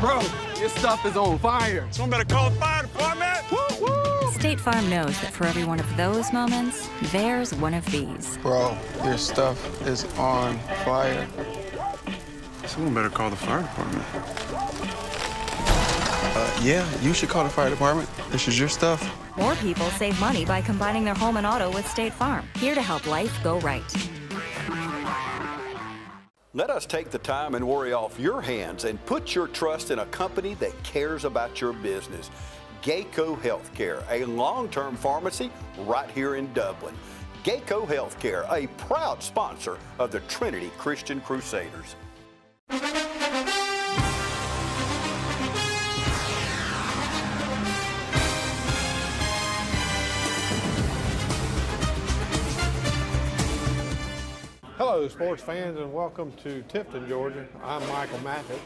Bro, your stuff is on fire. Someone better call the fire department. Woo, woo. State Farm knows that for every one of those moments, there's one of these. Bro, your stuff is on fire. Someone better call the fire department. Yeah, you should call the fire department. This is your stuff. More people save money by combining their home and auto with State Farm. Here to help life go right. Let us take the time and worry off your hands and put your trust in a company that cares about your business. Geico Healthcare, a long-term pharmacy right here in Dublin. Geico Healthcare, a proud sponsor of the Trinity Christian Crusaders. Hello, sports fans, and welcome to Tifton, Georgia. I'm Michael Maffett.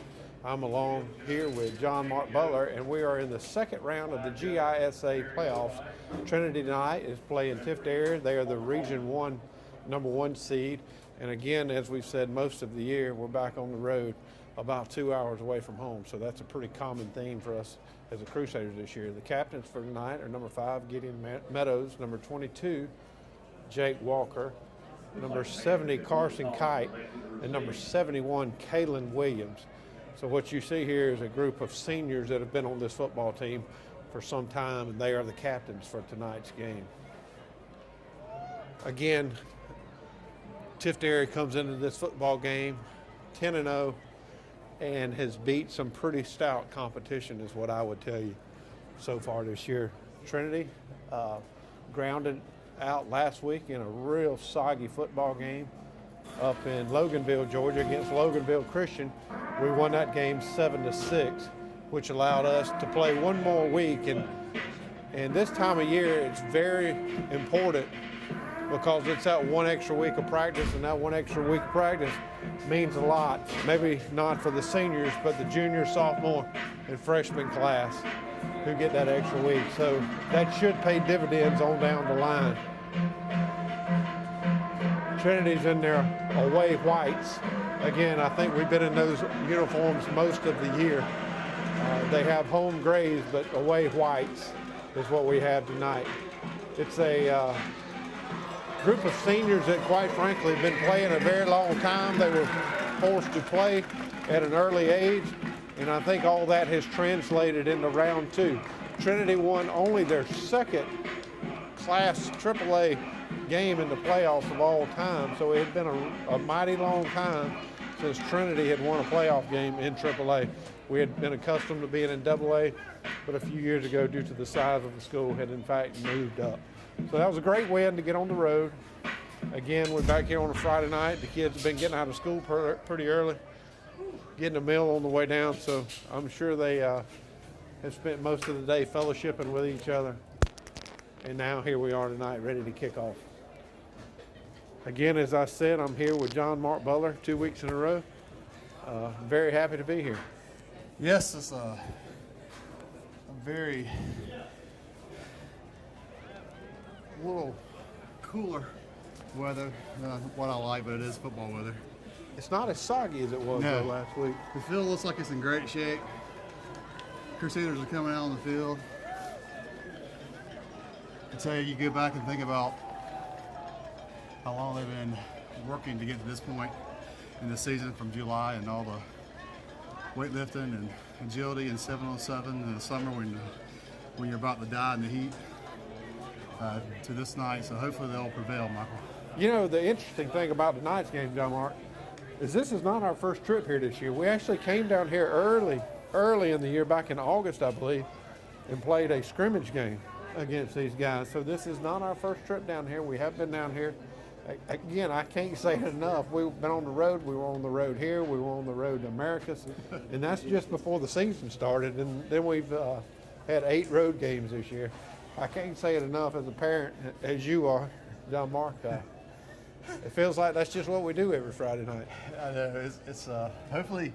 I'm along here with John Mark Butler, and we are in the second round of the GISA playoffs. Trinity tonight is playing Tiftarea. They are the Region 1 number 1 seed. And again, as we've said most of the year, we're back on the road about 2 hours away from home. So that's a pretty common theme for us as the Crusaders this year. The captains for tonight are number 5, Gideon Meadows, number 22, Jake Walker, number 70, Carson Kite, and number 71, Kaylin Williams. So what you see here is a group of seniors that have been on this football team for some time, and they are the captains for tonight's game. Again, Tiftarea comes into this football game 10-0 and has beat some pretty stout competition is what I would tell you so far this year. Trinity grounded out last week in a real soggy football game up in Loganville, Georgia against Loganville Christian. We won that game 7-6, which allowed us to play one more week. And this time of year, it's very important because it's that one extra week of practice, and that one extra week of practice means a lot. Maybe not for the seniors, but the junior, sophomore, and freshman class who get that extra week. So that should pay dividends on down the line. Trinity's in their away whites. Again, I think we've been in those uniforms most of the year. They have home grays, but away whites is what we have tonight. It's a group of seniors that, quite frankly, have been playing a very long time. They were forced to play at an early age, and I think all that has translated into round 2. Trinity won only their second class AAA game in the playoffs of all time, so it had been a mighty long time since Trinity had won a playoff game in AAA. We had been accustomed to being in AA, but a few years ago, due to the size of the school, had in fact moved up. So that was a great win to get on the road. Again, we're back here on a Friday night. The kids have been getting out of school pretty early, getting a meal on the way down, so I'm sure they have spent most of the day fellowshipping with each other. And now here we are tonight, ready to kick off. Again, as I said, I'm here with John Mark Butler 2 weeks in a row. Very happy to be here. Yes, it's a very little cooler weather than what I like, but it is football weather. It's not as soggy as it was though last week. The field looks like it's in great shape. Crusaders are coming out on the field. I tell you go back and think about how long they've been working to get to this point in the season, from July and all the weightlifting and agility and 7-on-7 in the summer when you're about to die in the heat to this night. So hopefully they'll prevail, Michael. You know, the interesting thing about tonight's game, John Mark, is this is not our first trip here this year. We actually came down here early in the year, back in August, I believe, and played a scrimmage game against these guys. So this is not our first trip down here. We have been down here. Again, I can't say it enough. We've been on the road. We were on the road here. We were on the road to Americas. And that's just before the season started. And then we've had 8 road games this year. I can't say it enough as a parent, as you are, John Mark. It feels like that's just what we do every Friday night. I know. It's hopefully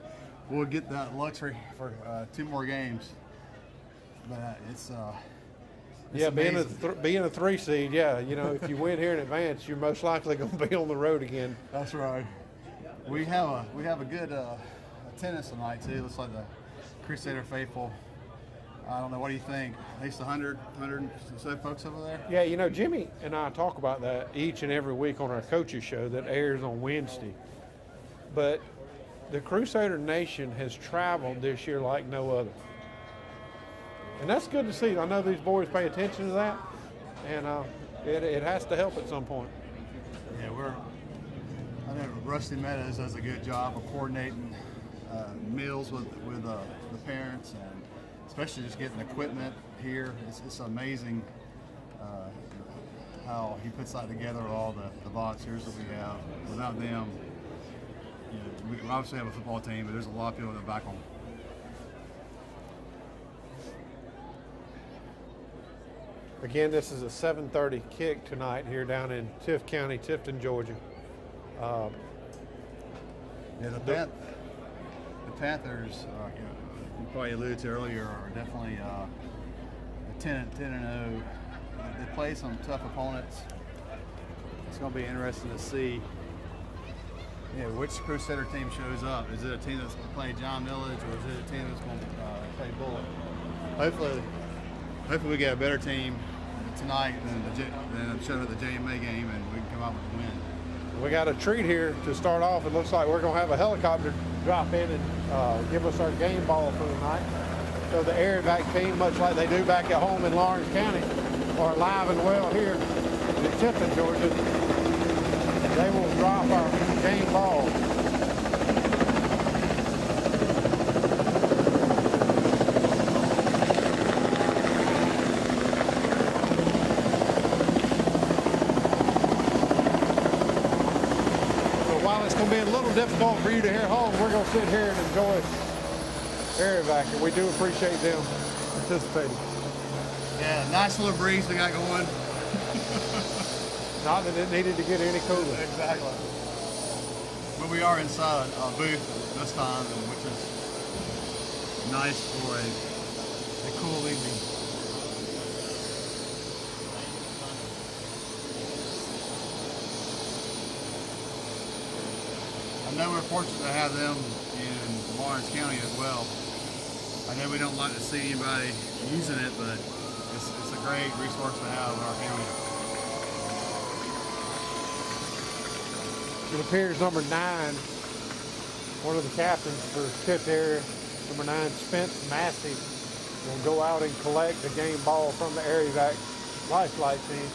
we'll get that luxury for 2 more games. But it's being a 3 seed, yeah. You know, if you win here in advance, you're most likely going to be on the road again. That's right. We have a good attendance tonight too. Looks like the Crusader faithful. I don't know, what do you think? At least 100 or so folks over there? Yeah, you know, Jimmy and I talk about that each and every week on our coaches show that airs on Wednesday. But the Crusader Nation has traveled this year like no other. And that's good to see. I know these boys pay attention to that, and it has to help at some point. Yeah, I know Rusty Meadows does a good job of coordinating meals with the parents, and especially just getting equipment here. It's amazing how he puts that together, all the volunteers that we have. Without them, you know, we obviously have a football team, but there's a lot of people that back on. Again, this is a 7:30 kick tonight here down in Tift County, Tifton, Georgia. The Panthers, you probably alluded to earlier, are definitely 10-0. They play some tough opponents. It's going to be interesting to see, you know, which Crusader team shows up. Is it a team that's going to play John Millage, or is it a team that's going to play Bullock? Hopefully we get a better team tonight than showed at the JMA game, and we can come out with a win. We got a treat here to start off. It looks like we're going to have a helicopter drop in and give us our game ball for the night. So the air evac team, much like they do back at home in Lawrence County, are alive and well here in Tifton, Georgia. They will drop our game ball. It's going to be a little difficult for you to hear home. We're going to sit here and enjoy air evac. We do appreciate them participating. Yeah, nice little breeze we got going. Not that it needed to get any cooler. Exactly. But we are inside a booth this time, which is nice for a cool evening. I know we're fortunate to have them in Lawrence County as well. I know we don't like to see anybody using it, but it's a great resource to have in our county. It appears number 9, one of the captains for Tiftarea, number 9, Spence Massey, will go out and collect the game ball from the air evac lifeline team.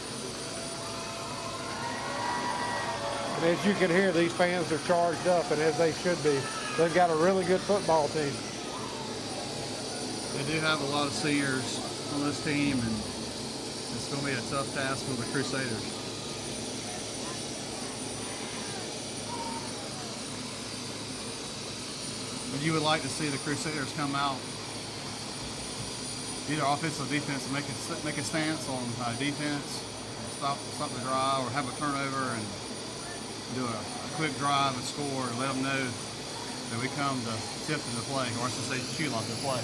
And as you can hear, these fans are charged up, and as they should be. They've got a really good football team. They do have a lot of seniors on this team, and it's going to be a tough task for the Crusaders. But you would like to see the Crusaders come out, either offense or defense, and make a stance on defense, stop the drive, or have a turnover and do a quick drive and score, and let them know that we come to Tifton to play, or I should say Chula to play.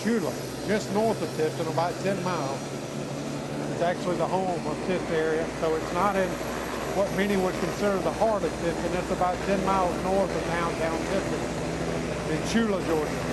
Chula, just north of Tifton, about 10 miles. It's actually the home of Tiftarea, so it's not in what many would consider the heart of Tifton. It's about 10 miles north of downtown Tifton in Chula, Georgia.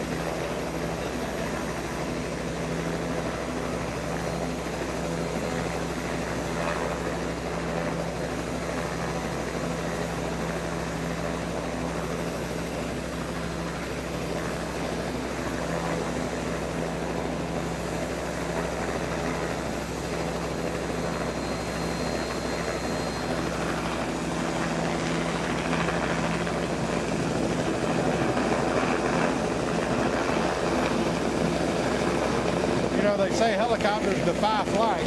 They say helicopters defy flight.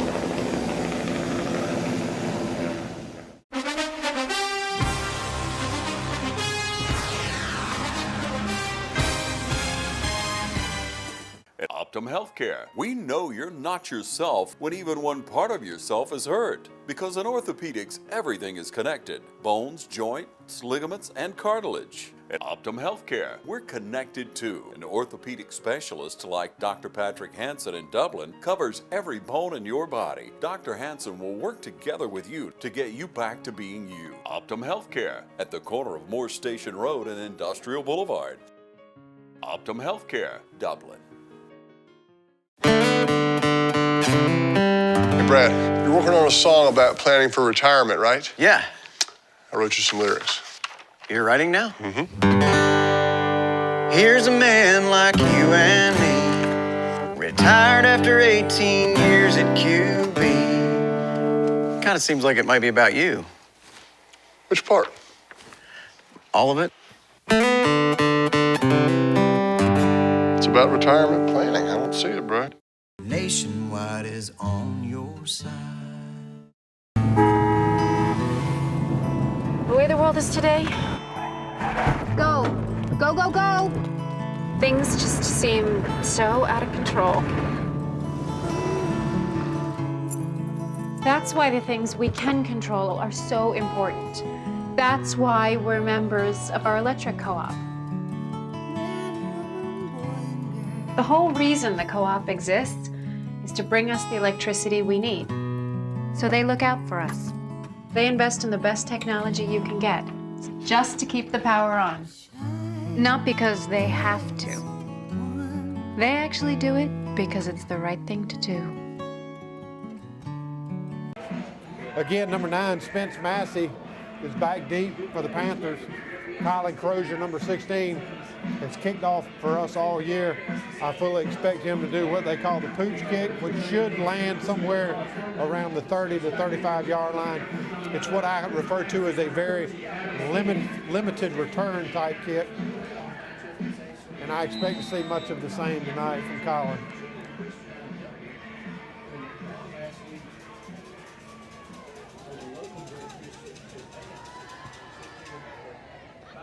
At Optum Healthcare, we know you're not yourself when even one part of yourself is hurt. Because in orthopedics, everything is connected. Bones, joints, ligaments, and cartilage. At Optum Healthcare, we're connected too. An orthopedic specialist like Dr. Patrick Hansen in Dublin covers every bone in your body. Dr. Hansen will work together with you to get you back to being you. Optum Healthcare at the corner of Moore Station Road and Industrial Boulevard. Optum Healthcare, Dublin. Hey, Brad, you're working on a song about planning for retirement, right? Yeah. I wrote you some lyrics. You're writing now? Mm-hmm. Here's a man like you and me, retired after 18 years at QB. Kind of seems like it might be about you. Which part? All of it? It's about retirement planning. I don't see it, Brad. Nationwide is on your side. The way the world is today, go, go, go, go. Things just seem so out of control. That's why the things we can control are so important. That's why we're members of our electric co-op. The whole reason the co-op exists is to bring us the electricity we need. So they look out for us. They invest in the best technology you can get, just to keep the power on. Not because they have to. They actually do it because it's the right thing to do. Again, number 9, Spence Massey is back deep for the Panthers. Colin, Crozier, number 16, has kicked off for us all year. I fully expect him to do what they call the pooch kick, which should land somewhere around the 30 to 35-yard line. It's what I refer to as a very limited return type kick. And I expect to see much of the same tonight from Colin.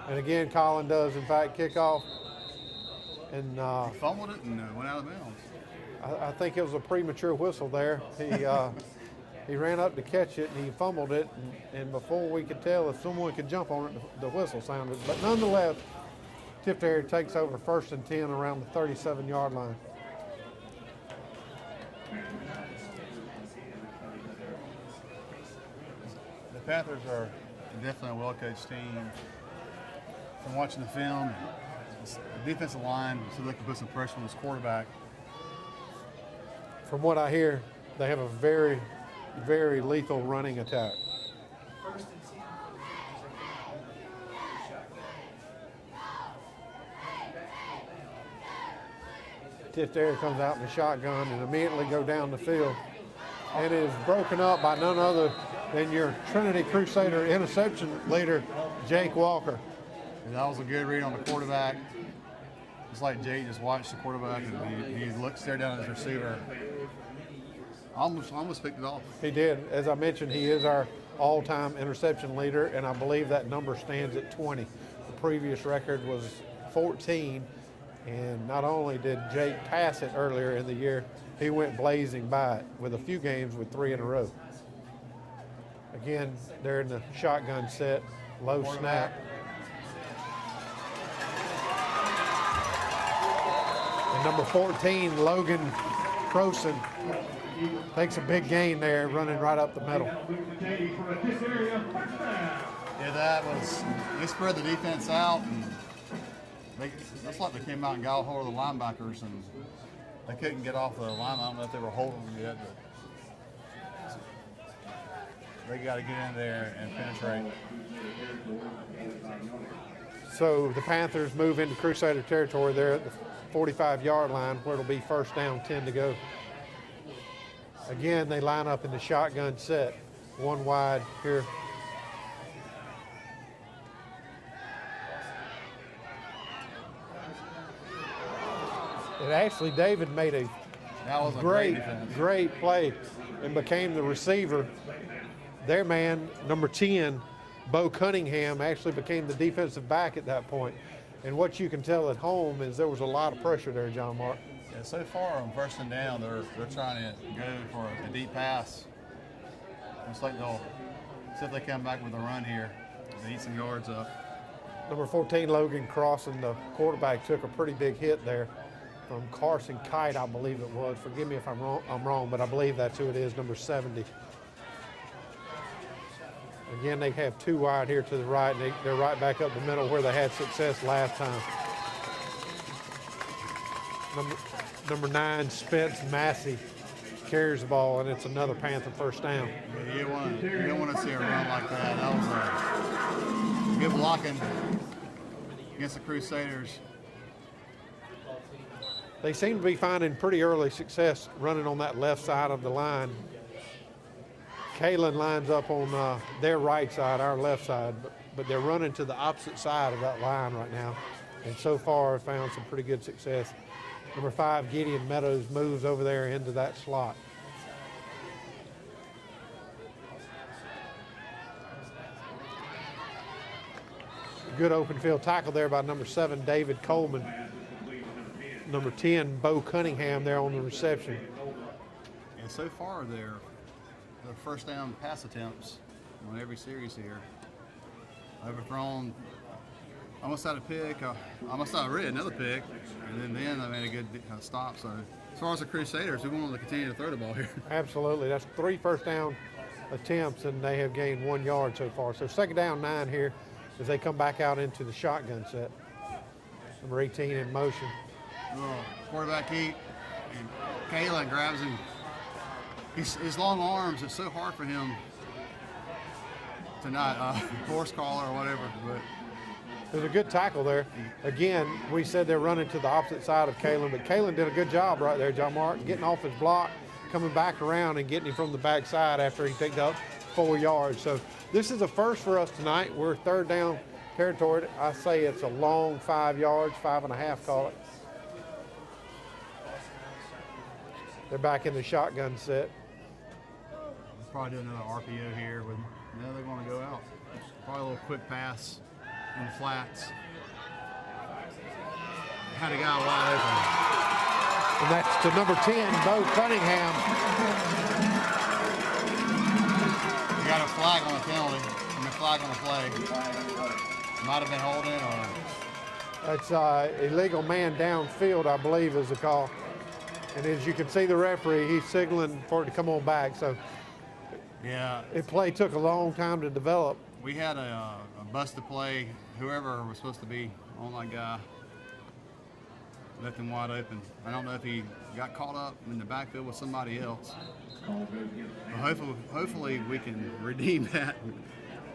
And again, Colin does, in fact, kick off. And Fumbled it and went out of bounds. I think it was a premature whistle there. He ran up to catch it and he fumbled it. And before we could tell if someone could jump on it, the whistle sounded. But nonetheless, Tiftarea takes over 1st and 10 around the 37-yard line. The Panthers are definitely a well-coached team. From watching the film, the defensive line, so they can put some pressure on this quarterback. From what I hear, they have a very, very lethal running attack. Tiftarea comes out in the shotgun and immediately go down the field. And is broken up by none other than your Trinity Crusader interception leader, Jake Walker. And that was a good read on the quarterback. It's like Jake just watched the quarterback and he looked, stared down at his receiver. Almost picked it off. He did. As I mentioned, he is our all-time interception leader, and I believe that number stands at 20. The previous record was 14, and not only did Jake pass it earlier in the year, he went blazing by it with a few games with 3 in a row. Again, they're in the shotgun set, low snap. And number 14, Logan Croson, takes a big gain there, running right up the middle. Yeah, that was, they spread the defense out, and that's like they came out and got a hold of the linebackers, and they couldn't get off the line. I don't know if they were holding them yet, but they got to get in there and penetrate. So the Panthers move into Crusader territory there at the 45-yard line, where it'll be 1st down, 10 to go. Again, they line up in the shotgun set, 1 wide here. And actually, David made a great play and became the receiver. Their man, number 10, Bo Cunningham, actually became the defensive back at that point. And what you can tell at home is there was a lot of pressure there, John Mark. Yeah, so far on 1st and down, they're trying to go for a deep pass. Looks like they'll see if they come back with a run here. They eat some yards up. Number 14, Logan Croson, the quarterback, took a pretty big hit there from Carson Kite, I believe it was. Forgive me if I'm wrong, but I believe that's who it is, number 70. Again, they have 2 wide here to the right, and they're right back up the middle where they had success last time. Number 9, Spence Massey, carries the ball, and it's another Panther first down. Yeah, you don't want to see a run like that. That was good blocking against the Crusaders. They seem to be finding pretty early success running on that left side of the line. Colin lines up on their right side, our left side, but they're running to the opposite side of that line right now. And so far, have found some pretty good success. Number 5, Gideon Meadows, moves over there into that slot. Good open field tackle there by number 7, David Coleman. Number 10, Bo Cunningham there on the reception. And so far, their first down pass attempts on every series here. Overthrown, almost had a pick, almost had another pick, and then they made a good stop. So as far as the Crusaders, we want them to continue to throw the ball here. Absolutely. That's 3 first down attempts, and they have gained 1 yard so far. So second down 9 here as they come back out into the shotgun set. Number 18 in motion. Quarterback heat, and Colin grabs him. His long arms, it's so hard for him to not horse collar or whatever. But there's a good tackle there. Again, we said they're running to the opposite side of Colin, but Colin did a good job right there, John Mark, getting off his block, coming back around and getting him from the backside after he picked up 4 yards. So this is a first for us tonight. We're third down territory. I say it's a long 5 yards, 5.5, call it. They're back in the shotgun set. Probably do another RPO here, but now they're going to go out. Probably a little quick pass in the flats. Had a guy wide open. And that's to number 10, Bo Cunningham. We got a flag on the penalty, and a flag on the play. Might have been holding or... That's illegal man downfield, I believe, is the call. And as you can see the referee, he's signaling for it to come on back. So yeah, the play took a long time to develop. We had a busted play. Whoever was supposed to be on that guy left him wide open. I don't know if he got caught up in the backfield with somebody else. But hopefully we can redeem that.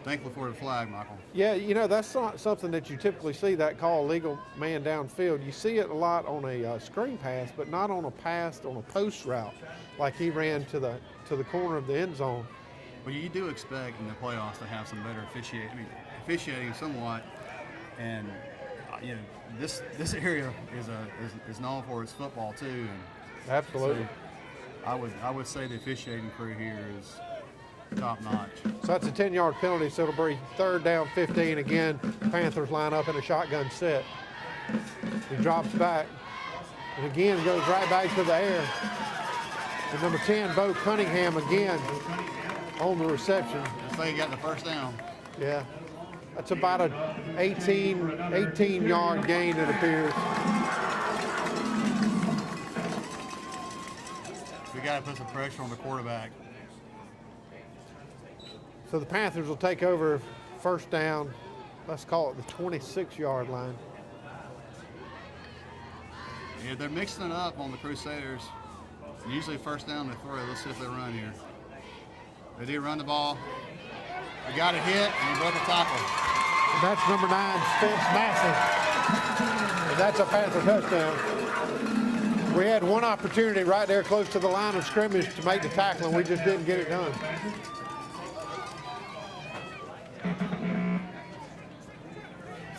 Thankful for the flag, Michael. Yeah, you know, that's not something that you typically see, that call, legal man downfield. You see it a lot on a screen pass, but not on a pass on a post route, like he ran to the corner of the end zone. Well, you do expect in the playoffs to have some better officiating somewhat, and you know, this area is known for its football too. And absolutely. So I would say the officiating crew here is top notch. So that's a 10-yard penalty, so it'll be third down 15 again. Panthers line up in a shotgun set. He drops back, and again goes right back to the air. And number 10, Bo Cunningham again on the reception. So you got the first down. Yeah, that's about an 18-yard gain, it appears. We got to put some pressure on the quarterback. So the Panthers will take over first down, let's call it the 26-yard line. Yeah, they're mixing it up on the Crusaders. Usually first down they throw. Let's see if they run here. They do run the ball. They got a hit and he broke a tackle. And that's number 9, Spence Massey. And that's a Panther touchdown. We had one opportunity right there close to the line of scrimmage to make the tackle, and we just didn't get it done.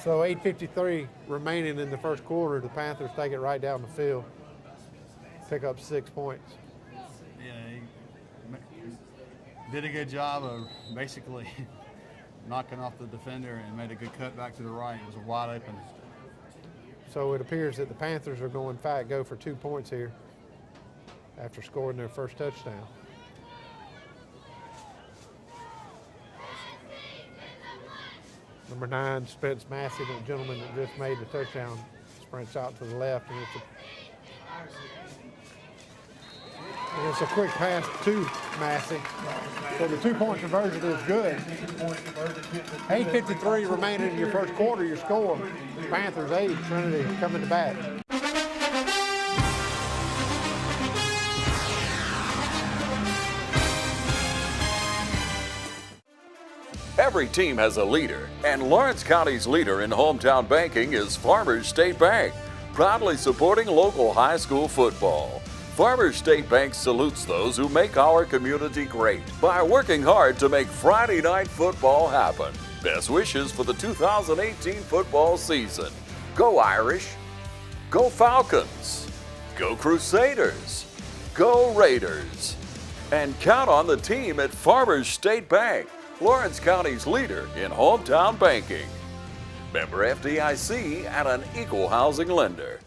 So 8:53 remaining in the first quarter. The Panthers take it right down the field, pick up 6 points. Yeah, he did a good job of basically knocking off the defender and made a good cut back to the right. It was a wide open. So it appears that the Panthers are going, in fact, go for 2 points here after scoring their first touchdown. Number 9, Spence Massey, the gentleman that just made the touchdown, sprints out to the left, and it's a quick pass to Massey. So the 2-point conversion is good. 8:53 remaining in your first quarter, your score. Panthers 8, Trinity coming to bat. Every team has a leader, and Lawrence County's leader in hometown banking is Farmers State Bank, proudly supporting local high school football. Farmers State Bank salutes those who make our community great by working hard to make Friday night football happen. Best wishes for the 2018 football season. Go Irish, go Falcons, go Crusaders, go Raiders. And count on the team at Farmers State Bank, Lawrence County's leader in hometown banking. Member FDIC and an equal housing lender.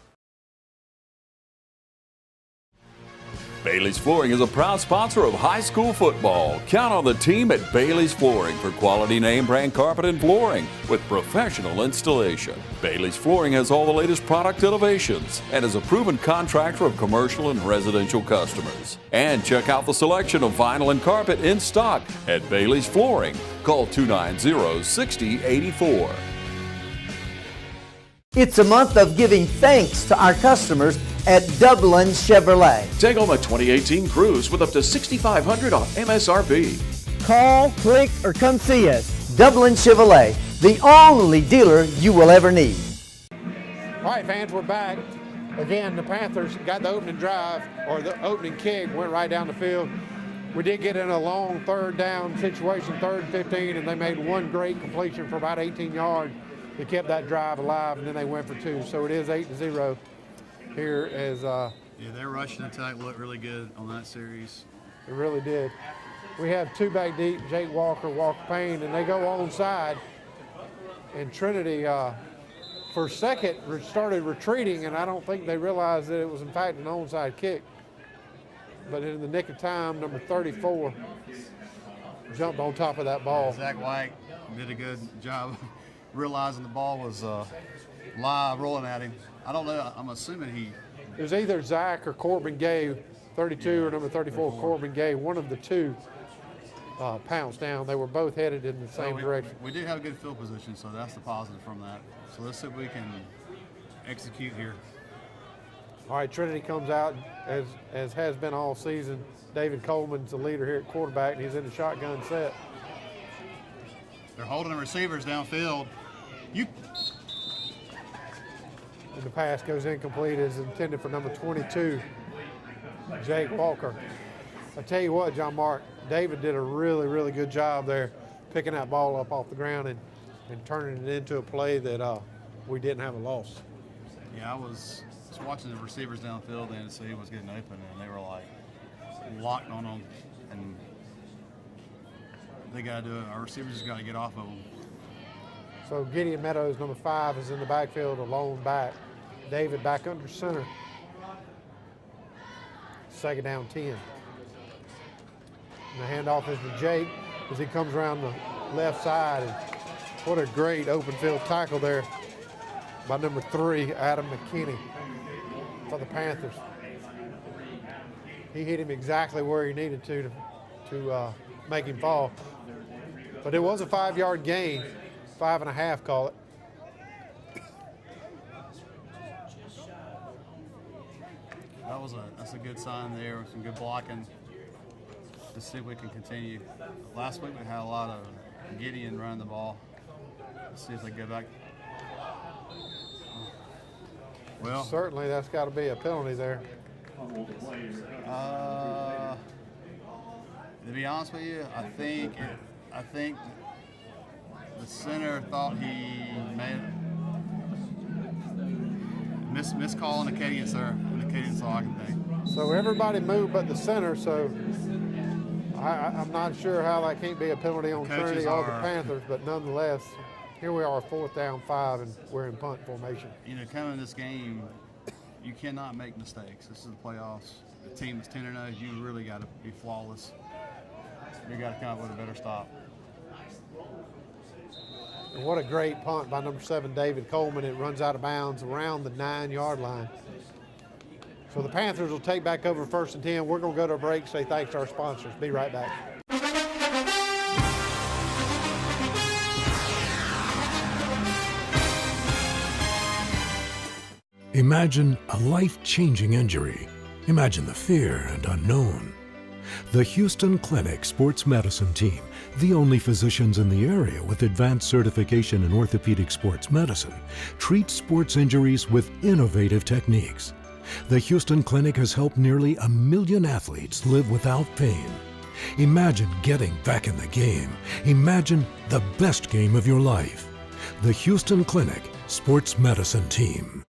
Bailey's Flooring is a proud sponsor of high school football. Count on the team at Bailey's Flooring for quality name brand carpet and flooring with professional installation. Bailey's Flooring has all the latest product innovations and is a proven contractor of commercial and residential customers. And check out the selection of vinyl and carpet in stock at Bailey's Flooring. Call 290-6084. It's a month of giving thanks to our customers at Dublin Chevrolet. Take home a 2018 Cruze with up to $6,500 off MSRP. Call, click, or come see us. Dublin Chevrolet, the only dealer you will ever need. All right, fans, we're back. Again, the Panthers got the opening drive, or the opening kick, went right down the field. We did get in a long third down situation, 3rd and 15, and they made one great completion for about 18 yards. They kept that drive alive, and then they went for 2. So it is 8-0 here as yeah, their rushing attack looked really good on that series. It really did. We have 2 back deep, Jake Walker, Walker Payne, and they go onside. And Trinity, for a second, started retreating, and I don't think they realized that it was, in fact, an onside kick. But in the nick of time, number 34 jumped on top of that ball. Zach White did a good job realizing the ball was live, rolling at him. I don't know, I'm assuming it was either Zach or Corbin Gay, 32 or number 34, Corbin Gay, one of the 2 pounced down. They were both headed in the same direction. We did have a good field position, so that's the positive from that. So let's see if we can execute here. All right, Trinity comes out, as has been all season. David Coleman's the leader here at quarterback, and he's in the shotgun set. They're holding the receivers downfield. And the pass goes incomplete as intended for number 22, Jake Walker. I tell you what, John Mark, David did a really, really good job there picking that ball up off the ground and turning it into a play that we didn't have a loss. Yeah, I was watching the receivers downfield, and NC was getting open, and they were like locked on them, and they got to do it. Our receivers just got to get off of them. So Gideon Meadows, number 5, is in the backfield, a lone back. David back under center. 2nd down 10. And the handoff is to Jake as he comes around the left side. And what a great open field tackle there by number 3, Adam McKinney, for the Panthers. He hit him exactly where he needed to make him fall. But it was a 5-yard gain, 5.5, call it. That's a good sign there with some good blocking. Let's see if we can continue. Last week we had a lot of Gideon running the ball. Let's see if they go back. Well, certainly that's got to be a penalty there. To be honest with you, I think the center thought he made miscalling the cadence there, and the cadence all I can think. So everybody moved but the center, so I'm not sure how that can't be a penalty on Trinity or the Panthers, but nonetheless, here we are, 4th down 5, and we're in punt formation. You know, coming in this game, you cannot make mistakes. This is the playoffs. The team is 10-0. You really got to be flawless. You got to come up with a better stop. And what a great punt by number 7, David Coleman. It runs out of bounds around the 9-yard line. So the Panthers will take back over 1st and 10. We're going to go to a break, say thanks to our sponsors. Be right back. Imagine a life-changing injury. Imagine the fear and unknown. The Houston Clinic Sports Medicine Team, the only physicians in the area with advanced certification in orthopedic sports medicine, treats sports injuries with innovative techniques. The Houston Clinic has helped nearly 1 million athletes live without pain. Imagine getting back in the game. Imagine the best game of your life. The Houston Clinic Sports Medicine Team.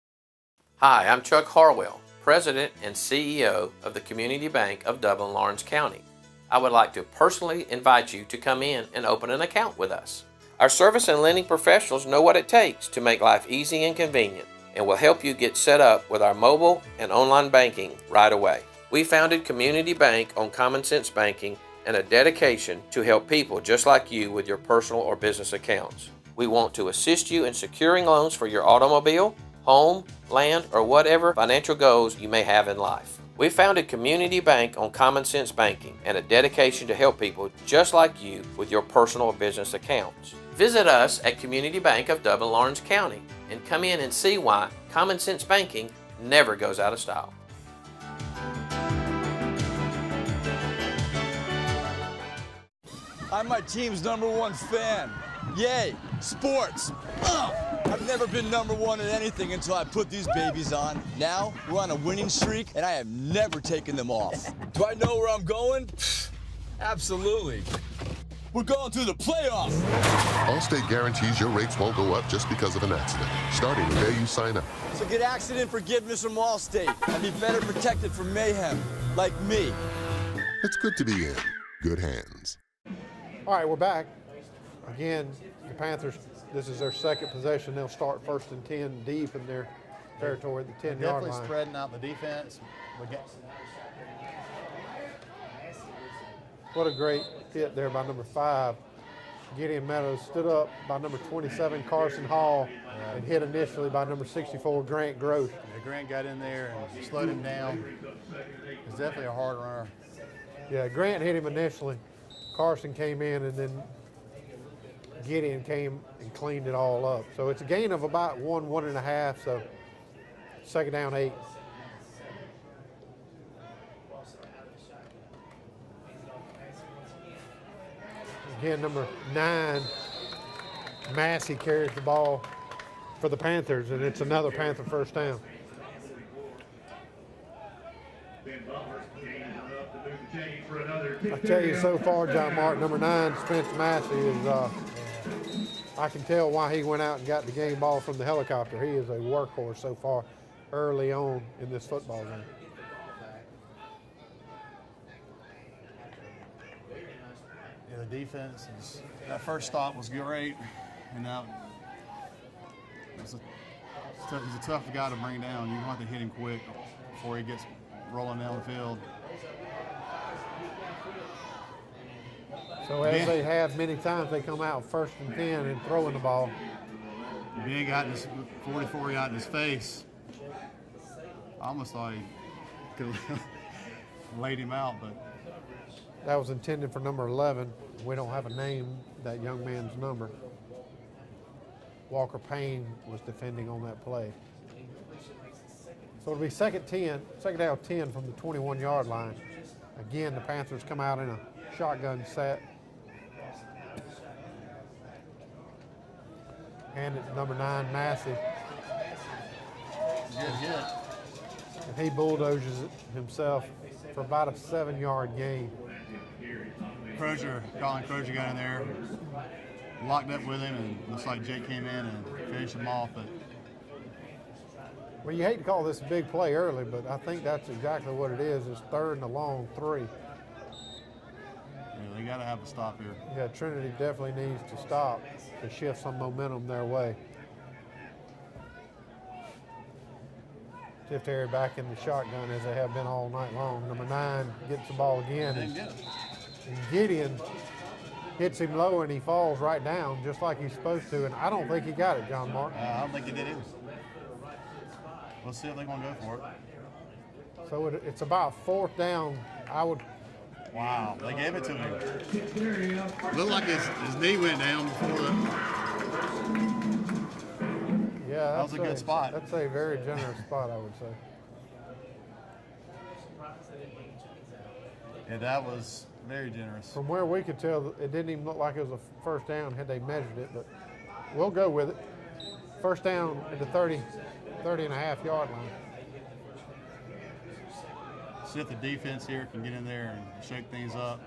Hi, I'm Chuck Harwell, President and CEO of the Community Bank of Dublin-Lawrence County. I would like to personally invite you to come in and open an account with us. Our service and lending professionals know what it takes to make life easy and convenient, and will help you get set up with our mobile and online banking right away. We founded Community Bank on common sense banking and a dedication to help people just like you with your personal or business accounts. We want to assist you in securing loans for your automobile, home, land, or whatever financial goals you may have in life. We founded Community Bank on common sense banking and a dedication to help people just like you with your personal or business accounts. Visit us at Community Bank of Dublin-Lawrence County and come in and see why common sense banking never goes out of style. I'm my team's #1 fan. Yay, sports. I've never been #1 at anything until I put these babies on. Now we're on a winning streak and I have never taken them off. Do I know where I'm going? Absolutely. We're going to the playoffs. Allstate guarantees your rates won't go up just because of an accident, starting the day you sign up. So get accident forgiveness from Allstate and be better protected from mayhem, like me. It's good to be in good hands. All right, we're back. Again, the Panthers, this is their second possession. They'll start 1st and 10 deep in their territory at the 10-yard line. Definitely spreading out the defense. What a great hit there by number 5. Gideon Meadows stood up by number 27, Carson Hall, and hit initially by number 64, Grant Gross. Yeah, Grant got in there and slowed him down. He's definitely a hard runner. Yeah, Grant hit him initially. Carson came in, and then Gideon came and cleaned it all up. So it's a gain of about 1.5, so 2nd down 8. Again, number 9, Massey carries the ball for the Panthers, and it's another Panther 1st down. I tell you, so far, John Mark, number 9, Spence Massey, is, I can tell why he went out and got the game ball from the helicopter. He is a workhorse so far early on in this football game. Yeah, the defense, that first stop was great, and now he's a tough guy to bring down. You want to hit him quick before he gets rolling down the field. So as they have many times, they come out 1st and 10 and throwing the ball. Ben got his 44 out in his face. I almost thought he could have laid him out, but that was intended for number 11. We don't have a name, that young man's number. Walker Payne was defending on that play. So it'll be 2nd down 10 from the 21-yard line. Again, the Panthers come out in a shotgun set. And it's number 9, Massey. Good hit. And he bulldozes it himself for about a 7-yard gain. Colin Crozier got in there, locked up with him, and looks like Jake came in and finished him off. But well, you hate to call this a big play early, but I think that's exactly what it is. It's 3rd and a long 3. Yeah, they got to have a stop here. Yeah, Trinity definitely needs to stop to shift some momentum their way. Tiftarea back in the shotgun as they have been all night long. Number 9 gets the ball again. And Gideon hits him low and he falls right down just like he's supposed to. And I don't think he got it, John Mark. I don't think he did either. We'll see if they're going to go for it. So it's about 4th down. Wow, they gave it to him. Looked like his knee went down before the. Yeah, that was a good spot. That's a very generous spot, I would say. Yeah, that was very generous. From where we could tell, it didn't even look like it was a first down had they measured it, but we'll go with it. First down at the 30 and a half yard line. See if the defense here can get in there and shake things up.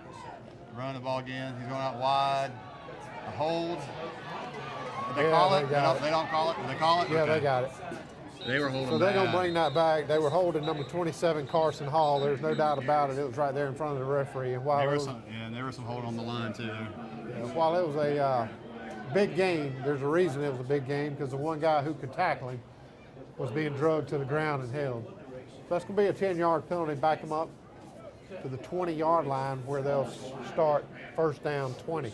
Run the ball again. He's going out wide. A hold. Did they call it? They don't call it? Did they call it? Yeah, okay. They got it. They were holding So they're going to bad. bring that back. They were holding number 27, Carson Hall. There's no doubt about it. It was right there in front of the referee. And while There it was was, there was some hold on the line, too. while it was a big game, there's a reason it was a big game, because the one guy who could tackle him was being drugged to the ground and held. So that's going to be a 10-yard penalty. Back them up to the 20-yard line where they'll start first down 20.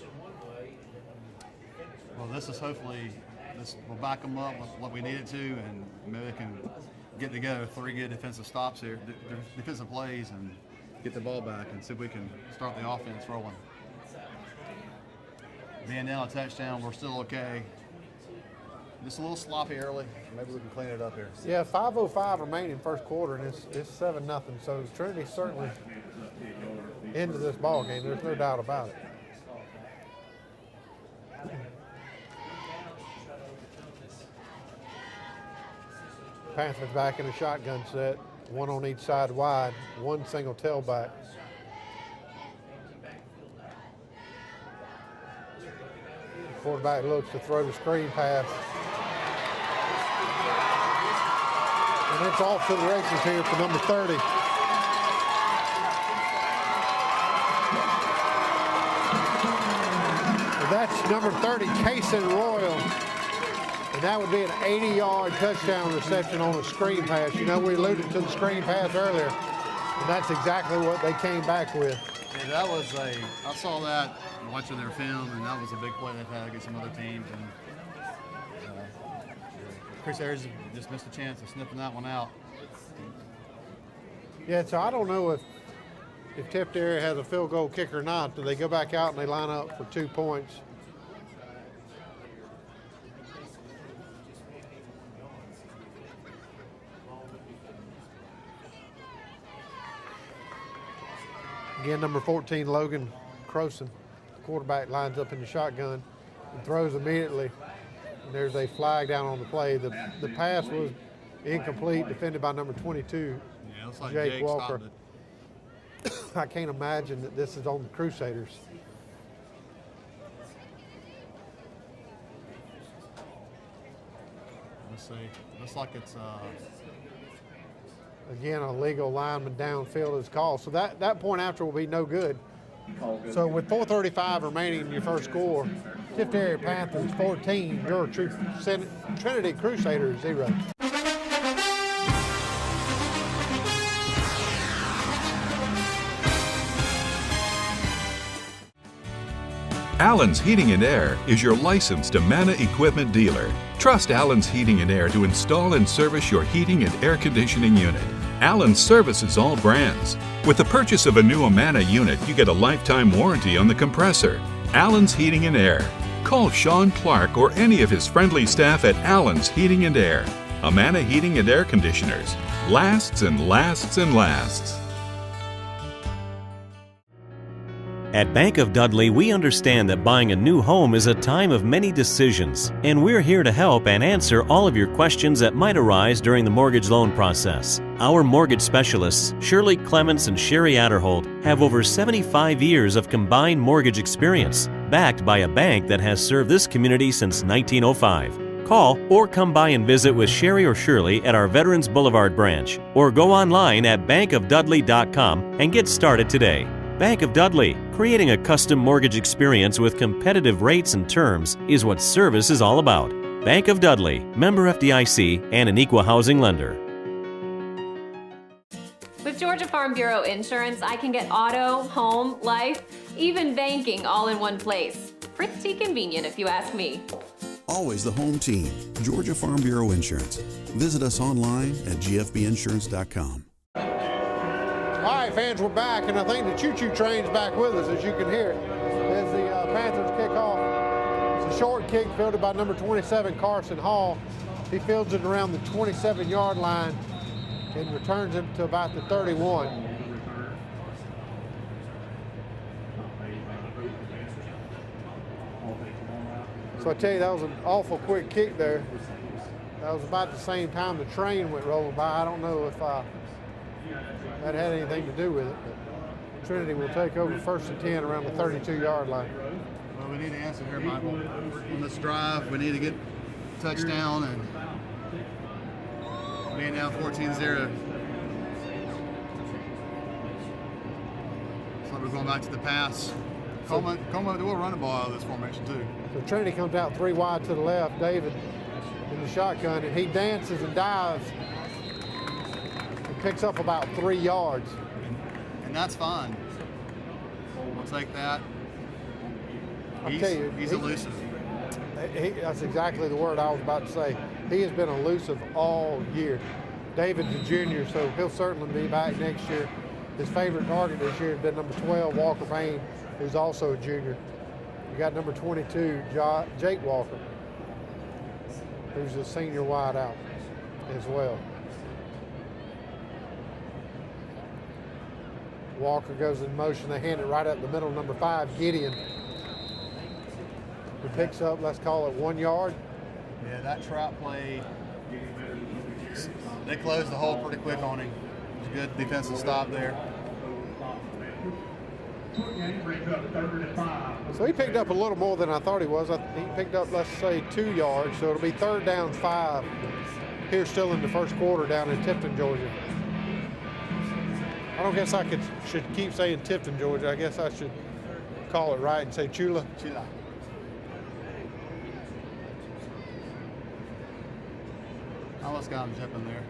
Well, this is hopefully, this will back them up with what we needed to, and maybe they can get together 3 good defensive stops here, defensive plays, and get the ball back and see if we can start the offense rolling. Being down a touchdown, we're still okay. Just a little sloppy early. Maybe we can clean it up here. Yeah, 5:05 remaining first quarter, and it's 7-0. So Trinity's certainly into this ball game. There's no doubt about it. Panthers back in a shotgun set, one on each side wide, one single tailback. The quarterback looks to throw the screen pass. And it's off to the races here for number 30. That's number 30, Cason Royal. And that would be an 80-yard touchdown reception on a screen pass. You know, we alluded to the screen pass earlier, and that's exactly what they came back with. Yeah, that was I saw that watching their film, and that was a big play they've had against some other teams. And Crusaders just missed a chance of sniffing that one out. Yeah, so I don't know if Tiftarea has a field goal kicker or not. Do they go back out and they line up for 2 points? Again, number 14, Logan Croson, quarterback, lines up in the shotgun and throws immediately. And there's a flag down on the play. The pass was incomplete, defended by number 22, Yeah, looks like Jake Jake Walker. stopped it. I can't imagine that this is on the Crusaders. Let's see. Looks like it's Again, a legal lineman downfield is called. So that point after will be no good. So with 4:35 remaining in your first score, Tiftarea Panthers 14, your Trinity Crusaders 0. Allen's Heating and Air is your licensed Amana equipment dealer. Trust Allen's Heating and Air to install and service your heating and air conditioning unit. Allen services all brands. With the purchase of a new Amana unit, you get a lifetime warranty on the compressor. Allen's Heating and Air. Call Sean Clark or any of his friendly staff at Allen's Heating and Air. Amana Heating and Air Conditioners. Lasts and lasts and lasts. At Bank of Dudley, we understand that buying a new home is a time of many decisions, and we're here to help and answer all of your questions that might arise during the mortgage loan process. Our mortgage specialists, Shirley Clements and Sherry Adderholt, have over 75 years of combined mortgage experience, backed by a bank that has served this community since 1905. Call or come by and visit with Sherry or Shirley at our Veterans Boulevard branch, or go online at bankofdudley.com and get started today. Bank of Dudley, creating a custom mortgage experience with competitive rates and terms is what service is all about. Bank of Dudley, member FDIC, and an equal housing lender. With Georgia Farm Bureau Insurance, I can get auto, home, life, even banking all in one place. Pretty convenient if you ask me. Always the home team, Georgia Farm Bureau Insurance. Visit us online at gfbinsurance.com. All right, fans, we're back, and I think the choo-choo train's back with us, as you can hear, as the Panthers kick off. It's a short kick fielded by number 27, Carson Hall. He fields it around the 27-yard line and returns it to about the 31. So I tell you, that was an awful quick kick there. That was about the same time the train went rolling by. I don't know if that had anything to do with it, but Trinity will take over 1st and 10 around the 32-yard line. Well, we need to answer here, Michael. On this drive, we need to get touchdown, and being now 14-0. So we're going back to the pass. Coleman will run the ball out of this formation too. So Trinity comes out 3 wide to the left. David in the shotgun, and he dances and dives and picks up about 3 yards. And that's fine. We'll take that. He's elusive. That's exactly the word I was about to say. He has been elusive all year. David's a junior, so he'll certainly be back next year. His favorite target this year has been number 12, Walker Payne, who's also a junior. You got number 22, Jake Walker, who's a senior wide out as well. Walker goes in motion. They hand it right up the middle, number 5, Gideon. He picks up, let's call it 1 yard. Yeah, that trap play, they closed the hole pretty quick on him. It was a good defensive stop there. So he picked up a little more than I thought he was. He picked up, let's say, 2 yards. So it'll be 3rd down 5 here still in the first quarter down in Tifton, Georgia. I don't guess I should keep saying Tifton, Georgia. I guess I should call it right and say Chula. Chula. I almost got him jumping there.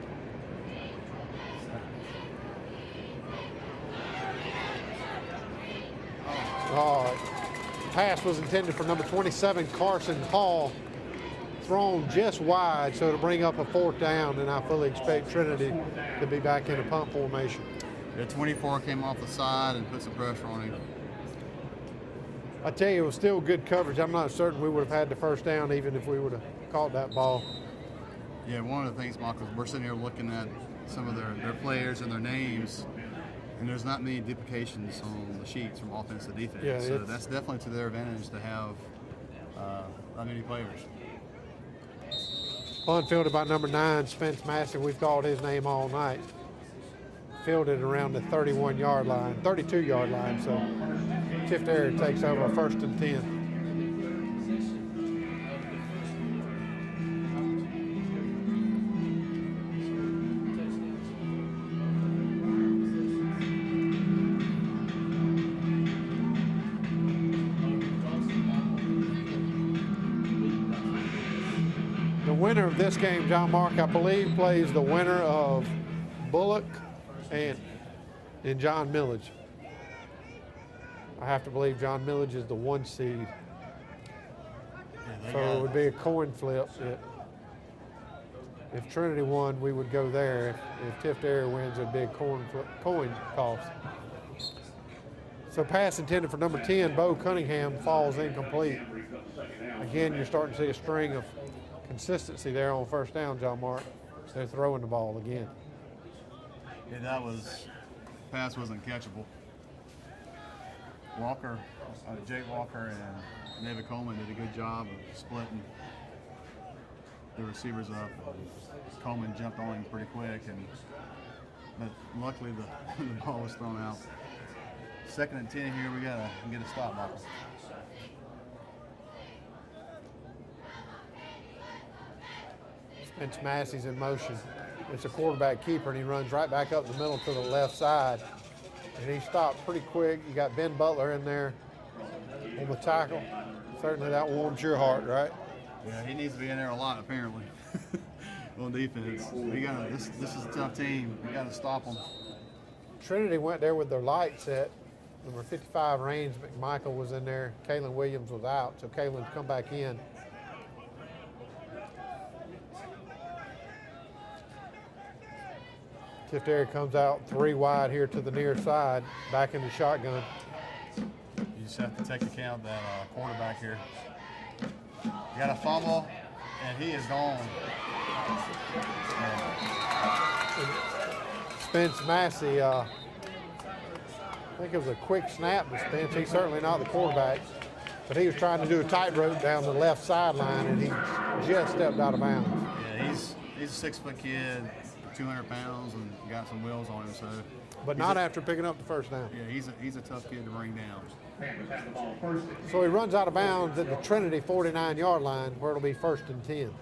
Pass was intended for number 27, Carson Hall. Thrown just wide, so it'll bring up a 4th down, and I fully expect Trinity to be back in a punt formation. The 24 came off the side and put some pressure on him. I tell you, it was still good coverage. I'm not certain we would have had the 1st down even if we would have caught that ball. Yeah, one of the things, Michael, we're sitting here looking at some of their players and their names, and there's not many duplications on the sheets from offense to defense. Yeah, so that's definitely to their advantage to have that many players. Punt fielded by number 9, Spence Massey. We've called his name all night. Fielded around the 31-yard line, 32-yard line. So Tiftarea takes over 1st and 10. The winner of this game, John Mark, I believe, plays the winner of Bullock and John Millage. I have to believe John Millage is the 1 seed. So it would be a coin flip. If Trinity won, we would go there. If Tiftarea wins, it'd be a coin toss. So pass intended for number 10, Bo Cunningham, falls incomplete. Again, you're starting to see a string of consistency there on 1st down, John Mark. They're throwing the ball again. Yeah, pass wasn't catchable. Walker, Jake Walker and David Coleman did a good job of splitting the receivers up. Coleman jumped on him pretty quick, but luckily the ball was thrown out. 2nd and 10 here, we gotta get a stop, Michael. Spence Massey's in motion. It's a quarterback keeper, and he runs right back up the middle to the left side. And he stopped pretty quick. You got Ben Butler in there on the tackle. Certainly that warms your heart, right? Yeah, he needs to be in there a lot, apparently, on defense. This is a tough team. We got to stop them. Trinity went there with their light set. Number 55, Raines McMichael, was in there. Kalen Williams was out, so Kalen's come back in. Tiftarea comes out 3 wide here to the near side, back in the shotgun. You just have to take account of that quarterback here. You got a fumble, and he is gone. Spence Massey, I think it was a quick snap to Spence. He's certainly not the quarterback. But he was trying to do a tightrope down the left sideline, and he just stepped out of bounds. Yeah, he's a 6-foot kid, 200 pounds, and got some wheels on him. So, but not after picking up the first down. Yeah, he's a tough kid to bring down. So he runs out of bounds at the Trinity 49-yard line, where it'll be 1st and 10.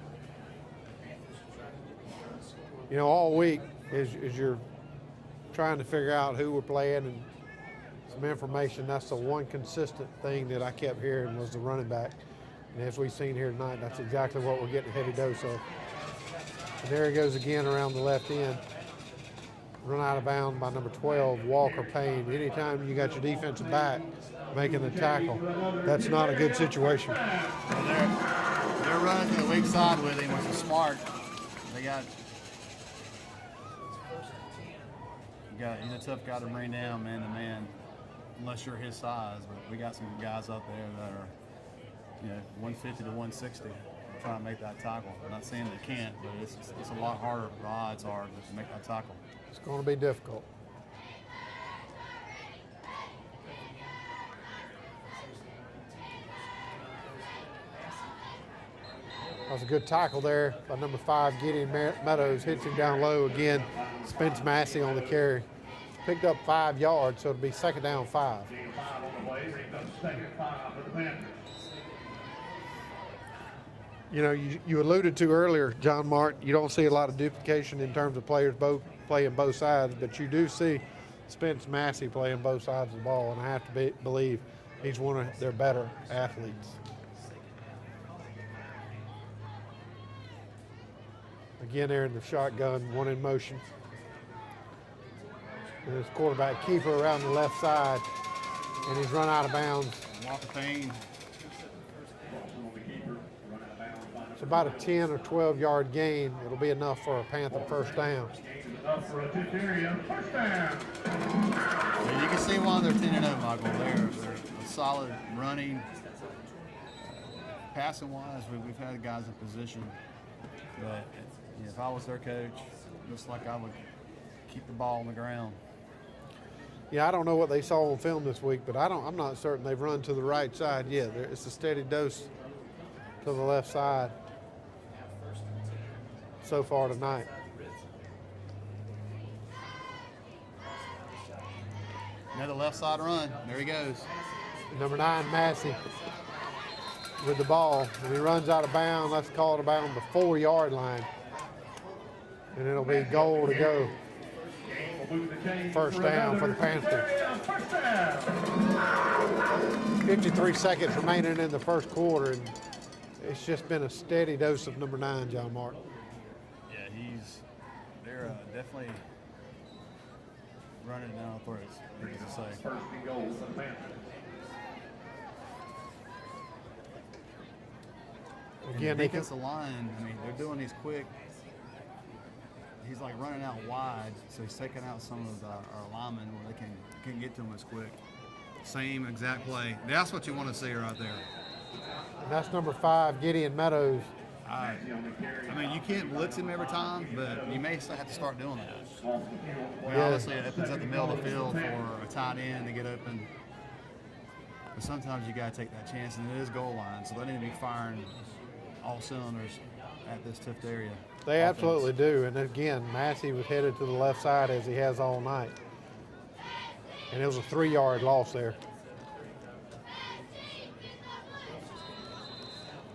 You know, all week as you're trying to figure out who we're playing and some information, that's the one consistent thing that I kept hearing was the running back. And as we've seen here tonight, that's exactly what we're getting a heavy dose of. And there he goes again around the left end. Run out of bounds by number 12, Walker Payne. Anytime you got your defensive back making the tackle, that's not a good situation. Well, they're running to the weak side with him, which is smart. He's a tough guy to bring down man to man, unless you're his size. But we got some guys out there that are, 150 to 160, trying to make that tackle. I'm not saying they can't, but it's a lot harder. The odds are to make that tackle. It's going to be difficult. That was a good tackle there by number 5, Gideon Meadows. Hits him down low again. Spence Massey on the carry. Picked up 5 yards, so it'll be 2nd down 5. You know, you alluded to earlier, John Martin, you don't see a lot of duplication in terms of players playing both sides, but you do see Spence Massey playing both sides of the ball, and I have to believe he's one of their better athletes. Again, there in the shotgun, one in motion. And his quarterback keeper around the left side, and he's run out of bounds. Walker Payne. It's about a 10 or 12-yard gain. It'll be enough for a Panther 1st down. Yeah, you can see why they're 10-0, Michael. They're a solid running. Passing-wise, we've had guys in position. But if I was their coach, looks like I would keep the ball on the ground. Yeah, I don't know what they saw on film this week, but I'm not certain they've run to the right side yet. It's a steady dose to the left side so far tonight. Another left side run. There he goes. Number 9, Massey, with the ball, and he runs out of bounds. That's called about on the 4-yard line, and it'll be goal to go. 1st down for the Panthers. 53 seconds remaining in the 1st quarter, and it's just been a steady dose of number 9, John Martin. Yeah, they're definitely running down for us, as I say. Again, the defensive line, they're doing these quick. He's like running out wide, so he's taking out some of our linemen where they can get to him as quick. Same exact play. That's what you want to see right there. And that's number 5, Gideon Meadows. You can't blitz him every time, but you may have to start doing that. Obviously, it opens up the middle of the field for a tight end to get open. But sometimes you got to take that chance, and it is goal line, so they need to be firing all cylinders at this Tiftarea. They absolutely do. And again, Massey was headed to the left side as he has all night. And it was a 3-yard loss there.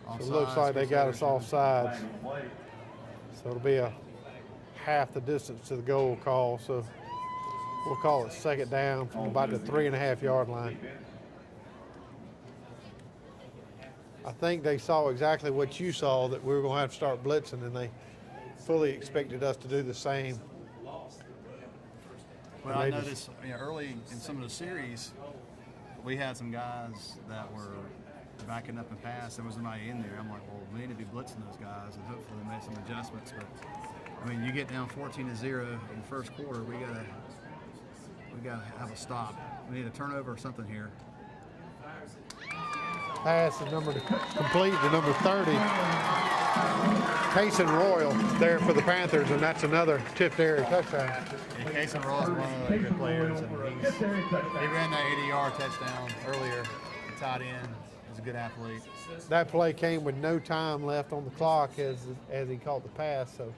So it looks like they got us offsides. So it'll be a half the distance to the goal call. So we'll call it 2nd down from about the 3.5-yard line. I think they saw exactly what you saw, that we were going to have to start blitzing, and they fully expected us to do the same. Well, I noticed early in some of the series, we had some guys that were backing up and pass. There was nobody in there. I'm like, well, we need to be blitzing those guys, and hopefully they made some adjustments. But you get down 14-0 in the 1st quarter. We gotta have a stop. We need a turnover or something here. Pass is complete to number 30. Cason Royal there for the Panthers, and that's another Tiftarea touchdown. Yeah, Cason Royal is one of the good players, and he ran that 80-yard touchdown earlier, tight end. He's a good athlete. That play came with no time left on the clock as he caught the pass, so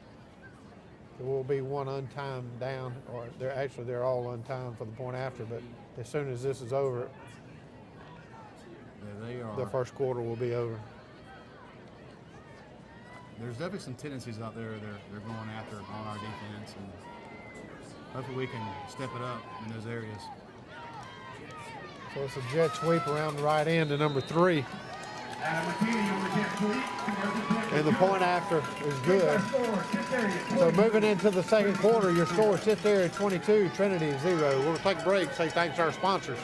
there will be one untimed down, or they're all untimed for the point after, but as soon as this is over, the first quarter will be over. There's definitely some tendencies out there they're going after on our defense, and hopefully we can step it up in those areas. So it's a jet sweep around the right end to number 3. And the point after is good. So moving into the second quarter, your score sits there at 22, Trinity 0. We're going to take a break, say thanks to our sponsors.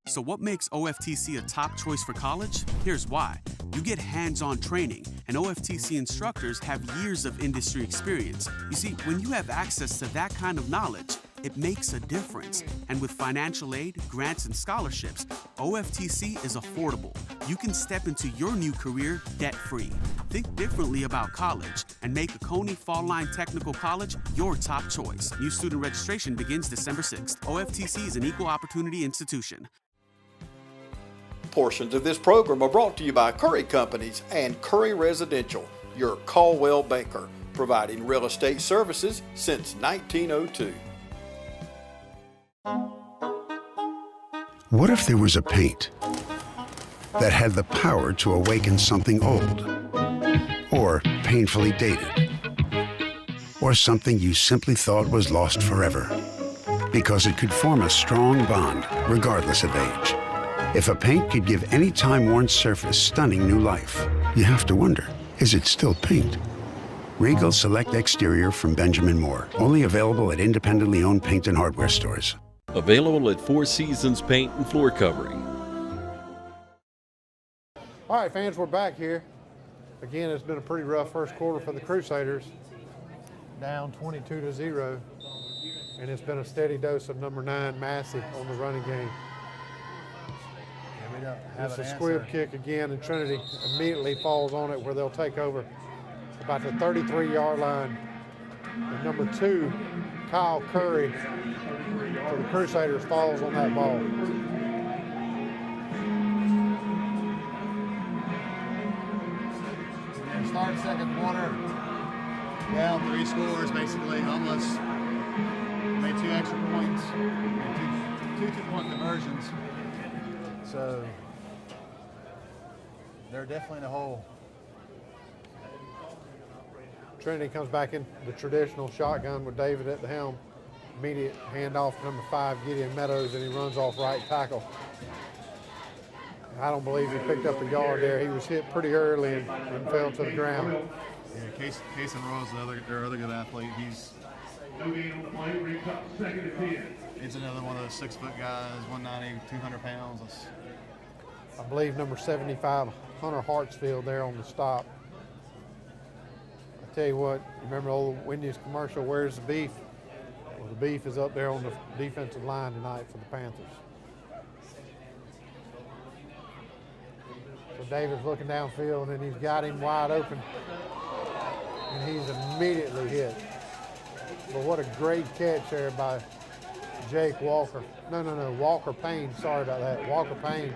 So what makes OFTC a top choice for college? Here's why. You get hands-on training, and OFTC instructors have years of industry experience. You see, when you have access to that kind of knowledge, it makes a difference. And with financial aid, grants, and scholarships, OFTC is affordable. You can step into your new career debt-free. Think differently about college and make Oconee Fall Line Technical College your top choice. New student registration begins December 6th. OFTC is an equal opportunity institution. Portions of this program are brought to you by Curry Companies and Curry Residential, your Caldwell banker, providing real estate services since 1902. What if there was a paint that had the power to awaken something old, or painfully dated, or something you simply thought was lost forever, because it could form a strong bond regardless of age? If a paint could give any time-worn surface stunning new life, you have to wonder, is it still paint? Regal Select Exterior from Benjamin Moore. Only available at independently owned paint and hardware stores. Available at Four Seasons Paint and Floor Covering. All right, fans, we're back here. Again, it's been a pretty rough first quarter for the Crusaders. Down 22-0. And it's been a steady dose of number 9, Massey, on the running game. It's a squib kick again, and Trinity immediately falls on it where they'll take over about the 33-yard line. And number 2, Kyle Curry, for the Crusaders, falls on that ball. And start second quarter, down 3 scores, basically, almost made 2 extra points, two two-point conversions. So they're definitely in a hole. Trinity comes back in the traditional shotgun with David at the helm. Immediate handoff to number 5, Gideon Meadows, and he runs off right tackle. I don't believe he picked up a yard there. He was hit pretty early and fell to the ground. Yeah, Case Roy's their other good athlete. He's another one of those 6-foot guys, 190, 200 pounds. I believe number 75, Hunter Hartsfield, there on the stop. I tell you what, you remember the old Wendy's commercial, "Where's the beef?" Well, the beef is up there on the defensive line tonight for the Panthers. So David's looking downfield, and he's got him wide open, and he's immediately hit. But what a great catch there by Jake Walker. No, Walker Payne. Sorry about that. Walker Payne.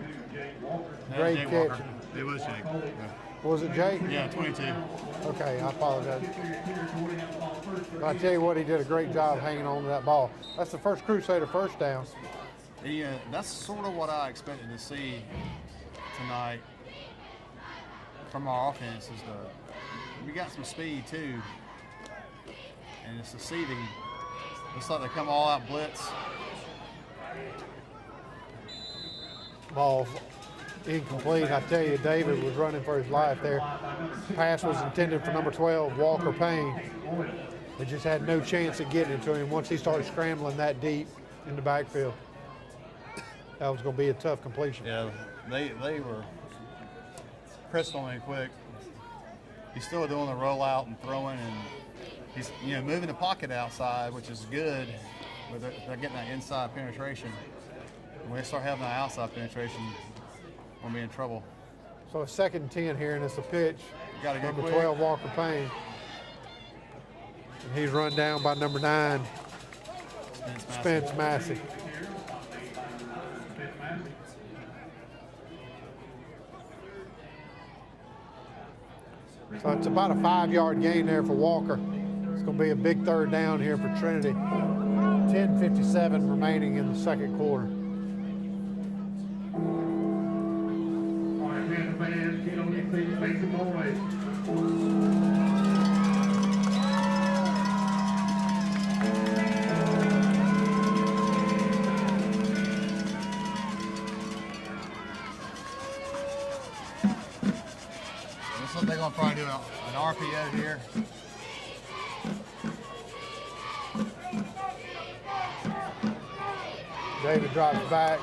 Great catch. Walker. It was Jake. Yeah. Was it Jake? Yeah, 22. Okay, I apologize. But I tell you what, he did a great job hanging on to that ball. That's the first Crusader first down. Yeah, that's sort of what I expected to see tonight from our offense. Is we got some speed too, and it's deceiving. Looks like they come all out blitz. Ball incomplete. I tell you, David was running for his life there. Pass was intended for number 12, Walker Payne. They just had no chance of getting it to him once he started scrambling that deep in the backfield. That was going to be a tough completion. Yeah, they were pressed on him quick. He's still doing the rollout and throwing, and he's moving the pocket outside, which is good. But they're getting that inside penetration. When they start having that outside penetration, we'll be in trouble. So a 2nd and 10 here, and it's a pitch. Got to go number quick. 12, Walker Payne. And he's run down by number 9, Spence Massey. So it's about a 5-yard gain there for Walker. It's going to be a big third down here for Trinity. 10:57 remaining in the second quarter. All right, man, get on your feet, make some noise. Looks like they're going to probably do an RPO here. David drops back.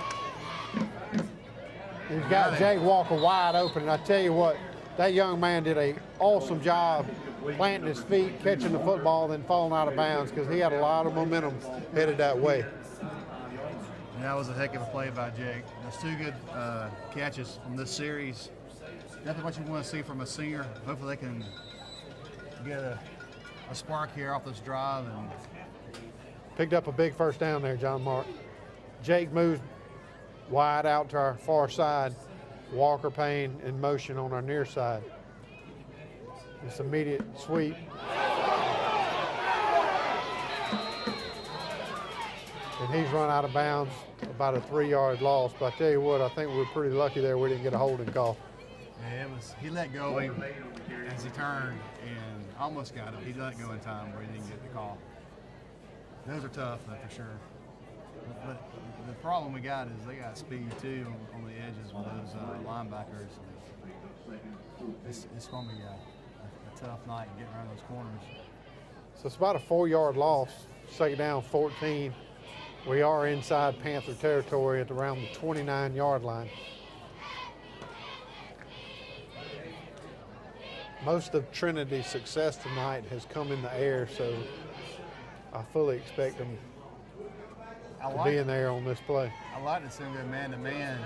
He's got Jake Walker wide open, and I tell you what, that young man did an awesome job planting his feet, catching the football, then falling out of bounds because he had a lot of momentum headed that way. And that was a heck of a play by Jake. There's 2 good catches from this series. Definitely what you want to see from a senior. Hopefully they can get a spark here off this drive. And picked up a big first down there, John Mark. Jake moves wide out to our far side. Walker Payne in motion on our near side. This immediate sweep. And he's run out of bounds, about a 3-yard loss. But I tell you what, I think we're pretty lucky there we didn't get a holding call. Yeah, he let go as he turned and almost got it. He let go in time where he didn't get the call. Those are tough, though, for sure. But the problem we got is they got speed too on the edges with those linebackers. It's going to be a tough night getting around those corners. So it's about a 4-yard loss, second down 14. We are inside Panther territory at around the 29-yard line. Most of Trinity's success tonight has come in the air, so I fully expect them to be in there on this play. I like to see them go man-to-man.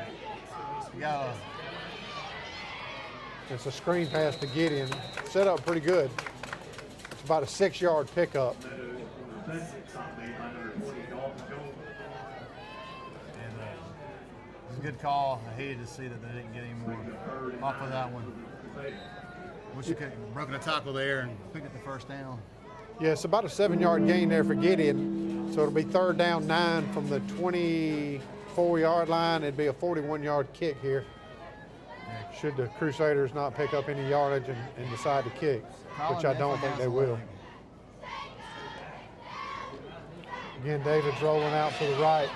It's a screen pass to Gideon. Set up pretty good. It's about a 6-yard pickup. It's a good call. I hated to see that they didn't get any more off of that one. Wish you could have broken a tackle there and picked up the first down. Yeah, it's about a 7-yard gain there for Gideon. So it'll be third down 9 from the 24-yard line. It'd be a 41-yard kick here. Should the Crusaders not pick up any yardage and decide to kick, which I don't think they will. Again, David's rolling out to the right.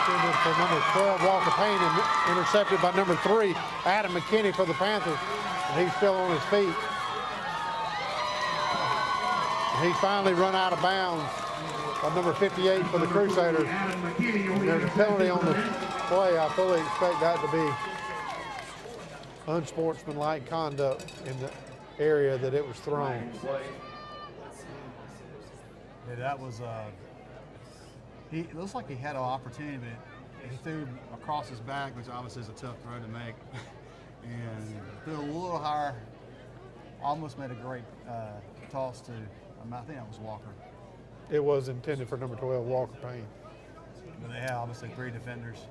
Intended for number 12, Walker Payne, and intercepted by number 3, Adam McKinney for the Panthers. And he's still on his feet. And he's finally run out of bounds by number 58 for the Crusaders. And there's a penalty on the play. I fully expect that to be unsportsmanlike conduct in the area that it was thrown. Yeah, that was, it looks like he had an opportunity, but he threw across his back, which obviously is a tough throw to make. And threw a little higher, almost made a great toss to, I think that was Walker. It was intended for number 12, Walker Payne. But they have obviously 3 defenders.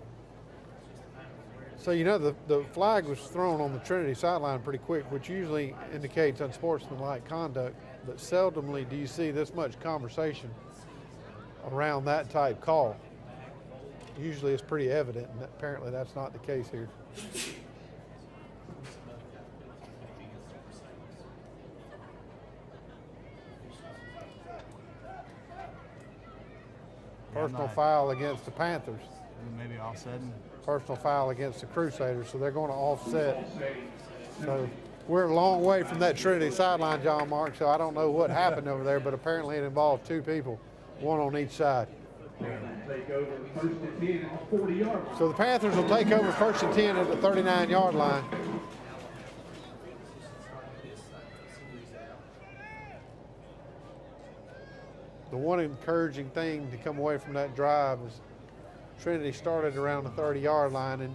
So, you know, the flag was thrown on the Trinity sideline pretty quick, which usually indicates unsportsmanlike conduct, but seldomly do you see this much conversation around that type call. Usually it's pretty evident, and apparently that's not the case here. Personal foul against the Panthers. Maybe offsetting. Personal foul against the Crusaders, so they're going to offset. So we're a long way from that Trinity sideline, John Mark, so I don't know what happened over there, but apparently it involved 2 people, 1 on each side. So the Panthers will take over 1st and 10 at the 39-yard line. The one encouraging thing to come away from that drive is Trinity started around the 30-yard line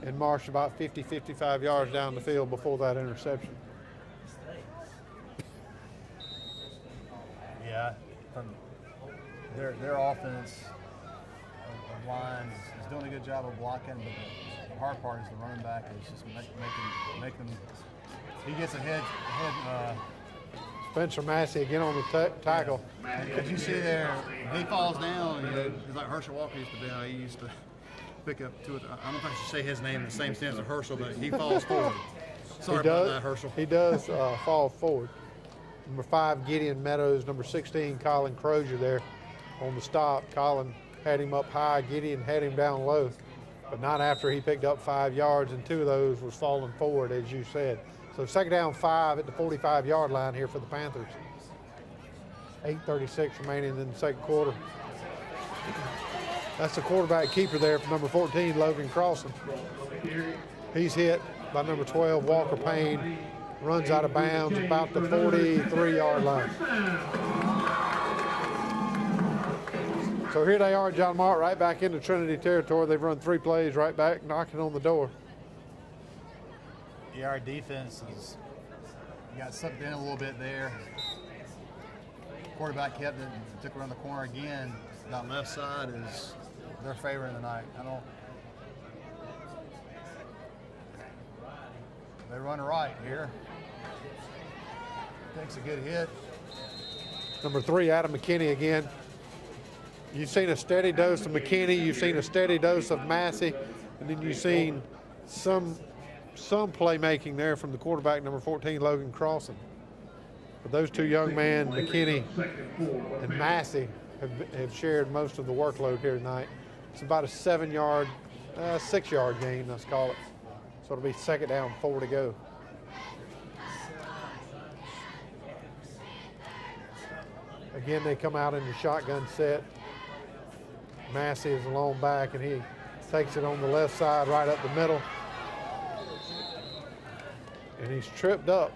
and marched about 50, 55 yards down the field before that interception. Yeah, from their offense of line is doing a good job of blocking, but the hard part is the running back is just make them. He gets ahead. Spence Massey again on the tackle. As you see there, he falls down. He's like Herschel Walker used to be. How he used to pick up to it. I don't think I should say his name in the same sense as Herschel, but he falls forward. Sorry about that, Herschel. He does fall forward. Number 5, Gideon Meadows. Number 16, Colin Crozier there on the stop. Colin had him up high. Gideon had him down low, but not after he picked up 5 yards, and 2 of those was falling forward, as you said. So second down 5 at the 45-yard line here for the Panthers. 8:36 remaining in the second quarter. That's the quarterback keeper there for number 14, Logan Crossan. He's hit by number 12, Walker Payne. Runs out of bounds about the 43-yard line. So here they are, John Mart, right back into Trinity territory. They've run 3 plays, right back knocking on the door. Yeah, our defense got sucked in a little bit there. Quarterback kept it and took around the corner again. That left side is their favorite in the night. They run right here. Takes a good hit. Number 3, Adam McKinney again. You've seen a steady dose of McKinney. You've seen a steady dose of Massey, and then you've seen some playmaking there from the quarterback, number 14, Logan Crossan. But those 2 young men, McKinney and Massey, have shared most of the workload here tonight. It's about a 6-yard gain, let's call it. So it'll be second down, 4 to go. Again, they come out in the shotgun set. Massey is along back, and he takes it on the left side, right up the middle. And he's tripped up.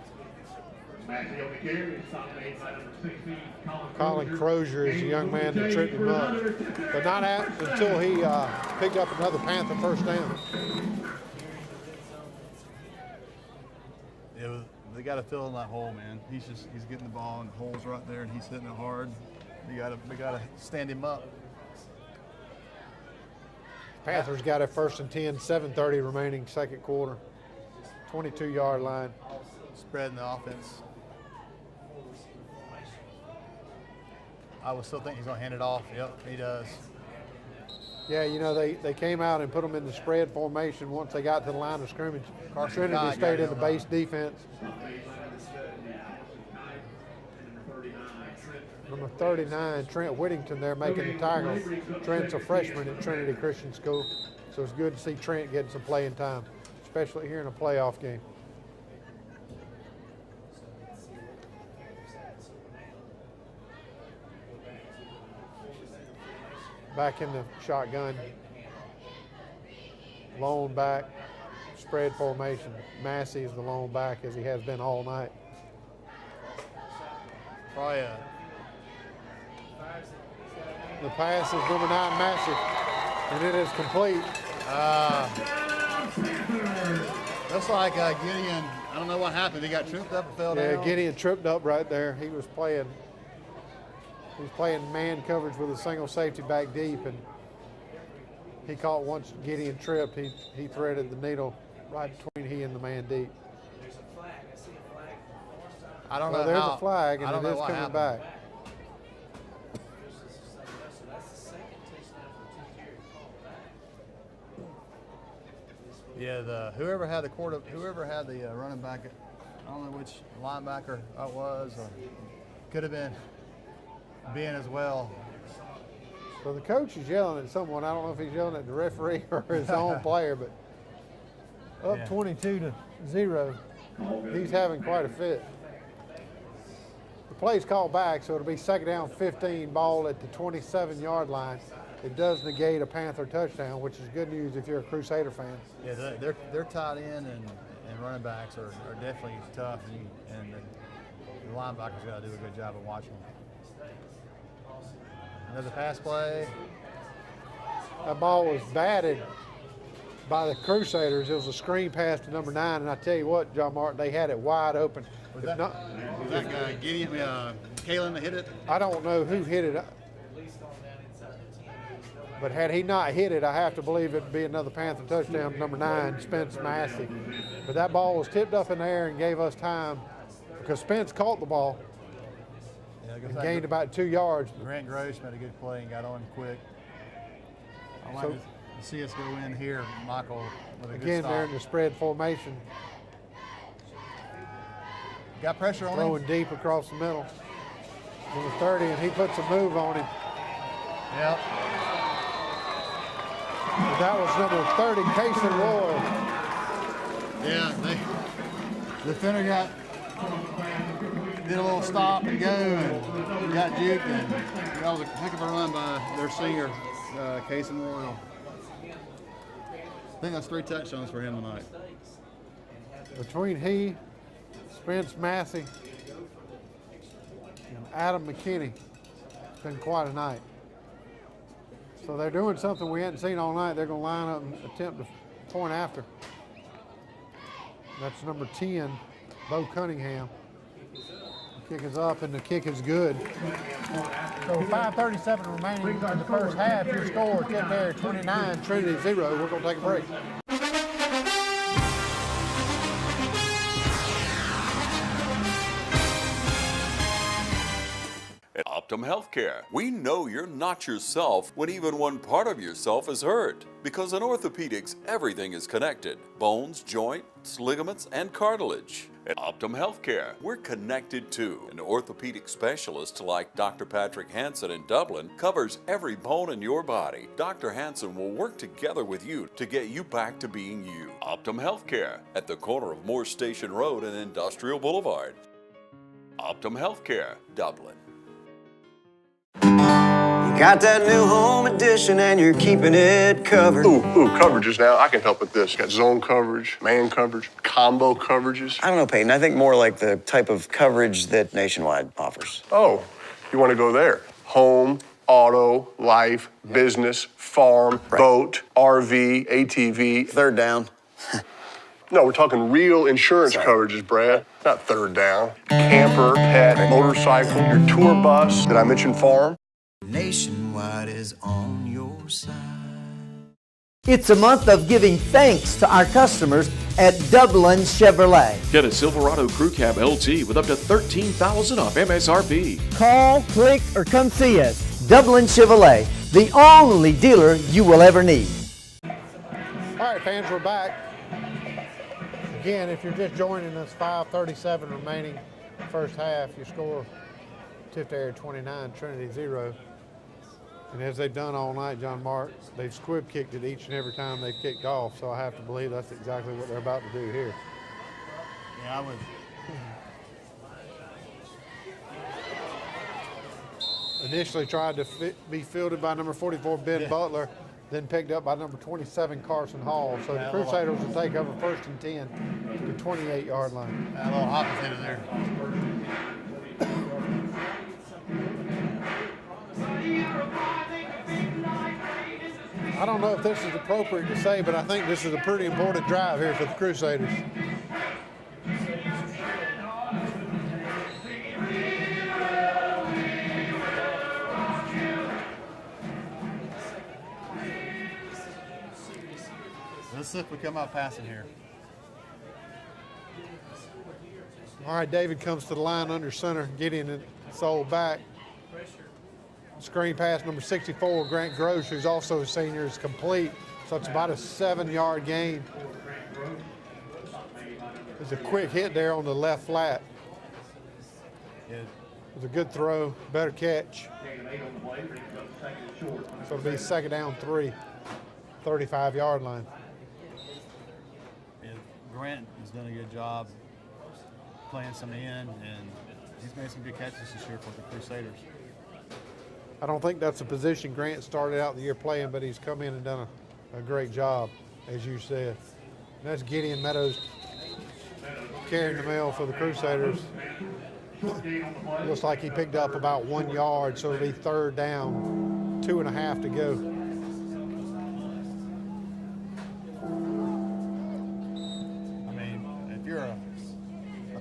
Colin Crozier is the young man that tripped him up, but not until he picked up another Panther first down. They got to fill in that hole, man. He's getting the ball and the hole's right there, and he's hitting it hard. We got to stand him up. Panthers got a 1st and 10, 7:30 remaining second quarter. 22-yard line. Spreading the offense. I would still think he's going to hand it off. Yep, he does. Yeah, you know, they came out and put them in the spread formation once they got to the line of scrimmage. Trinity stayed in the base defense. Number 39, Trent Whittington there making the tackle. Trent's a freshman at Trinity Christian School, so it's good to see Trent getting some playing time, especially here in a playoff game. Back in the shotgun. Lone back, spread formation. Massey is the lone back, as he has been all night. Probably the pass is number 9, Massey, and it is complete. Looks like Gideon, I don't know what happened. He got tripped up and fell down. Yeah, Gideon tripped up right there. He was playing man coverage with a single safety back deep, and he caught once Gideon tripped, he threaded the needle right between he and the man deep. I don't know. There's a flag, and it is coming happened. back. Yeah, whoever had the running back, I don't know which linebacker it was, or could have been Ben as well. So the coach is yelling at someone. I don't know if he's yelling at the referee or his own player, but up 22-0. He's having quite a fit. The play's called back, so it'll be second down 15, ball at the 27-yard line. It does negate a Panther touchdown, which is good news if you're a Crusader fan. Yeah, they're tight end and running backs are definitely tough, and the linebackers got to do a good job of watching them. Another pass play. That ball was batted by the Crusaders. It was a screen pass to number 9, and I tell you what, John Martin, they had it wide open. Was that guy Gideon Colin that hit it? I don't know who hit it, but had he not hit it, I have to believe it'd be another Panther touchdown, number 9, Spence Massey. But that ball was tipped up in the air and gave us time because Spence caught the ball and gained about 2 yards. Grant Gross made a good play and got on quick. I like to see us go in here, Michael, with a good Again, stop. they're in the spread formation. Got pressure on him. Throwing deep across the middle. Number 30, and he puts a move on him. Yep. But that was number 30, Casey Roy. Yeah, the defender did a little stop and go and got juked, and that was a heck of a run by their senior, Casey Royal. I think that's 3 touchdowns for him tonight. Between he, Spence Massey, and Adam McKinney, it's been quite a night. So they're doing something we hadn't seen all night. They're going to line up and attempt to point after. That's number 10, Bo Cunningham. The kick is up and the kick is good. So 5:37 remaining in the first half. Your score, Tiftarea 29, Trinity 0. We're going to take a break. At Optum Healthcare, we know you're not yourself when even one part of yourself is hurt. Because in orthopedics, everything is connected. Bones, joints, ligaments, and cartilage. At Optum Healthcare, we're connected too. An orthopedic specialist like Dr. Patrick Hansen in Dublin covers every bone in your body. Dr. Hansen will work together with you to get you back to being you. Optum Healthcare at the corner of Moore Station Road and Industrial Boulevard. Optum Healthcare, Dublin. Got that new home edition and you're keeping it covered. Ooh, coverages now. I can help with this. Got zone coverage, man coverage, combo coverages. I don't know, Peyton. I think more like the type of coverage that Nationwide offers. Oh, you want to go there? Home, auto, life, business, farm, boat, RV, ATV. Third down. No, we're talking real insurance coverages, Brad. Not third down. Camper, pet, motorcycle, your tour bus. Did I mention farm? Nationwide is on your side. It's a month of giving thanks to our customers at Dublin Chevrolet. Get a Silverado Crew Cab LT with up to $13,000 off MSRP. Call, click, or come see us. Dublin Chevrolet, the only dealer you will ever need. All right, fans, we're back. Again, if you're just joining us, 5:37 remaining first half. Your score, Tiftarea 29, Trinity 0. And as they've done all night, John Mark, they've squib kicked it each and every time they've kicked off. So I have to believe that's exactly what they're about to do here. Yeah, I would. Initially tried to be fielded by number 44, Ben Butler, then picked up by number 27, Carson Hall. So the Crusaders will take over 1st and 10 to the 28-yard line. A little opposite in there. I don't know if this is appropriate to say, but I think this is a pretty important drive here for the Crusaders. Let's see if we come out passing here. All right, David comes to the line under center, getting it sold back. Screen pass number 64, Grant Gross, who's also a senior, is complete. So it's about a 7-yard gain. There's a quick hit there on the left flat. It was a good throw, better catch. So it'll be 2nd down 3, 35-yard line. Yeah, Grant has done a good job playing some in, and he's made some good catches this year for the Crusaders. I don't think that's a position Grant started out the year playing, but he's come in and done a great job, as you said. And that's Gideon Meadows carrying the mail for the Crusaders. Looks like he picked up about 1 yard, so it'll be 3rd down, 2.5 to go. I mean, if you're a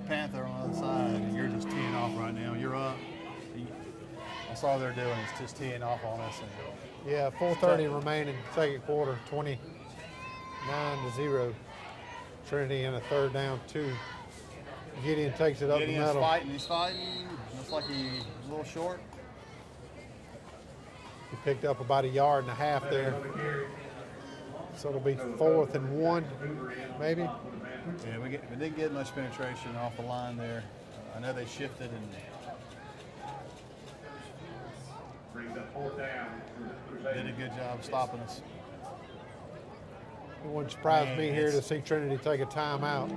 Panther on the other side and you're just teeing off right now, you're up. just teeing off on us. And Yeah, 4:30 remaining, second quarter, 29-0. Trinity in a 3rd down 2. Gideon takes it up the middle. He's fighting. Looks like he's a little short. He picked up about 1.5 yards there. So it'll be 4th and 1, maybe. Yeah, we didn't get much penetration off the line there. I know they shifted and did a good job stopping us. It wouldn't surprise me here to see Trinity take a timeout.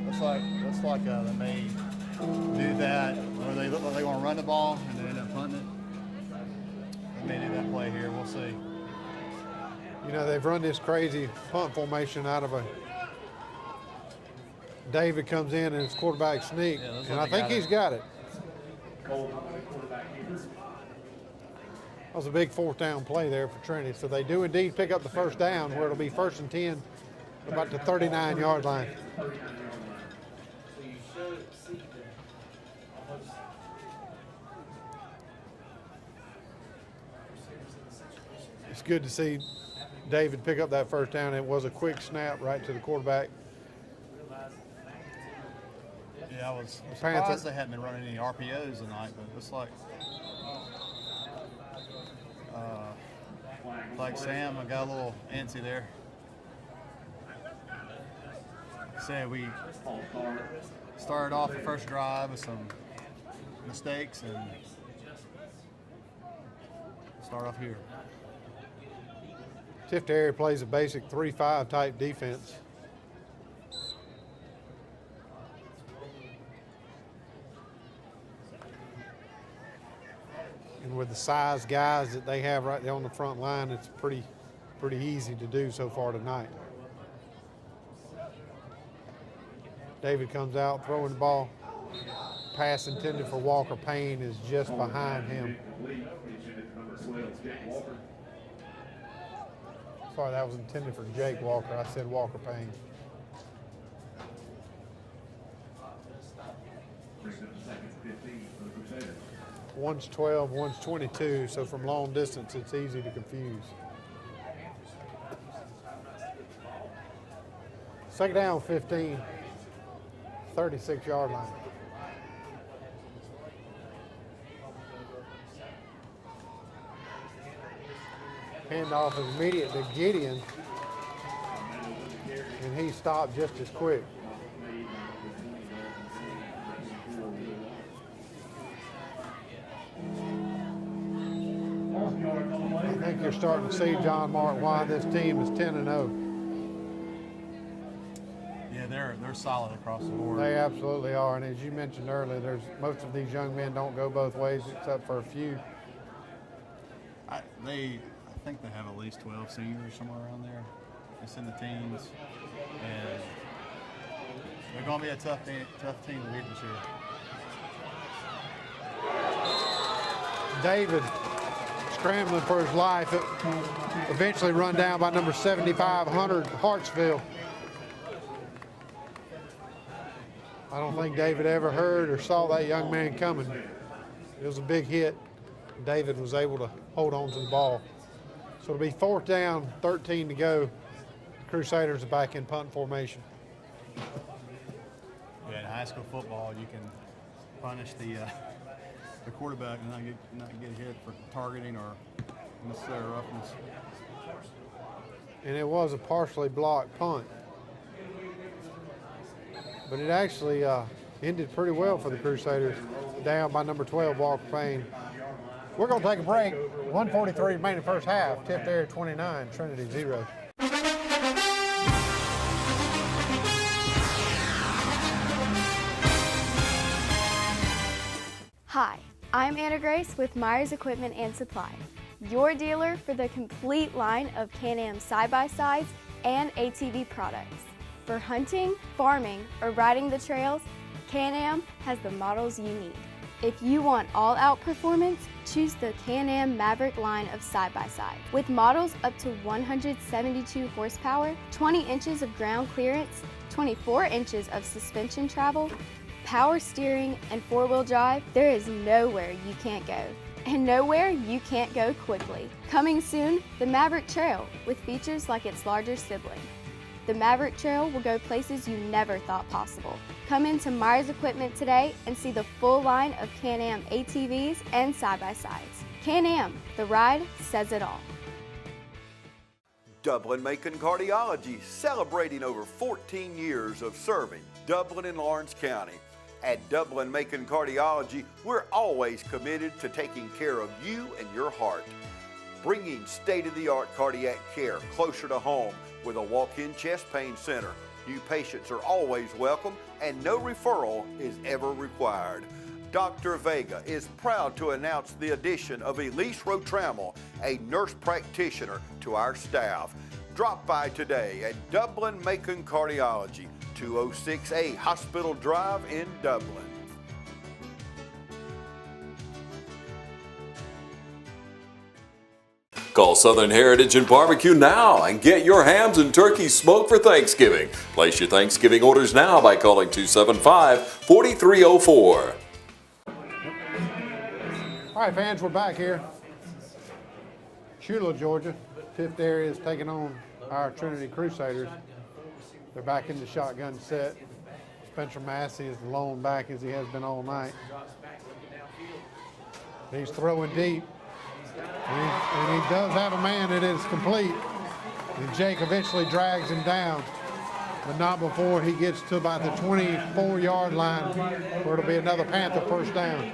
Looks like they may do that, or they look like they want to run the ball and they end up punting it. They may do that play here. We'll see. You know, they've run this crazy punt formation out of a. David comes in and his quarterback sneak, and I think he's got it. That was a big 4th down play there for Trinity. So they do indeed pick up the 1st down, where it'll be 1st and 10, about the 39-yard line. It's good to see David pick up that 1st down. It was a quick snap right to the quarterback. Yeah, I was surprised they hadn't been running any RPOs tonight, but it looks like Sam got a little antsy there. Said we started off the first drive with some mistakes and start off here. Tiftarea plays a basic 3-5 type defense. And with the size guys that they have right there on the front line, it's pretty easy to do so far tonight. David comes out throwing the ball. Pass intended for Walker Payne is just behind him. Sorry, that was intended for Jake Walker. I said Walker Payne. One's 12, one's 22, so from long distance, it's easy to confuse. 2nd down, 15, 36-yard line. Handoff is immediate to Gideon, and he stopped just as quick. I think you're starting to see, John Mark, why this team is 10-0. Yeah, they're solid across the board. They absolutely are, and as you mentioned earlier, most of these young men don't go both ways except for a few. I think they have at least 12 seniors somewhere around there. It's in the teens, and they're going to be a tough team to beat this year. David scrambling for his life, eventually run down by number 7,500 Hartsville. I don't think David ever heard or saw that young man coming. It was a big hit. David was able to hold on to the ball. So it'll be 4th down, 13 to go. The Crusaders are back in punt formation. Yeah, in high school football, you can punish the quarterback and not get hit for targeting or necessary roughness. And it was a partially blocked punt. But it actually ended pretty well for the Crusaders, down by number 12, Walker Payne. We're going to take a break. 1:43 remaining first half. Tiftarea 29, Trinity 0. Hi, I'm Anna Grace with Myers Equipment and Supply, your dealer for the complete line of Can-Am side-by-sides and ATV products. For hunting, farming, or riding the trails, Can-Am has the models you need. If you want all-out performance, choose the Can-Am Maverick line of side-by-side. With models up to 172 horsepower, 20 inches of ground clearance, 24 inches of suspension travel, power steering, and four-wheel drive, there is nowhere you can't go. And nowhere you can't go quickly. Coming soon, the Maverick Trail, with features like its larger sibling. The Maverick Trail will go places you never thought possible. Come into Myers Equipment today and see the full line of Can-Am ATVs and side-by-sides. Can-Am, the ride says it all. Dublin-Macon Cardiology, celebrating over 14 years of serving Dublin and Lawrence County. At Dublin-Macon Cardiology, we're always committed to taking care of you and your heart. Bringing state-of-the-art cardiac care closer to home with a walk-in chest pain center. New patients are always welcome and no referral is ever required. Dr. Vega is proud to announce the addition of Elise Rotrammel, a nurse practitioner, to our staff. Drop by today at Dublin-Macon Cardiology, 206A Hospital Drive in Dublin. Call Southern Heritage and Barbecue now and get your hams and turkeys smoked for Thanksgiving. Place your Thanksgiving orders now by calling 275-4304. All right, fans, we're back here. Shula, Georgia. Tiftarea is taking on our Trinity Crusaders. They're back in the shotgun set. Spence Massey is the lone back as he has been all night. He's throwing deep. And he does have a man that is complete. And Jake eventually drags him down, but not before he gets to about the 24-yard line, where it'll be another Panther first down.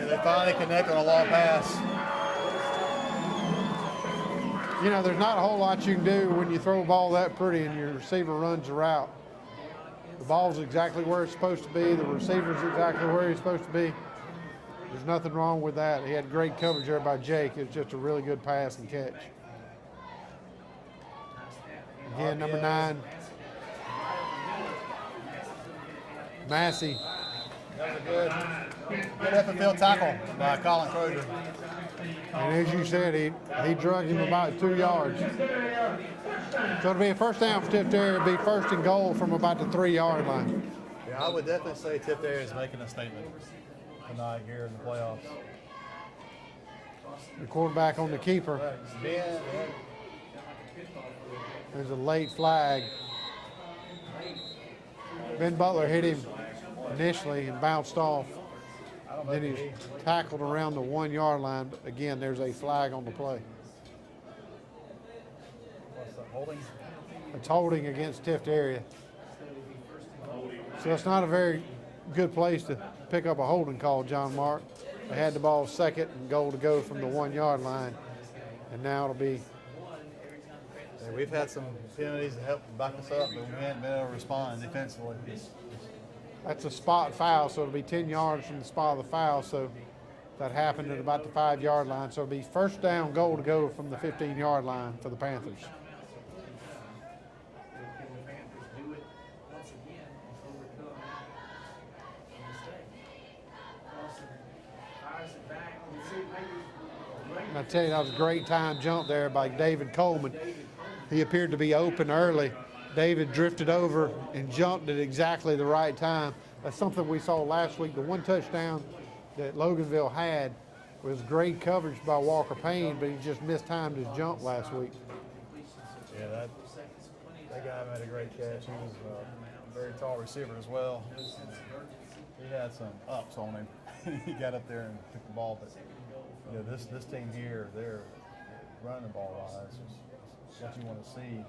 They finally connect on a long pass. You know, there's not a whole lot you can do when you throw a ball that pretty and your receiver runs a route. The ball's exactly where it's supposed to be. The receiver's exactly where he's supposed to be. There's nothing wrong with that. He had great coverage there by Jake. It was just a really good pass and catch. Again, number 9. Massey. That was a good effort field tackle by Colin Crozier. And as you said, he drug him about 2 yards. So it'll be a first down for Tiftarea. It'll be first and goal from about the 3-yard line. Yeah, I would definitely say Tiftarea is making a statement tonight here in the playoffs. The quarterback on the keeper. There's a late flag. Ben Butler hit him initially and bounced off. Then he's tackled around the 1-yard line. But again, there's a flag on the play. What's that, holding? It's holding against Tiftarea. So it's not a very good place to pick up a holding call, John Mark. They had the ball second and goal to go from the 1-yard line. And now it'll be. Yeah, we've had some penalties to help back us up, but we haven't been able to respond defensively. That's a spot foul, so it'll be 10 yards from the spot of the foul. So that happened at about the 5-yard line. So it'll be first down, goal to go from the 15-yard line for the Panthers. And I tell you, that was a great time jump there by David Coleman. He appeared to be open early. David drifted over and jumped at exactly the right time. That's something we saw last week. The one touchdown that Loganville had was great coverage by Walker Payne, but he just mistimed his jump last week. Yeah, that guy made a great catch. He was a very tall receiver as well. He had some ups on him. He got up there and took the ball, but you know, this team here, they're running the ball a lot. That's what you want to see.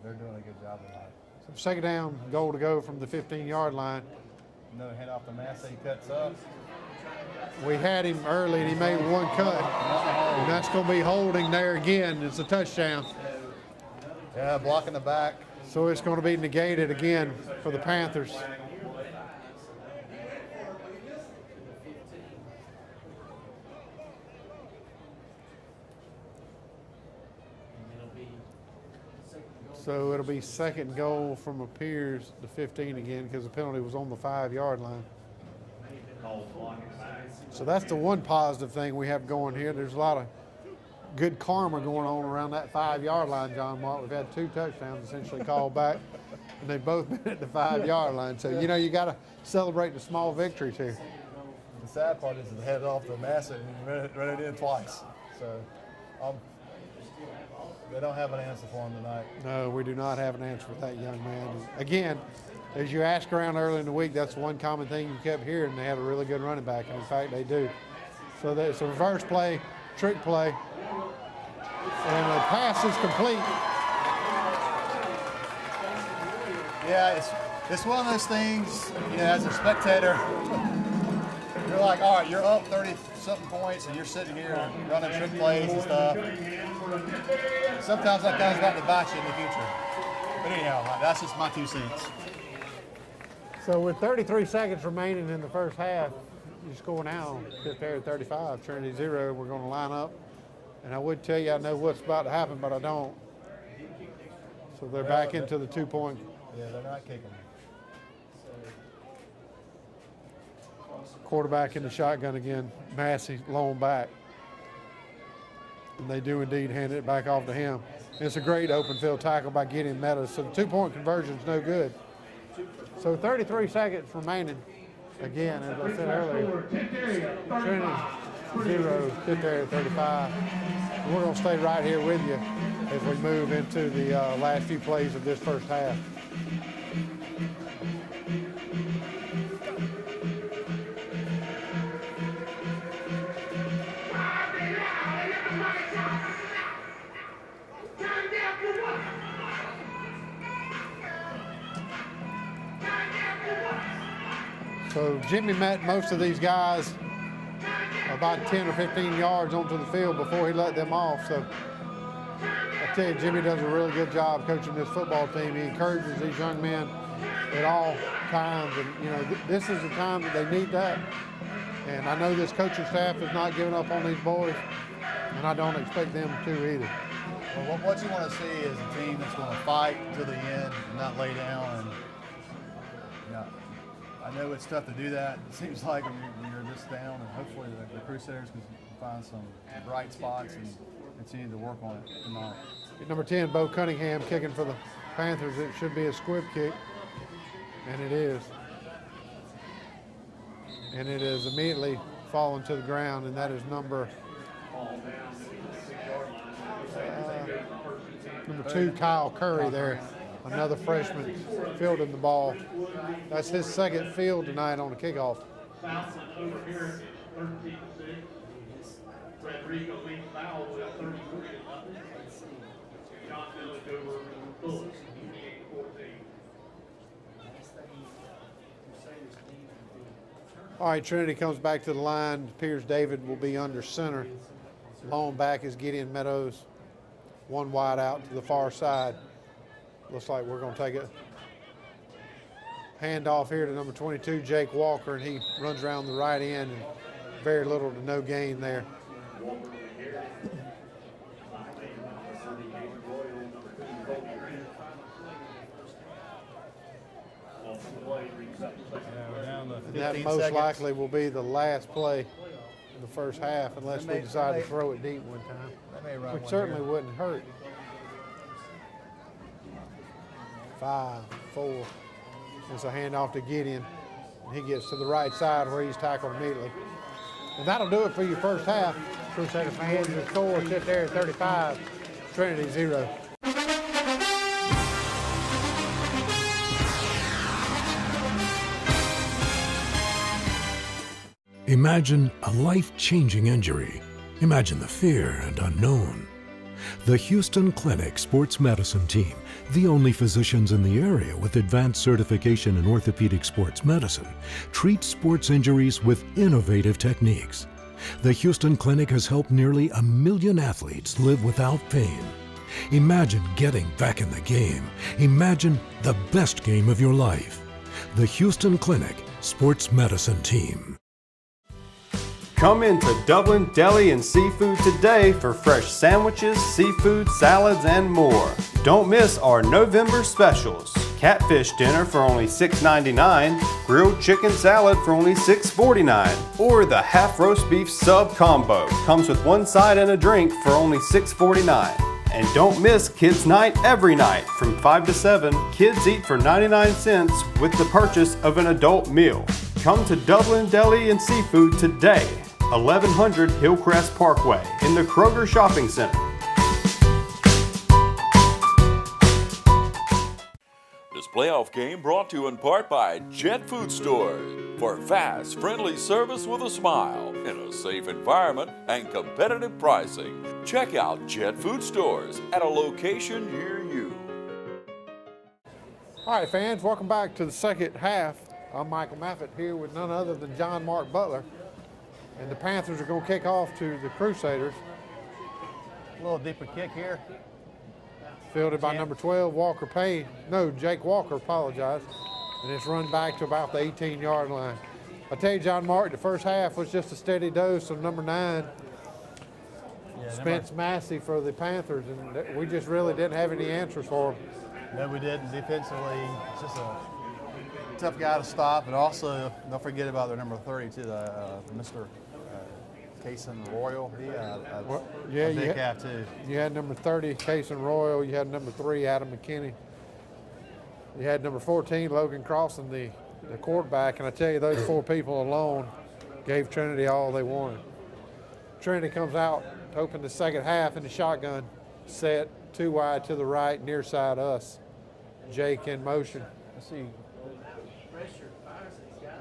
They're doing a good job tonight. So second down, goal to go from the 15-yard line. Another hand off to Massey, he cuts up. We had him early and he made one cut. And that's going to be holding there again. It's a touchdown. Yeah, blocking the back. So it's going to be negated again for the Panthers. So it'll be second goal from appears the 15 again because the penalty was on the 5-yard line. So that's the one positive thing we have going here. There's a lot of good karma going on around that 5-yard line, John Mark. We've had 2 touchdowns essentially called back. and they've both been at the 5-yard line. So, you know, you got to celebrate the small victories here. The sad part is they headed off to Massey and ran it in twice. So they don't have an answer for him tonight. No, we do not have an answer for that young man. Again, as you ask around early in the week, that's one common thing you kept hearing. They have a really good running back, and in fact, they do. So it's a reverse play, trick play, and the pass is complete. Yeah, it's one of those things, you know, as a spectator, you're like, all right, you're up 30-something points, and you're sitting here running trick plays and stuff. Sometimes that comes back to bite you in the future. But anyhow, that's just my 2 cents. So with 33 seconds remaining in the first half, you score now, Tiftarea 35, Trinity 0. We're going to line up. And I would tell you I know what's about to happen, but I don't. So they're back into the 2-point. Yeah, they're not kicking. Quarterback in the shotgun again. Massey, lone back. And they do indeed hand it back off to him. And it's a great open field tackle by Gideon Meadows. So the 2-point conversion is no good. So 33 seconds remaining. Again, as I said earlier, Trinity 0, Tiftarea 35. And we're going to stay right here with you as we move into the last few plays of this first half. So Jimmy met most of these guys about 10 or 15 yards onto the field before he let them off. So I tell you, Jimmy does a really good job coaching this football team. He encourages these young men at all times. And, you know, this is the time that they need that. And I know this coaching staff is not giving up on these boys, and I don't expect them to either. Well, what you want to see is a team that's going to fight to the end and not lay down. And, yeah, I know it's tough to do that. It seems like when you're this down, and hopefully the Crusaders can find some bright spots and continue to work on it tonight. Number 10, Bo Cunningham kicking for the Panthers. It should be a squib kick, and it is. And it is immediately falling to the ground, and that is number 2, Kyle Curry there. Another freshman fielding the ball. That's his second field tonight on the kickoff. All right, Trinity comes back to the line. It appears David will be under center. Long back is Gideon Meadows. One wide out to the far side. Looks like we're going to take a handoff here to number 22, Jake Walker, and he runs around the right end, and very little to no gain there. And that most likely will be the last play in the first half, unless we decide to throw it deep one time, which certainly wouldn't hurt. 5, 4. It's a handoff to Gideon. He gets to the right side where he's tackled immediately. And that'll do it for your first half. Crusader fans, the score sit there at 35, Trinity 0. Imagine a life-changing injury. Imagine the fear and unknown. The Houston Clinic Sports Medicine Team, the only physicians in the area with advanced certification in orthopedic sports medicine, treats sports injuries with innovative techniques. The Houston Clinic has helped nearly 1 million athletes live without pain. Imagine getting back in the game. Imagine the best game of your life. The Houston Clinic Sports Medicine Team. Come into Dublin Deli and Seafood today for fresh sandwiches, seafood, salads, and more. Don't miss our November specials. Catfish dinner for only $6.99, grilled chicken salad for only $6.49, or the half roast beef sub combo. Comes with one side and a drink for only $6.49. And don't miss Kids Night every night from 5 to 7. Kids eat for 99 cents with the purchase of an adult meal. Come to Dublin Deli and Seafood today, 1100 Hillcrest Parkway in the Kroger Shopping Center. This playoff game brought to you in part by Jet Food Stores. For fast, friendly service with a smile, in a safe environment, and competitive pricing. Check out Jet Food Stores at a location near you. All right, fans, welcome back to the second half. I'm Michael Maffett here with none other than John Mark Butler. And the Panthers are going to kick off to the Crusaders. A little deeper kick here. Fielded by number 12, Walker Payne. No, Jake Walker, apologize. And it's run back to about the 18-yard line. I tell you, John Mark, the first half was just a steady dose of number 9, Spence Massey for the Panthers, and we just really didn't have any answers for him. No, we didn't. Defensively, it's just a tough guy to stop, and also don't forget about their number 32, Mr. Cason Royal. He had a big calf too. You had number 30, Cason Royal. You had number 3, Adam McKinney. You had number 14, Logan Crossan, the quarterback, and I tell you, those 4 people alone gave Trinity all they wanted. Trinity comes out to open the second half in the shotgun set, 2 wide to the right, near side us. Jake in motion. Let's see.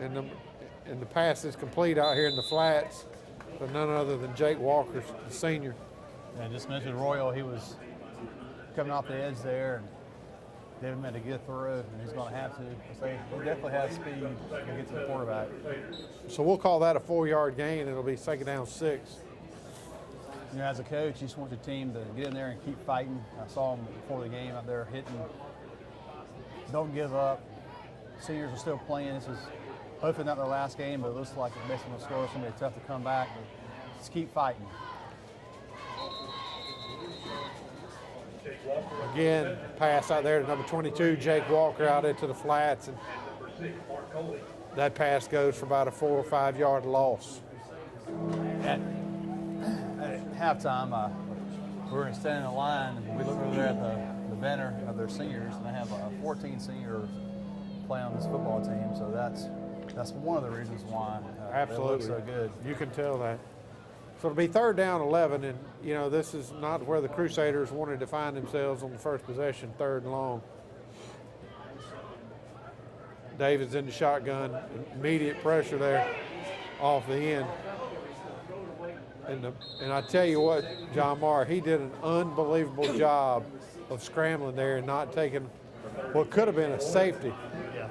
And the pass is complete out here in the flats for none other than Jake Walker, the senior. Yeah, just mentioned Royal. He was coming off the edge there, and David made a good throw, and he's going to have to. He definitely has speed to get to the quarterback. So we'll call that a 4-yard gain. It'll be second down 6. You know, as a coach, you just want your team to get in there and keep fighting. I saw them before the game out there hitting. Don't give up. Seniors are still playing. This is hopefully not their last game, but it looks like based on the score, it's going to be tough to come back. But just keep fighting. Again, pass out there to number 22, Jake Walker, out into the flats, and that pass goes for about a 4 or 5 yard loss. At halftime, we were standing in line, and we looked over there at the banner of their seniors, and they have 14 seniors playing on this football team, so that's one of the reasons why Absolutely. they look so good. You can tell that. So it'll be third down 11, and you know this is not where the Crusaders wanted to find themselves on the first possession, 3rd and long. David's in the shotgun, immediate pressure there off the end. And I tell you what, John Marr, he did an unbelievable job of scrambling there and not taking what could have been a safety. Yeah,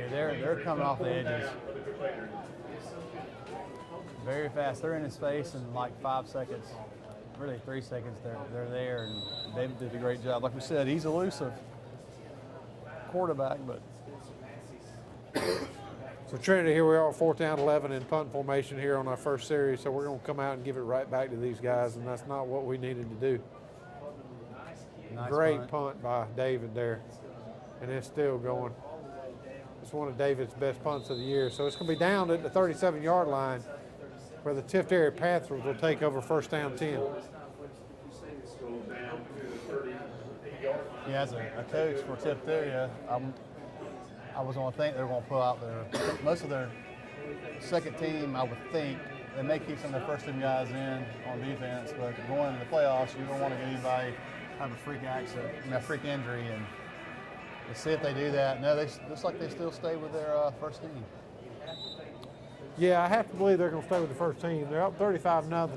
they're coming off the edges. Very fast. They're in his face in like 5 seconds, really 3 seconds. They're there, and David did a great job. Like we said, he's elusive quarterback, but. So Trinity, here we are, 4th down 11 in punt formation here on our first series. So we're going to come out and give it right back to these guys, and that's not what we needed to do. Nice Great punt by David there, and it's still going. It's one of David's best punts of the year. So it's going to be down at the 37-yard line, where the Tiftarea Panthers will take over 1st down 10. Yeah, as a coach for Tiftarea, I was going to think they're going to pull out most of their second team. I would think they may keep some of their first team guys in on defense, but going into the playoffs, you don't want to get anybody have a freak accident, a freak injury, and let's see if they do that. No, they looks like they still stay with their first team. Yeah, I have to believe they're going to stay with the first team. They're up 35-0,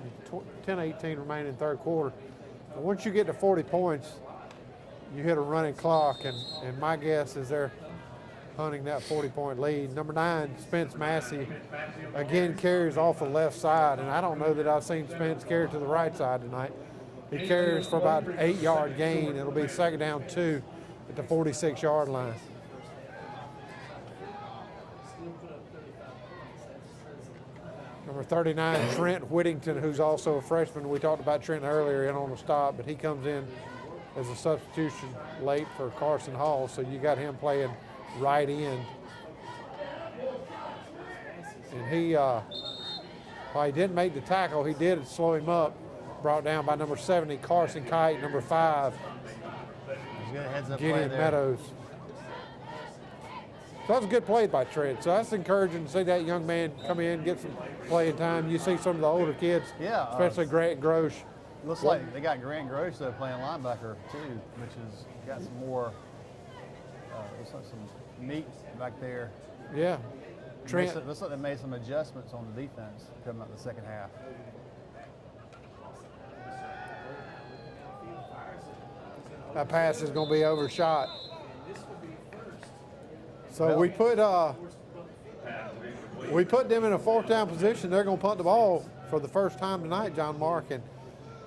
10-18 remaining in 3rd quarter. But once you get to 40 points, you hit a running clock, and my guess is they're hunting that 40-point lead. Number 9, Spence Massey, again carries off the left side, and I don't know that I've seen Spence carry to the right side tonight. He carries for about an 8-yard gain. It'll be 2nd down 2 at the 46-yard line. Number 39, Trent Whittington, who's also a freshman. We talked about Trent earlier in on the stop, but he comes in as a substitution late for Carson Hall, so you got him playing right end. And he, while he didn't make the tackle, he did slow him up. brought down by number 70, Carson Kite, number 5, Gideon Meadows. So that was a good play by Trent. So that's encouraging to see that young man come in, get some playing time. You see some of the older kids, especially Grant Grosh. Looks like they got Grant Grosh though playing linebacker too, which has got some more, looks like some meat back there. Yeah. Trent. Looks like they made some adjustments on the defense coming out the second half. That pass is going to be overshot. So we put them in a 4th down position. They're going to punt the ball for the first time tonight, John Mark.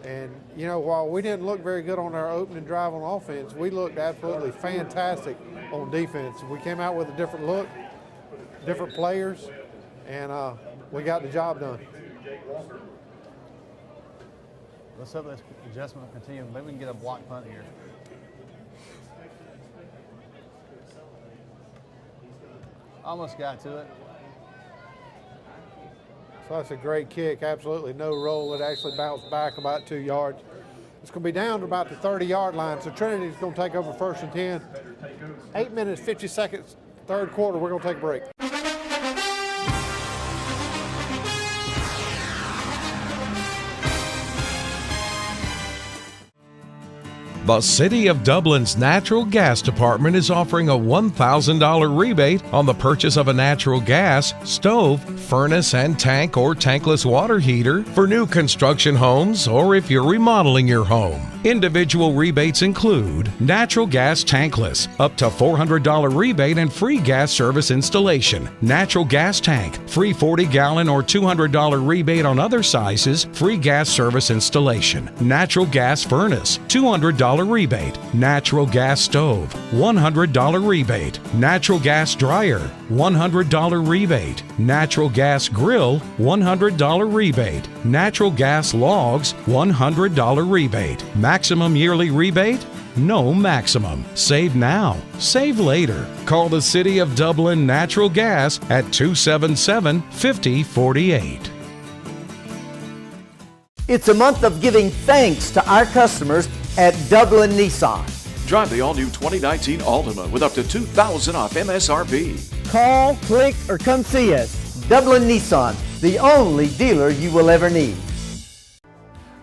And you know, while we didn't look very good on our opening drive on offense, we looked absolutely fantastic on defense. We came out with a different look, different players, and we got the job done. Let's hope this adjustment will continue. Maybe we can get a block punt here. Almost got to it. So that's a great kick, absolutely no roll. It actually bounced back about 2 yards. It's going to be down to about the 30-yard line, so Trinity's going to take over 1st and 10. 8 minutes, 50 seconds, 3rd quarter. We're going to take a break. The City of Dublin's Natural Gas Department is offering a $1,000 rebate on the purchase of a natural gas, stove, furnace and tank or tankless water heater for new construction homes or if you're remodeling your home. Individual rebates include natural gas tankless, up to $400 rebate and free gas service installation. Natural gas tank, free 40-gallon or $200 rebate on other sizes, free gas service installation. Natural gas furnace, $200 rebate. Natural gas stove, $100 rebate. Natural gas dryer, $100 rebate. Natural gas grill, $100 rebate. Natural gas logs, $100 rebate. Maximum yearly rebate? No maximum. Save now. Save later. Call the City of Dublin Natural Gas at 277-5048. It's a month of giving thanks to our customers at Dublin Nissan. Drive the all-new 2019 Altima with up to $2,000 off MSRP. Call, click, or come see us. Dublin Nissan, the only dealer you will ever need.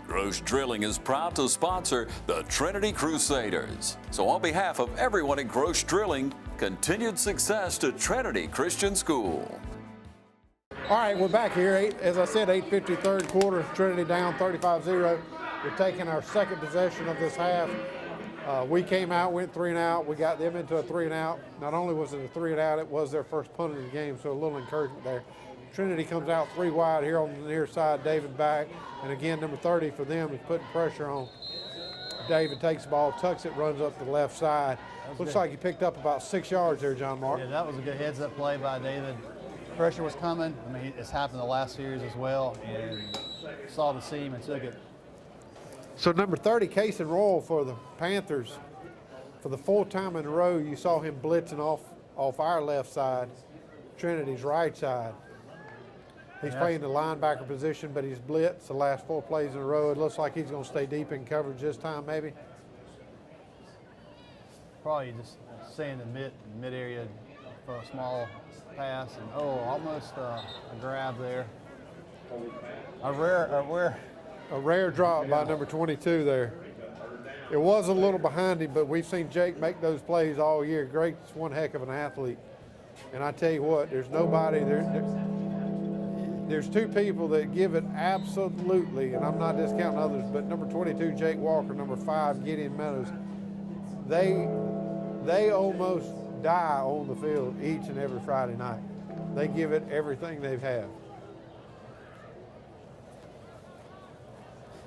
Grosh Drilling is proud to sponsor the Trinity Crusaders. So on behalf of everyone at Grosh Drilling, continued success to Trinity Christian School. All right, we're back here. As I said, 8:50 3rd quarter. Trinity down 35-0. We're taking our 2nd possession of this half. We came out, went 3 and out. We got them into a 3 and out. Not only was it a 3 and out, it was their first punt of the game, so a little encouragement there. Trinity comes out 3 wide here on the near side, David back. And again, number 30 for them is putting pressure on. David takes the ball, tucks it, runs up the left side. Looks like he picked up about 6 yards there, John Mark. Yeah, that was a good heads-up play by David. Pressure was coming. I mean, it's happened the last series as well, and saw the seam and took it. So number 30, Casey Royal for the Panthers. For the 4th time in a row, you saw him blitzing off our left side, Trinity's right side. He's playing the linebacker position, but he's blitzed the last 4 plays in a row. It looks like he's going to stay deep in coverage this time, maybe. Probably just staying in the mid area for a small pass, and almost a grab there. A rare drop by number 22 there. It was a little behind him, but we've seen Jake make those plays all year. Drake's one heck of an athlete. And I tell you what, there's nobody, there's 2 people that give it absolutely, and I'm not discounting others, but number 22, Jake Walker, number 5, Gideon Meadows, they almost die on the field each and every Friday night. They give it everything they've had.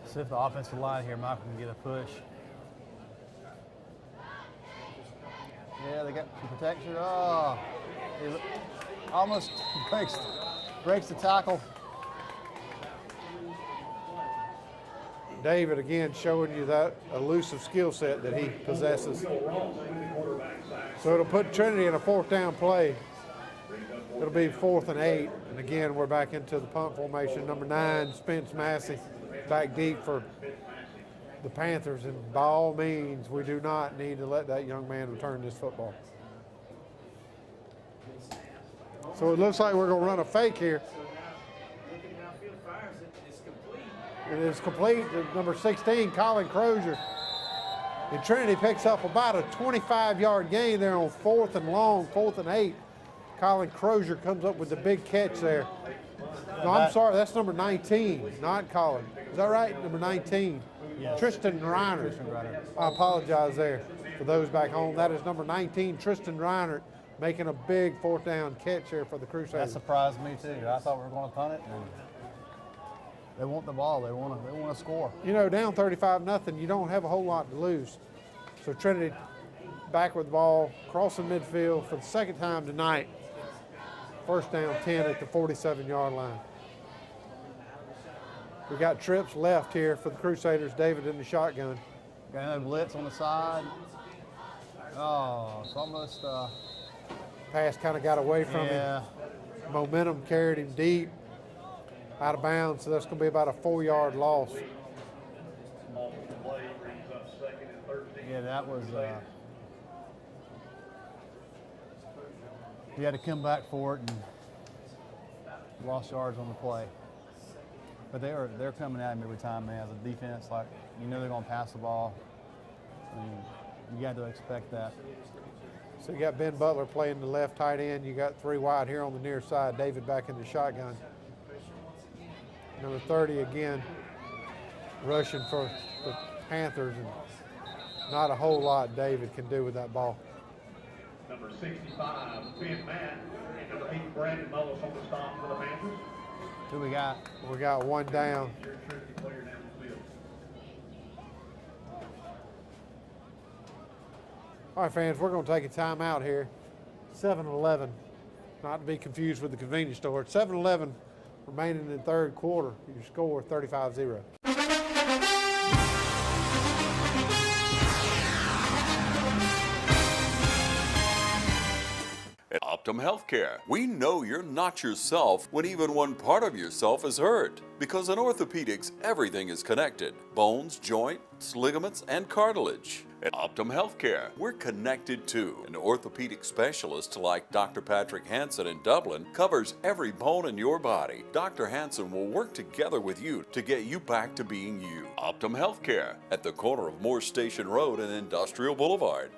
See if the offensive line here, Michael, can get a push. Yeah, they got some protection. Oh, he almost breaks the tackle. David again showing you that elusive skill set that he possesses. So it'll put Trinity in a 4th down play. It'll be 4th and 8. And again, we're back into the punt formation. Number 9, Spence Massey, back deep for the Panthers. And by all means, we do not need to let that young man return this football. So it looks like we're going to run a fake here. It is complete. Number 16, Colin Crozier. And Trinity picks up about a 25-yard gain there on 4th and long, 4th and 8. Colin Crozier comes up with the big catch there. No, I'm sorry, that's number 19, not Colin. Is that right? Number 19. Yes. Tristan Reiner. I apologize there for those back home. That is number 19, Tristan Reiner, making a big 4th down catch here for the Crusaders. That surprised me too. I thought we were going to punt it. And they want the ball. They want to score. You know, down 35-0, you don't have a whole lot to lose. So Trinity back with the ball, crossing midfield for the second time tonight. 1st down 10 at the 47-yard line. We got trips left here for the Crusaders. David in the shotgun. Got another blitz on the side. Oh, it's almost. Pass kind of got away from him. Momentum carried him deep, out of bounds. So that's going to be about a 4-yard loss. Yeah, that was. He had to come back for it and lost yards on the play. But they're coming at him every time, man. As a defense, like, you know they're going to pass the ball. I mean, you got to expect that. So you got Ben Butler playing the left tight end. You got 3 wide here on the near side. David back in the shotgun. Number 30 again, rushing for the Panthers, and not a whole lot David can do with that ball. Number 65, Ben Matt, and number 8, Brandon Mullis on the stop for the Panthers. Who we got? We got 1 down. All right, fans, we're going to take a timeout here. 7-11, not to be confused with the convenience store. 7-11 remaining in the 3rd quarter. Your score 35-0. At Optum Healthcare, we know you're not yourself when even one part of yourself is hurt. Because in orthopedics, everything is connected. Bones, joints, ligaments, and cartilage. At Optum Healthcare, we're connected too. An orthopedic specialist like Dr. Patrick Hansen in Dublin covers every bone in your body. Dr. Hansen will work together with you to get you back to being you. Optum Healthcare at the corner of Moore Station Road and Industrial Boulevard.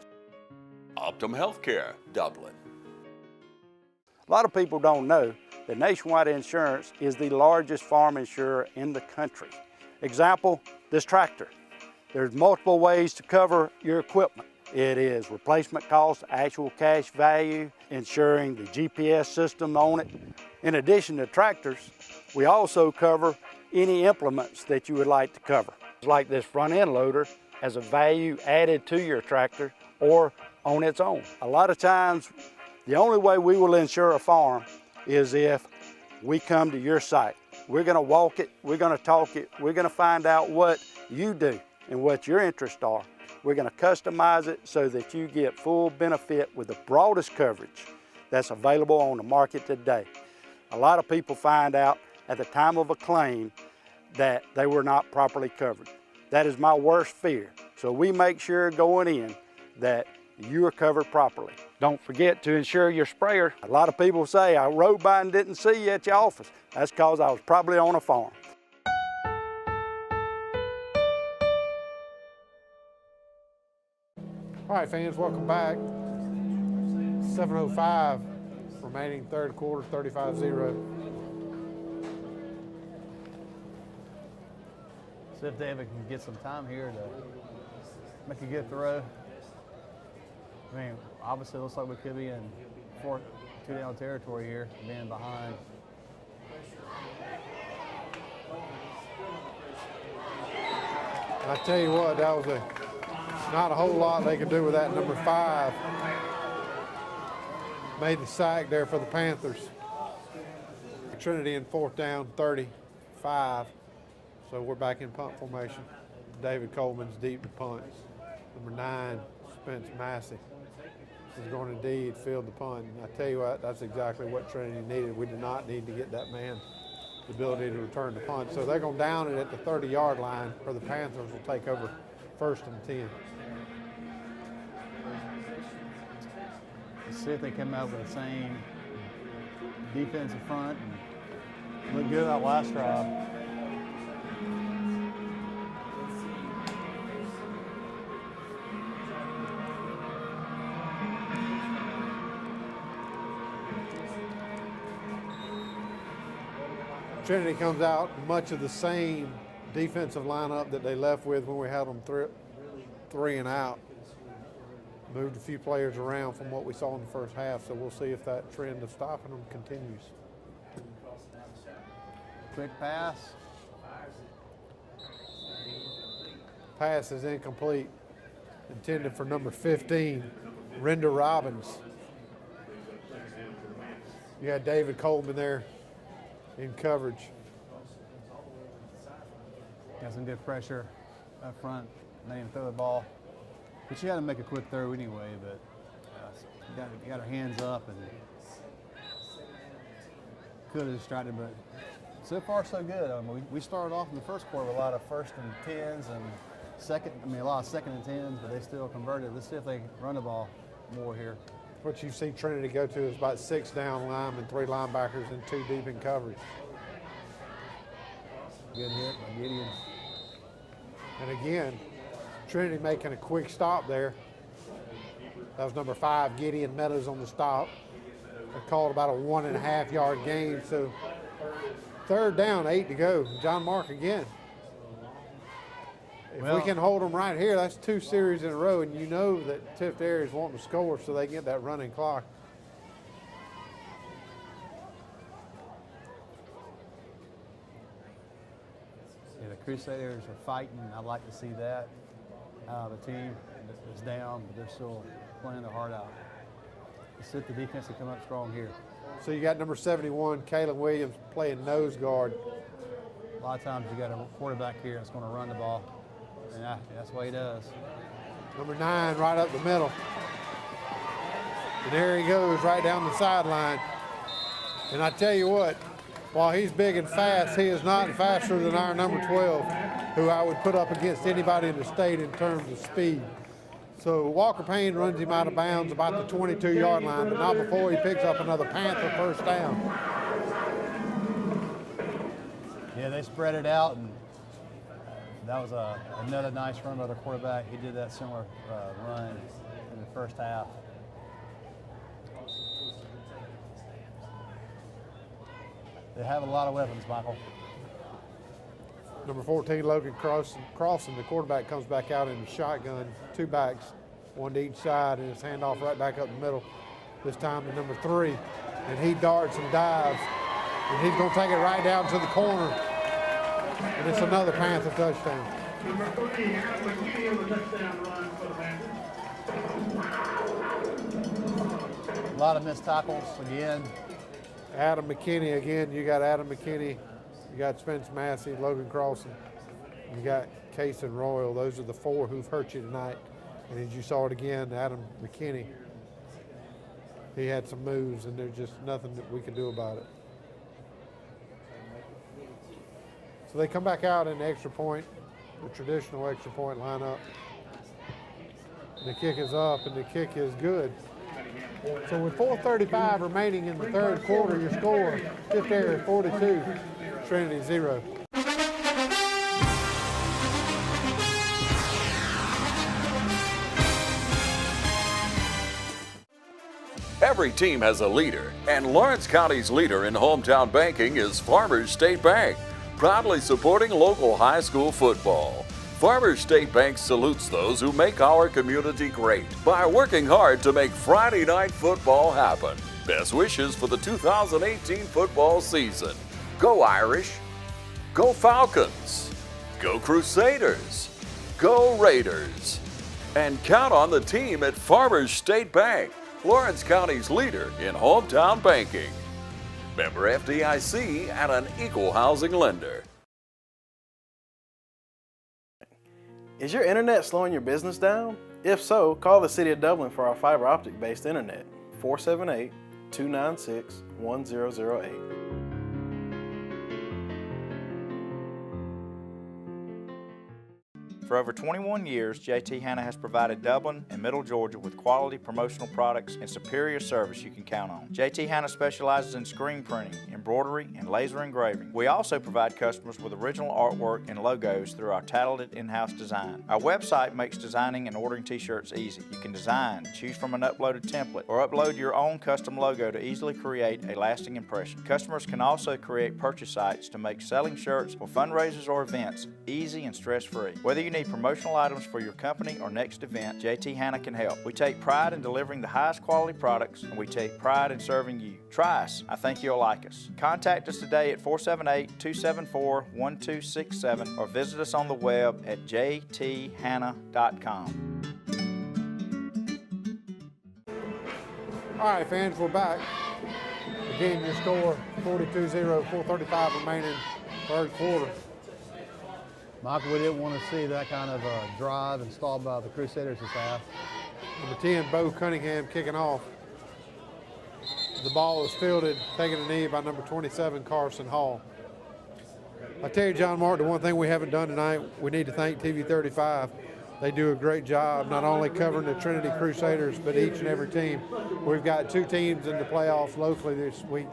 Optum Healthcare, Dublin. A lot of people don't know that Nationwide Insurance is the largest farm insurer in the country. Example, this tractor. There's multiple ways to cover your equipment. It is replacement cost, actual cash value, insuring the GPS system on it. In addition to tractors, we also cover any implements that you would like to cover. Like this front end loader as a value added to your tractor or on its own. A lot of times, the only way we will insure a farm is if we come to your site. We're going to walk it, we're going to talk it, we're going to find out what you do and what your interests are. We're going to customize it so that you get full benefit with the broadest coverage that's available on the market today. A lot of people find out at the time of a claim that they were not properly covered. That is my worst fear. So we make sure going in that you are covered properly. Don't forget to insure your sprayer. A lot of people say, I rode by and didn't see you at your office. That's because I was probably on a farm. All right, fans, welcome back. 7:05 remaining 3rd quarter, 35-0. See if David can get some time here to make a good throw. I mean, obviously it looks like we could be in 2-down territory here, being behind. I tell you what, that was not a whole lot they could do with that. Number 5 made the sack there for the Panthers. Trinity in 4th down, 35. So we're back in punt formation. David Coleman's deep to punt. Number 9, Spence Massey. is going to indeed field the punt. And I tell you what, that's exactly what Trinity needed. We did not need to get that man the ability to return the punt. So they're going to down it at the 30-yard line, where the Panthers will take over 1st and 10. Let's see if they come out with the same defensive front and look good that last drive. Trinity comes out much of the same defensive lineup that they left with when we had them 3 and out. Moved a few players around from what we saw in the first half, so we'll see if that trend of stopping them continues. Quick pass. Pass is incomplete. Intended for number 15, Render Robbins. You had David Coleman there in coverage. Got some good pressure up front. Made him throw the ball. But you got to make a quick throw anyway, but you got our hands up and could have distracted, but so far so good. I mean, we started off in the first quarter with a lot of 1st and 10s and a lot of 2nd and 10s, but they still converted. Let's see if they can run the ball more here. What you see Trinity go to is about 6 down linemen, 3 linebackers, and 2 deep in coverage. Good hit by Gideon. And again, Trinity making a quick stop there. That was number 5, Gideon Meadows on the stop. They called about a 1.5-yard gain, so 3rd down, 8 to go. John Mark again. If we can hold them right here, that's 2 series in a row, and you know that Tiftarea is wanting to score so they get that running clock. Yeah, the Crusaders are fighting. I'd like to see that. The team is down, but they're still playing their heart out. Let's see if the defense will come up strong here. So you got number 71, Caleb Williams, playing nose guard. A lot of times you got a quarterback here that's going to run the ball, and that's what he does. Number 9 right up the middle. And there he goes right down the sideline. And I tell you what, while he's big and fast, he is not faster than our number 12, who I would put up against anybody in the state in terms of speed. So Walker Payne runs him out of bounds about the 22-yard line, but not before he picks up another Panther 1st down. Yeah, they spread it out, and that was another nice run by the quarterback. He did that similar run in the first half. They have a lot of weapons, Michael. Number 14, Logan Crossan, the quarterback, comes back out in the shotgun. 2 backs, 1 to each side, and it's handoff right back up the middle. This time to number 3, and he darts and dives, and he's going to take it right down to the corner, and it's another Panther touchdown. Number 3, Adam McKinney on the touchdown run for the Panthers. A lot of missed tackles again. Adam McKinney again. You got Adam McKinney. You got Spence Massey, Logan Crossan. You got Case and Royal. Those are the 4 who've hurt you tonight. And as you saw it again, Adam McKinney, he had some moves, and there's just nothing that we could do about it. So they come back out in the extra point, the traditional extra point lineup. The kick is up, and the kick is good. So with 4:35 remaining in the 3rd quarter, your score, Tiftarea 42, Trinity 0. Every team has a leader, and Lawrence County's leader in hometown banking is Farmers State Bank, proudly supporting local high school football. Farmers State Bank salutes those who make our community great by working hard to make Friday night football happen. Best wishes for the 2018 football season. Go Irish, go Falcons, go Crusaders, go Raiders. And count on the team at Farmers State Bank, Lawrence County's leader in hometown banking. Member FDIC and an equal housing lender. Is your internet slowing your business down? If so, call the City of Dublin for our fiber optic based internet, 478-296-1008. For over 21 years, JT Hanna has provided Dublin and Middle Georgia with quality promotional products and superior service you can count on. JT Hanna specializes in screen printing, embroidery, and laser engraving. We also provide customers with original artwork and logos through our talented in-house design. Our website makes designing and ordering t-shirts easy. You can design, choose from an uploaded template, or upload your own custom logo to easily create a lasting impression. Customers can also create purchase sites to make selling shirts for fundraisers or events easy and stress-free. Whether you need promotional items for your company or next event, JT Hanna can help. We take pride in delivering the highest quality products, and we take pride in serving you. Try us. I think you'll like us. Contact us today at 478-274-1267 or visit us on the web at jthanna.com. All right, fans, we're back. Again, your score 42-0, 4:35 remaining, third quarter. Michael, we didn't want to see that kind of drive installed by the Crusaders this half. Number 10, Bo Cunningham kicking off. The ball is fielded, taking a knee by number 27, Carson Hall. I tell you, John Mark, the one thing we haven't done tonight, we need to thank TV 35. They do a great job not only covering the Trinity Crusaders, but each and every team. We've got two teams in the playoffs locally this week.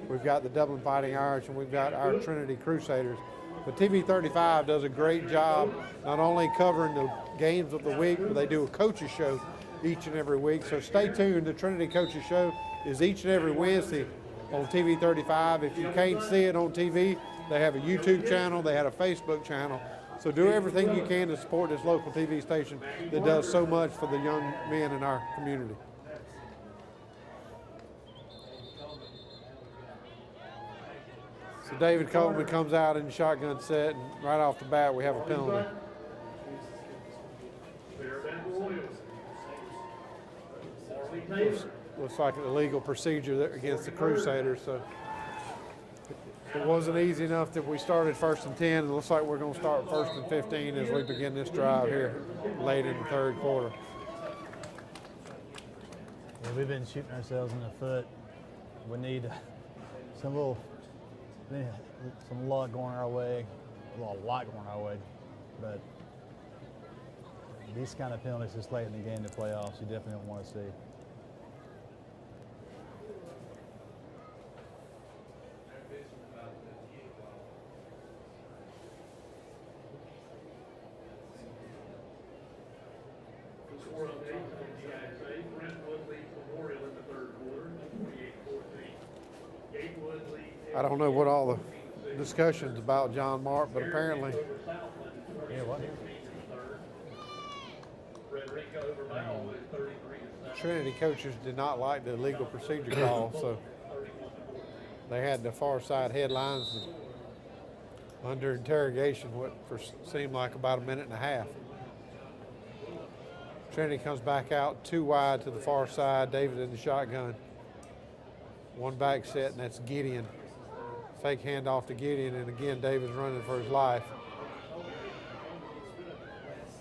We've got the Dublin Fighting Irish, and we've got our Trinity Crusaders. But TV 35 does a great job not only covering the games of the week, but they do a coaches show each and every week. So stay tuned. The Trinity Coaches Show is each and every Wednesday on TV 35. If you can't see it on TV, they have a YouTube channel, they have a Facebook channel. So do everything you can to support this local TV station that does so much for the young men in our community. So David Coleman comes out in the shotgun set, and right off the bat we have a penalty. Looks like an illegal procedure against the Crusaders. So it wasn't easy enough that we started 1st and 10. It looks like we're going to start 1st and 15 as we begin this drive here late in the third quarter. Yeah, we've been shooting ourselves in the foot. We need some luck going our way, a lot going our way, but these kind of penalties this late in the game, the playoffs, you definitely don't want to see. I don't know what all the discussions about John Mark, but apparently Trinity coaches did not like the illegal procedure call, so they had the far side headlines under interrogation what seemed like about a minute and a half. Trinity comes back out 2 wide to the far side, David in the shotgun. One back set, and that's Gideon. Fake handoff to Gideon, and again, David's running for his life.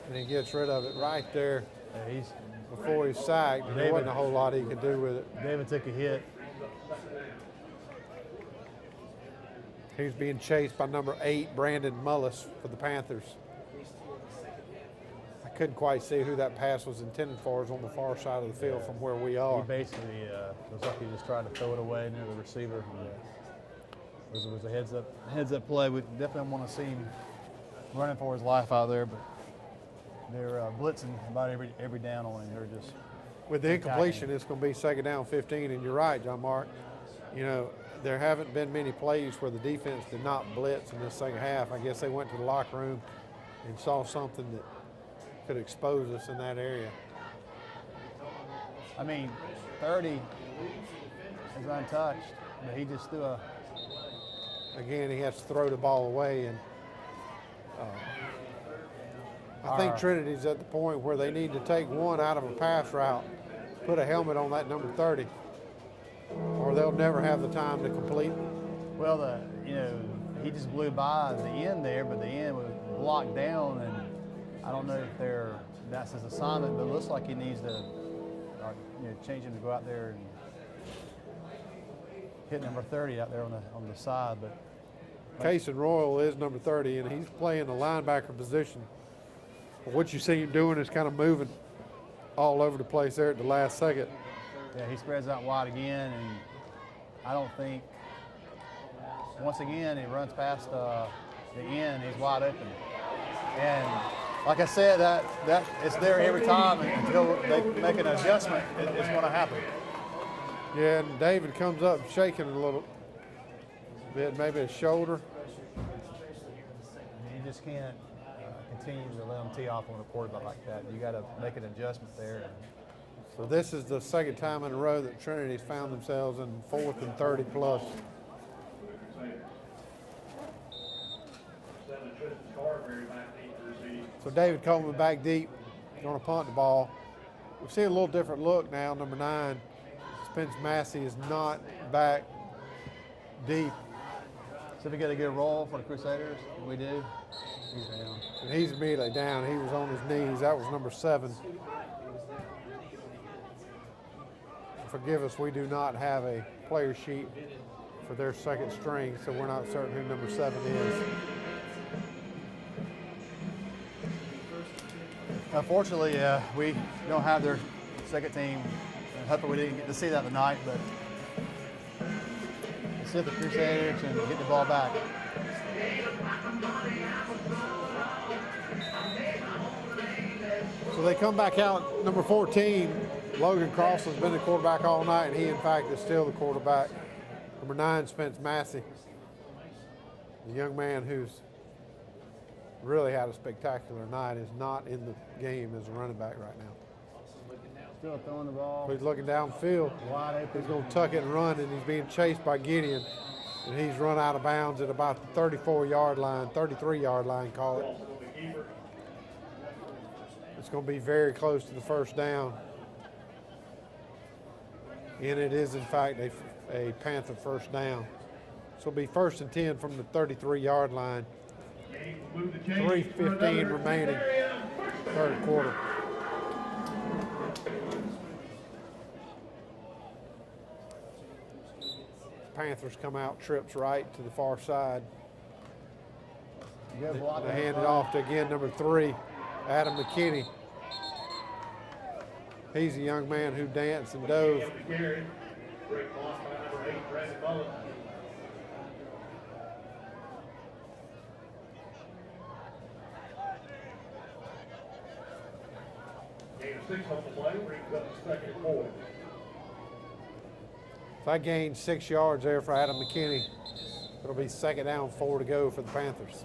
And he gets rid of it right there before he's sacked. There wasn't a whole lot he could do with it. David took a hit. He's being chased by number 8, Brandon Mullis for the Panthers. I couldn't quite see who that pass was intended for. It was on the far side of the field from where we are. He basically was like he just tried to throw it away near the receiver. It was a heads up play. We definitely want to see him running for his life out there, but they're blitzing about every down on him. They're just with the incompletion, it's going to be 2nd down 15, and you're right, John Mark. You know, there haven't been many plays where the defense did not blitz in this second half. I guess they went to the locker room and saw something that could expose us in that area. I mean, 30 is untouched, but he just threw a. Again, he has to throw the ball away, and I think Trinity's at the point where they need to take one out of a pass route, put a helmet on that number 30, or they'll never have the time to complete. Well, he just blew by the end there, but the end was blocked down, and I don't know if they're that's his assignment, but it looks like he needs to change him to go out there and hit number 30 out there on the side. But Cason Royal is number 30, and he's playing the linebacker position. But what you see him doing is kind of moving all over the place there at the last second. Yeah, he spreads out wide again, and I don't think, once again, he runs past the end, he's wide open. And like I said, that it's there every time, and until they make an adjustment, it's going to happen. Yeah, and David comes up shaking a little bit, maybe his shoulder. You just can't continue to let them tee off on a quarterback like that. You got to make an adjustment there. So this is the second time in a row that Trinity's found themselves in 4th and 30 plus. So David Coleman back deep, going to punt the ball. We've seen a little different look now. Number 9, Spence Massey is not back deep. So we get a good roll for the Crusaders. We do. He's down. And he's immediately down. He was on his knees. That was number 7. Forgive us, we do not have a player sheet for their second string, so we're not certain who number 7 is. Unfortunately, we don't have their second team. Hopefully we didn't get to see that tonight, but let's see if the Crusaders can get the ball back. So they come back out, number 14, Logan Cross has been the quarterback all night, and he, in fact, is still the quarterback. Number 9, Spence Massey, the young man who's really had a spectacular night, is not in the game as a running back right now. Still throwing the ball. He's looking downfield. Wide open. He's going to tuck it and run, and he's being chased by Gideon, and he's run out of bounds at about the 34-yard line, 33-yard line, call it. It's going to be very close to the first down. And it is, in fact, a Panther first down. So it'll be 1st and 10 from the 33-yard line. 3:15 remaining, third quarter. Panthers come out, trips right to the far side. They hand it off to, again, number 3, Adam McKinney. He's a young man who danced and dove. If I gained 6 yards there for Adam McKinney, it'll be 2nd down, 4 to go for the Panthers.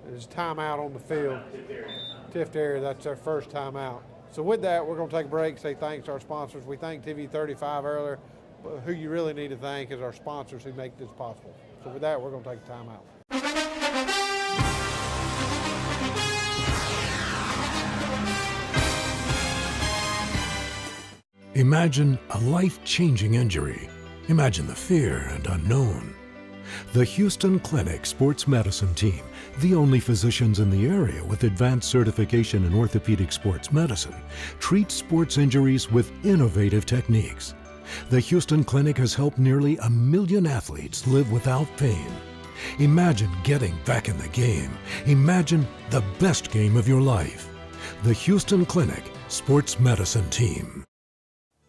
There's timeout on the field. Tiftarea, that's their first timeout. So with that, we're going to take a break, say thanks to our sponsors. We thanked TV 35 earlier, but who you really need to thank is our sponsors who make this possible. So with that, we're going to take a timeout. Imagine a life-changing injury. Imagine the fear and unknown. The Houston Clinic Sports Medicine Team, the only physicians in the area with advanced certification in orthopedic sports medicine, treats sports injuries with innovative techniques. The Houston Clinic has helped nearly 1 million athletes live without pain. Imagine getting back in the game. Imagine the best game of your life. The Houston Clinic Sports Medicine Team.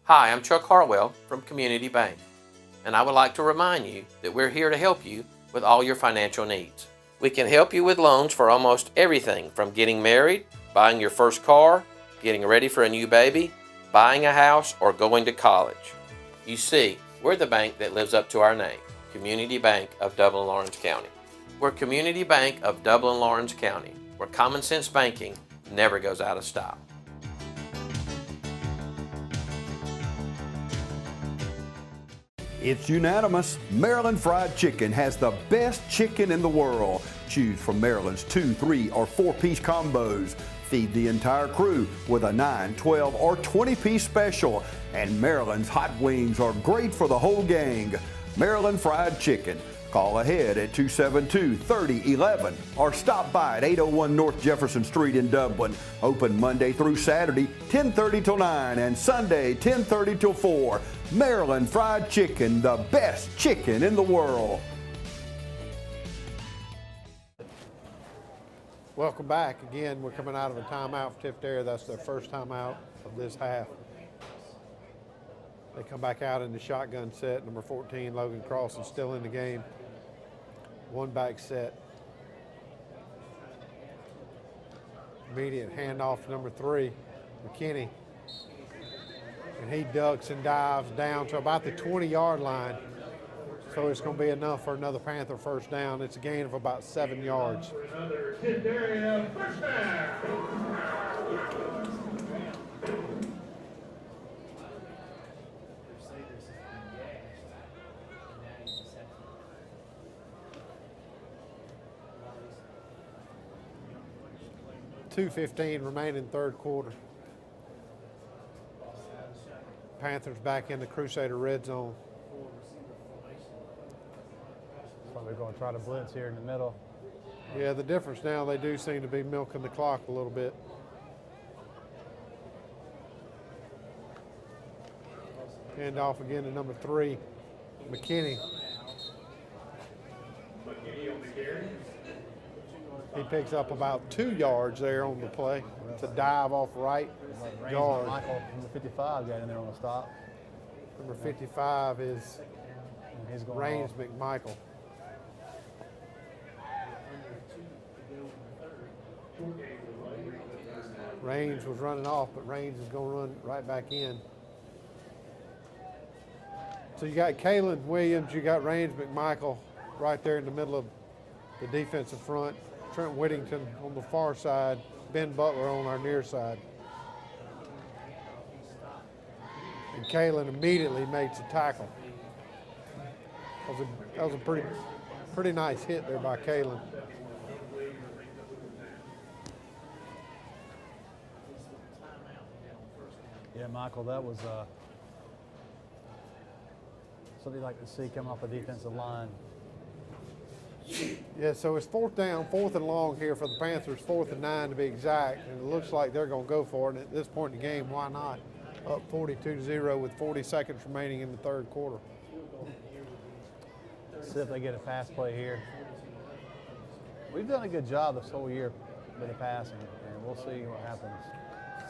Hi, I'm Chuck Harwell from Community Bank, and I would like to remind you that we're here to help you with all your financial needs. We can help you with loans for almost everything from getting married, buying your first car, getting ready for a new baby, buying a house, or going to college. You see, we're the bank that lives up to our name, Community Bank of Dublin-Lawrence County. We're Community Bank of Dublin-Lawrence County, where common sense banking never goes out of style. It's unanimous. Maryland Fried Chicken has the best chicken in the world. Choose from Maryland's 2, 3, or 4-piece combos. Feed the entire crew with a 9, 12, or 20-piece special. And Maryland's hot wings are great for the whole gang. Maryland Fried Chicken. Call ahead at 272-3011 or stop by at 801 North Jefferson Street in Dublin. Open Monday through Saturday, 10:30 till 9, and Sunday, 10:30 till 4. Maryland Fried Chicken, the best chicken in the world. Welcome back. Again, we're coming out of a timeout for Tiftarea. That's their first timeout of this half. They come back out in the shotgun set. Number 14, Logan Cross, is still in the game. One back set. Immediate handoff to number 3, McKinney. And he ducks and dives down to about the 20-yard line. So it's going to be enough for another Panther first down. It's a gain of about 7 yards. Another Tiftarea first down. 2:15 remaining third quarter. Panthers back in the Crusader red zone. Probably going to try to blitz here in the middle. Yeah, the difference now, they do seem to be milking the clock a little bit. Hand off again to number 3, McKinney. He picks up about 2 yards there on the play. It's a dive off right guard. Michael, number 55, got in there on the stop. Number 55 is Raines off. McMichael. Raines was running off, but Raines is going to run right back in. So you got Kalen Williams, you got Raines McMichael right there in the middle of the defensive front. Trent Whittington on the far side, Ben Butler on our near side. And Kalen immediately makes a tackle. That was a pretty nice hit there by Kalen. Yeah, Michael, that was something you'd like to see come off the defensive line. Yeah, so it's fourth down, 4th and long here for the Panthers, 4th and 9 to be exact, and it looks like they're going to go for it. And at this point in the game, why not? Up 42-0 with 40 seconds remaining in the third quarter. See if they get a pass play here. We've done a good job this whole year with the passing, and we'll see what happens.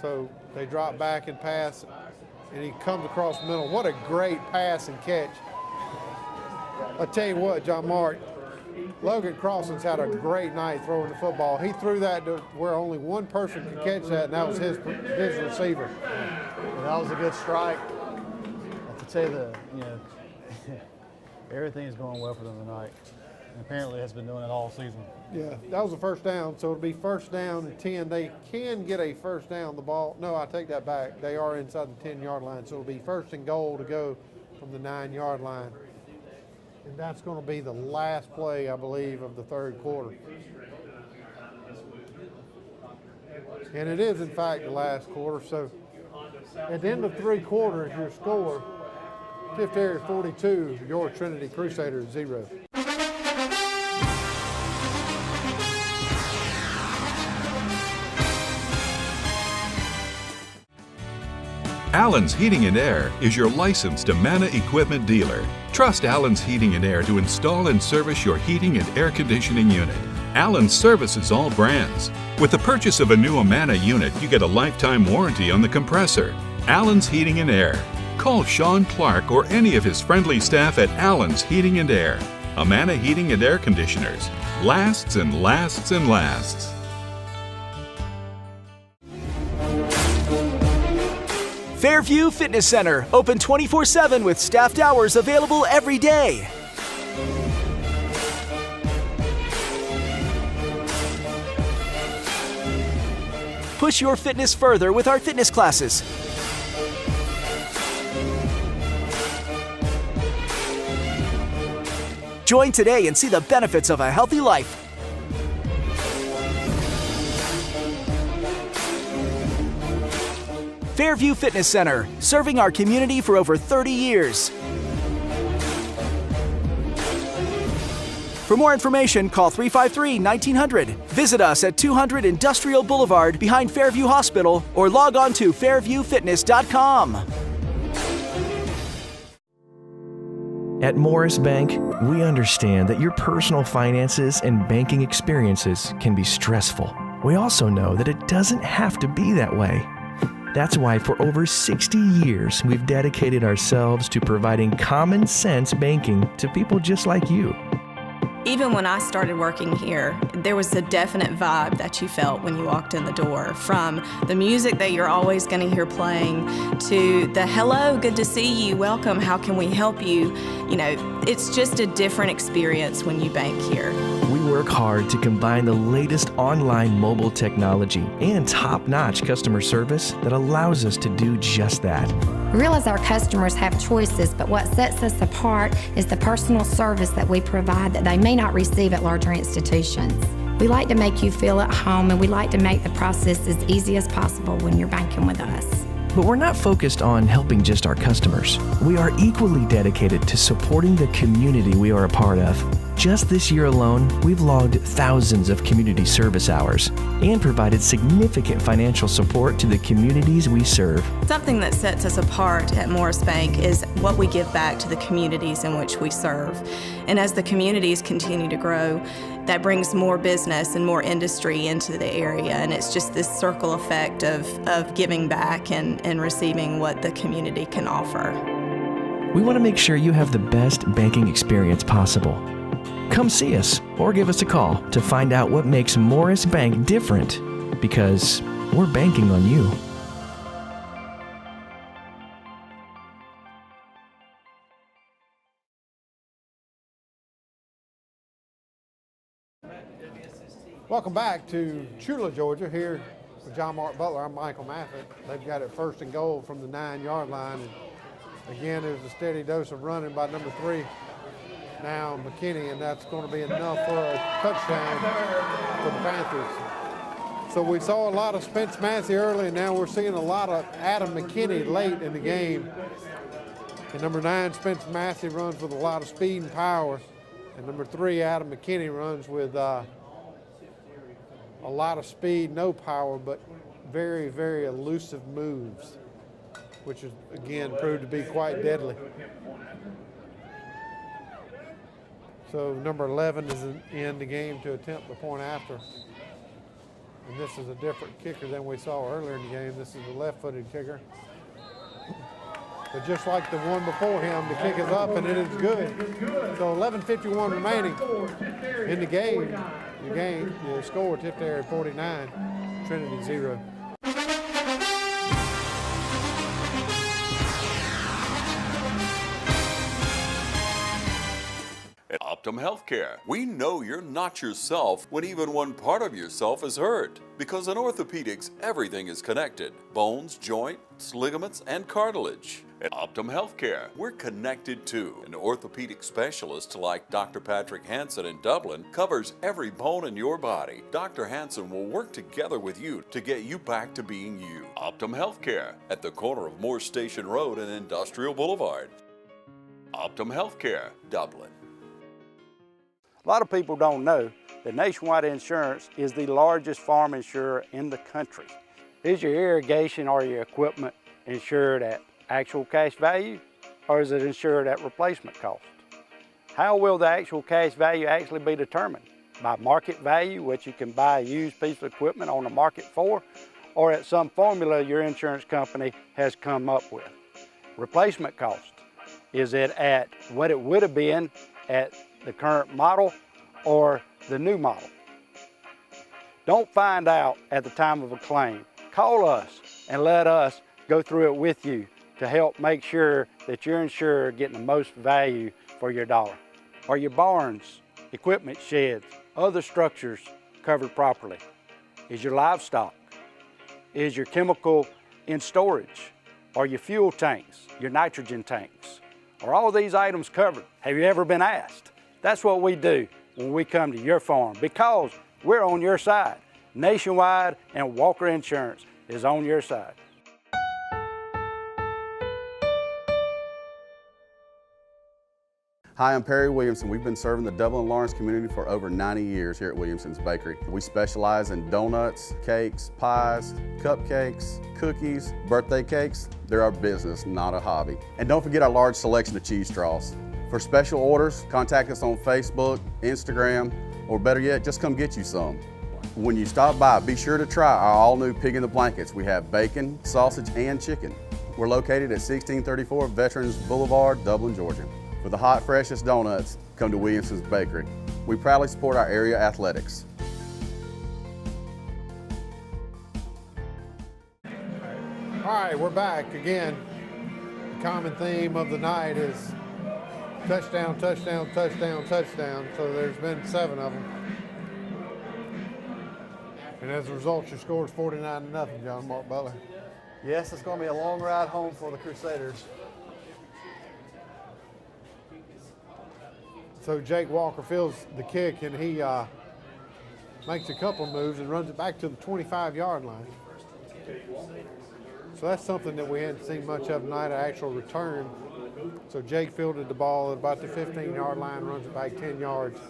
So they drop back and pass, and he comes across the middle. What a great pass and catch. I'll tell you what, John Mark, Logan Crossing's had a great night throwing the football. He threw that to where only one person could catch that, and that was his receiver. And that was a good strike. I have to tell you everything is going well for them tonight. And apparently has been doing it all season. Yeah, that was a first down, so it'll be first down and 10. They can get a first down. The ball, no, I take that back. They are inside the 10-yard line, so it'll be first and goal to go from the 9-yard line. And that's going to be the last play, I believe, of the third quarter. And it is, in fact, the last quarter. So at the end of 3 quarters, your score, Tiftarea 42, your Trinity Crusaders 0. Allen's Heating and Air is your licensed Amana equipment dealer. Trust Allen's Heating and Air to install and service your heating and air conditioning unit. Allen's services all brands. With the purchase of a new Amana unit, you get a lifetime warranty on the compressor. Allen's Heating and Air. Call Sean Clark or any of his friendly staff at Allen's Heating and Air. Amana Heating and Air Conditioners. Lasts and lasts and lasts. Fairview Fitness Center, open 24/7 with staffed hours available every day. Push your fitness further with our fitness classes. Join today and see the benefits of a healthy life. Fairview Fitness Center, serving our community for over 30 years. For more information, call 353-1900. Visit us at 200 Industrial Boulevard behind Fairview Hospital or log on to fairviewfitness.com. At Morris Bank, we understand that your personal finances and banking experiences can be stressful. We also know that it doesn't have to be that way. That's why for over 60 years, we've dedicated ourselves to providing common sense banking to people just like you. Even when I started working here, there was a definite vibe that you felt when you walked in the door, from the music that you're always going to hear playing to the hello, good to see you, welcome, how can we help you? You know, it's just a different experience when you bank here. We work hard to combine the latest online mobile technology and top-notch customer service that allows us to do just that. We realize our customers have choices, but what sets us apart is the personal service that we provide that they may not receive at larger institutions. We like to make you feel at home, and we like to make the process as easy as possible when you're banking with us. But we're not focused on helping just our customers. We are equally dedicated to supporting the community we are a part of. Just this year alone, we've logged thousands of community service hours and provided significant financial support to the communities we serve. Something that sets us apart at Morris Bank is what we give back to the communities in which we serve. And as the communities continue to grow, that brings more business and more industry into the area, and it's just this circle effect of giving back and receiving what the community can offer. We want to make sure you have the best banking experience possible. Come see us or give us a call to find out what makes Morris Bank different, because we're banking on you. Welcome back to Chula, Georgia, here with John Mark Butler. I'm Michael Maffett. They've got it 1st and goal from the 9-yard line. And again, there's a steady dose of running by number 3, now McKinney, and that's going to be enough for a touchdown for the Panthers. So we saw a lot of Spence Massey early, and now we're seeing a lot of Adam McKinney late in the game. And number 9, Spence Massey, runs with a lot of speed and power. And number 3, Adam McKinney, runs with a lot of speed, no power, but very, very elusive moves, which is, again, proved to be quite deadly. So number 11 is in the game to attempt the point after. And this is a different kicker than we saw earlier in the game. This is a left-footed kicker. But just like the one before him, the kick is up and it is good. So 11:51 remaining in the game. The score, Tiftarea 49, Trinity 0. At Optum Healthcare, we know you're not yourself when even one part of yourself is hurt. Because in orthopedics, everything is connected. Bones, joints, ligaments, and cartilage. At Optum Healthcare, we're connected too. An orthopedic specialist like Dr. Patrick Hansen in Dublin covers every bone in your body. Dr. Hansen will work together with you to get you back to being you. Optum Healthcare at the corner of Moore Station Road and Industrial Boulevard. Optum Healthcare, Dublin. A lot of people don't know that Nationwide Insurance is the largest farm insurer in the country. Is your irrigation or your equipment insured at actual cash value, or is it insured at replacement cost? How will the actual cash value actually be determined? By market value, which you can buy a used piece of equipment on the market for, or at some formula your insurance company has come up with? Replacement cost, is it at what it would have been at the current model or the new model? Don't find out at the time of a claim. Call us and let us go through it with you to help make sure that you're insured getting the most value for your dollar. Are your barns, equipment sheds, other structures covered properly? Is your livestock? Is your chemical in storage? Are your fuel tanks, your nitrogen tanks? Are all these items covered? Have you ever been asked? That's what we do when we come to your farm, because we're on your side. Nationwide and Walker Insurance is on your side. Hi, I'm Perry Williamson. We've been serving the Dublin Lawrence community for over 90 years here at Williamson's Bakery. We specialize in donuts, cakes, pies, cupcakes, cookies, birthday cakes. They're our business, not a hobby. And don't forget our large selection of cheese straws. For special orders, contact us on Facebook, Instagram, or better yet, just come get you some. When you stop by, be sure to try our all-new Pig in the Blankets. We have bacon, sausage, and chicken. We're located at 1634 Veterans Boulevard, Dublin, Georgia. For the hot, freshest donuts, come to Williamson's Bakery. We proudly support our area athletics. All right, we're back again. The common theme of the night is touchdown, touchdown, touchdown, touchdown. So there's been 7 of them. And as a result, your score is 49-0, John Mark Butler. Yes, it's going to be a long ride home for the Crusaders. So Jake Walker feels the kick, and he makes a couple of moves and runs it back to the 25-yard line. So that's something that we hadn't seen much of tonight, an actual return. So Jake fielded the ball at about the 15-yard line, runs it back 10 yards.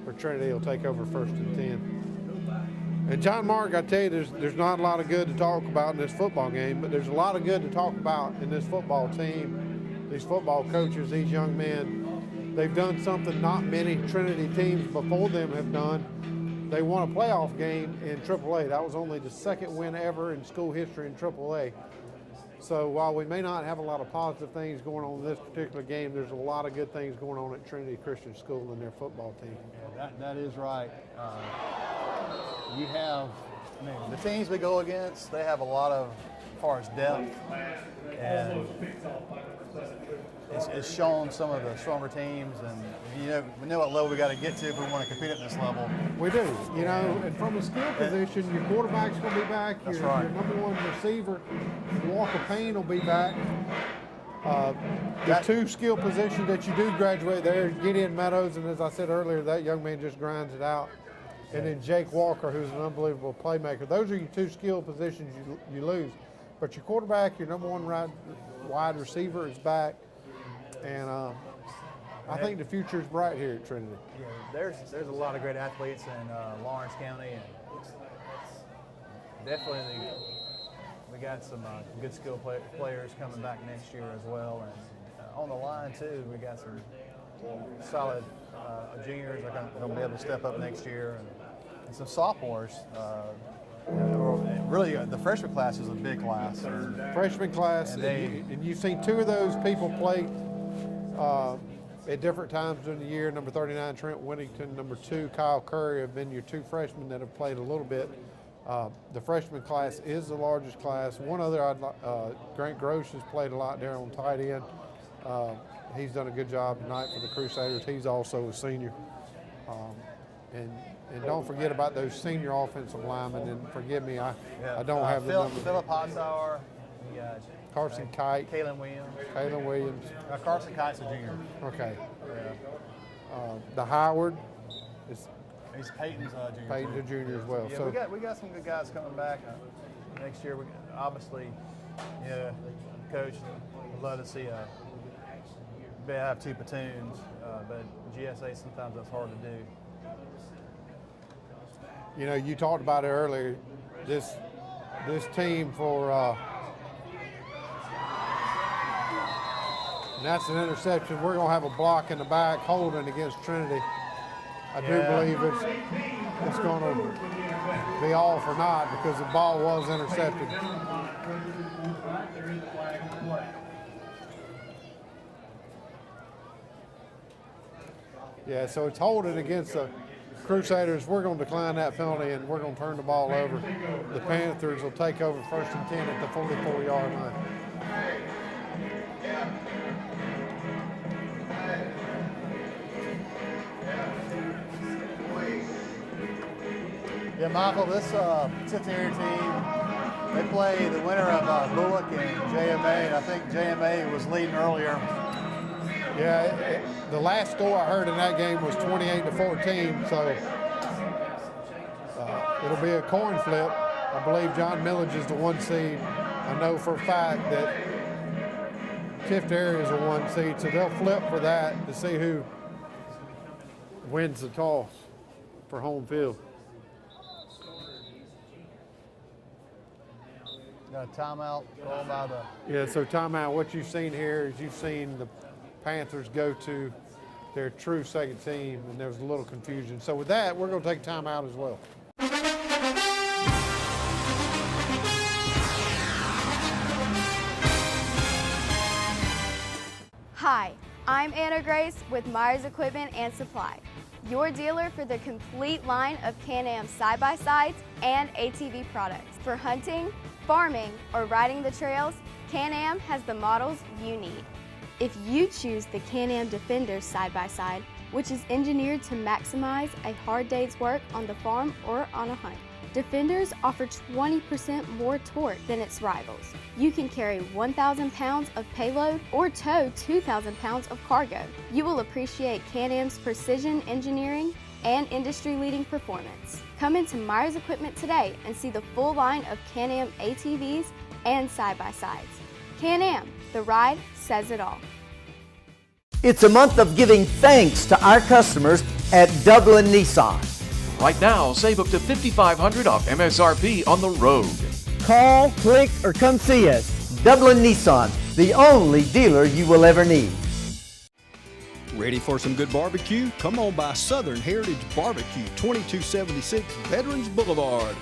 For Trinity will take over 1st and 10. And John Mark, I tell you, there's not a lot of good to talk about in this football game, but there's a lot of good to talk about in this football team, these football coaches, these young men. They've done something not many Trinity teams before them have done. They won a playoff game in AAA. That was only the 2nd win ever in school history in AAA. So while we may not have a lot of positive things going on in this particular game, there's a lot of good things going on at Trinity Christian School and their football team. Yeah, that is right. You have, I mean, the teams we go against, they have a lot of, as far as depth, and it's shown some of the stronger teams, and we know what level we got to get to if we want to compete at this level. We do, and from a skill position, your quarterback's going to be back. That's your number 1 receiver, Walker Payne, will be back. The 2 skill positions that you do graduate there, Gideon Meadows, and as I said earlier, that young man just grinds it out. And then Jake Walker, who's an unbelievable playmaker. Those are your 2 skill positions you lose. But your quarterback, your number 1 wide receiver is back. And I think the future is bright here at Trinity. Yeah, there's a lot of great athletes in Lawrence County, and definitely we got some good skill players coming back next year as well. And on the line too, we got some solid juniors that are going to be able to step up next year, and some sophomores. Really, the freshman class is a big class. Freshman class, and you've seen 2 of those people play at different times during the year. Number 39, Trent Whittington. Number 2, Kyle Curry, have been your 2 freshmen that have played a little bit. The freshman class is the largest class. One other, Grant Grosh has played a lot there on tight end. He's done a good job tonight for the Crusaders. He's also a senior. And don't forget about those senior offensive linemen. And forgive me, I don't have the number. Philip Hotzauer, Carson Kite. Kalen Williams. Carson Kite's a junior. Okay. Yeah. The Howard is. He's Peyton's junior. Peyton's a junior as well. Yeah, so we got some good guys coming back next year. Obviously, Coach, would love to see have 2 platoons, but GSA sometimes that's hard to do. You talked about it earlier. This team for and that's an interception. We're going to have a block in the back holding against Trinity. I do believe it's going to be all for naught because the ball was intercepted. Yeah, so it's holding against the Crusaders. We're going to decline that penalty, and we're going to turn the ball over. The Panthers will take over 1st and 10 at the 44-yard line. Yeah, Michael, this Tiftarea team, they play the winner of Bullock and JMA, and I think JMA was leading earlier. Yeah, the last score I heard in that game was 28-14, so it'll be a coin flip. I believe John Millage is the 1 seed. I know for a fact that Tiftarea is a 1 seed, so they'll flip for that to see who wins the toss for home field. Got a timeout called by the... Yeah, so timeout, what you've seen here is you've seen the Panthers go to their true second team, and there was a little confusion. So with that, we're going to take timeout as well. Hi, I'm Anna Grace with Myers Equipment and Supply, your dealer for the complete line of Can-Am side-by-sides and ATV products. For hunting, farming, or riding the trails, Can-Am has the models you need. If you choose the Can-Am Defender side-by-side, which is engineered to maximize a hard day's work on the farm or on a hunt, Defenders offer 20% more torque than its rivals. You can carry 1,000 pounds of payload or tow 2,000 pounds of cargo. You will appreciate Can-Am's precision engineering and industry-leading performance. Come into Myers Equipment today and see the full line of Can-Am ATVs and side-by-sides. Can-Am, the ride says it all. It's a month of giving thanks to our customers at Dublin Nissan. Right now, save up to $5,500 off MSRP on the road. Call, click, or come see us. Dublin Nissan, the only dealer you will ever need. Ready for some good barbecue? Come on by Southern Heritage Barbecue, 2276 Veterans Boulevard.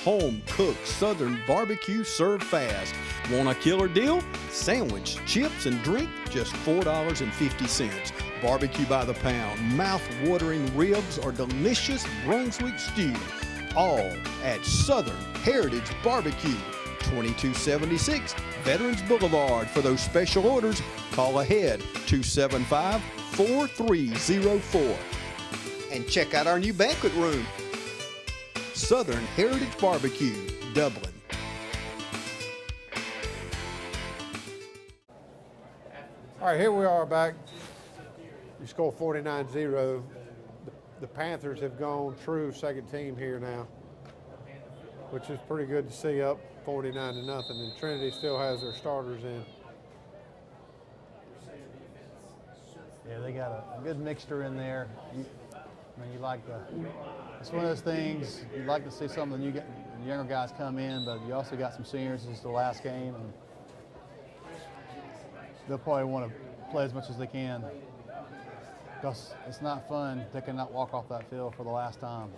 Home cooked Southern barbecue served fast. Want a killer deal? Sandwich, chips, and drink, just $4.50. Barbecue by the pound, mouth-watering ribs, or delicious Brunswick stew. All at Southern Heritage Barbecue, 2276 Veterans Boulevard. For those special orders, call ahead, 275-4304. And check out our new banquet room. Southern Heritage Barbecue, Dublin. All right, here we are back. You score 49-0. The Panthers have gone true second team here now, which is pretty good to see, up 49-0. And Trinity still has their starters in. Yeah, they got a good mixture in there. You like it's one of those things, you'd like to see some of the younger guys come in, but you also got some seniors. This is the last game, and they'll probably want to play as much as they can, because it's not fun. They cannot walk off that field for the last time.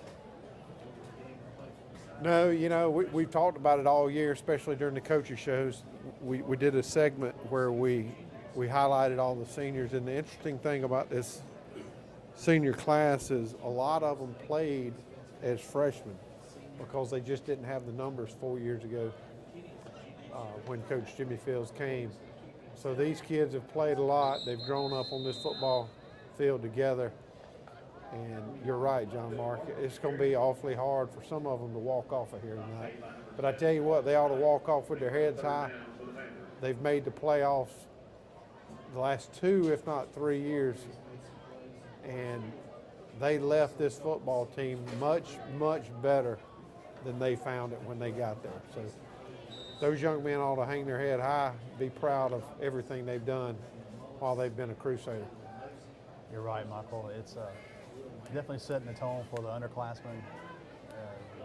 No, you know, we've talked about it all year, especially during the coaching shows. We did a segment where we highlighted all the seniors, and the interesting thing about this senior class is a lot of them played as freshmen because they just didn't have the numbers 4 years ago when Coach Jimmy Fields came. So these kids have played a lot. They've grown up on this football field together. And you're right, John Mark. It's going to be awfully hard for some of them to walk off of here tonight. But I tell you what, they ought to walk off with their heads high. They've made the playoffs the last 2, if not 3 years. And they left this football team much, much better than they found it when they got there. So those young men ought to hang their head high, be proud of everything they've done while they've been a Crusader. You're right, Michael. It's definitely setting the tone for the underclassmen.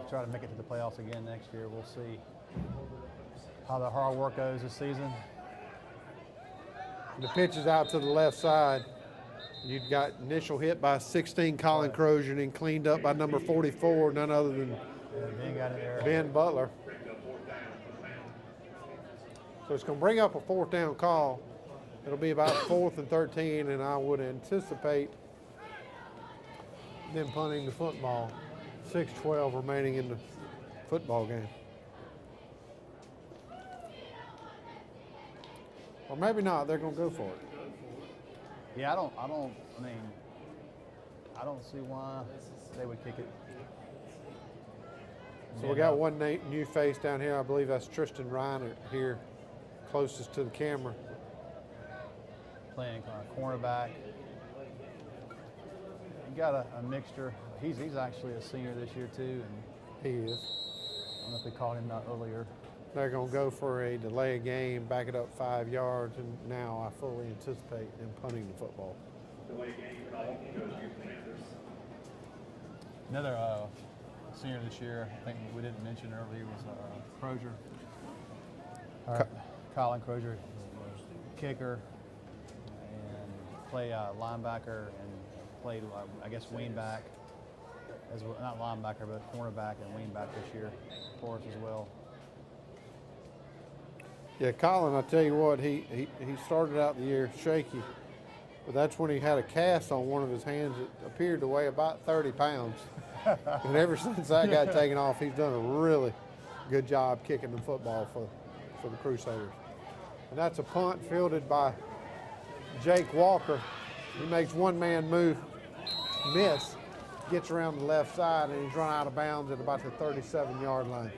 Try to make it to the playoffs again next year. We'll see how the hard work goes this season. The pitch is out to the left side. You've got initial hit by 16 Colin Crozier and then cleaned up by number 44, none other than Ben Butler. So it's going to bring up a 4th down call. It'll be about 4th and 13, and I would anticipate them punting the football. 6:12 remaining in the football game. Or maybe not, they're going to go for it. Yeah, I don't see why they would kick it. So we got one new face down here. I believe that's Tristan Reiner here, closest to the camera. Playing cornerback. You got a mixture. He's actually a senior this year too, and he is. I don't know if they called him out earlier. they're going to go for a delay game, back it up 5 yards, and now I fully anticipate them punting the football. Delay game, Colin, goes against the Panthers. Another senior this year, I think we didn't mention earlier, was Crozier. Colin Crozier, kicker, and play linebacker, and played, I guess, wingback, as well, not linebacker, but cornerback and wingback this year for us as well. Yeah, Colin, I tell you what, he started out the year shaky, but that's when he had a cast on one of his hands that appeared to weigh about 30 pounds. And ever since that got taken off, he's done a really good job kicking the football for the Crusaders. And that's a punt fielded by Jake Walker. He makes one man move, miss, gets around the left side, and he's run out of bounds at about the 37-yard line.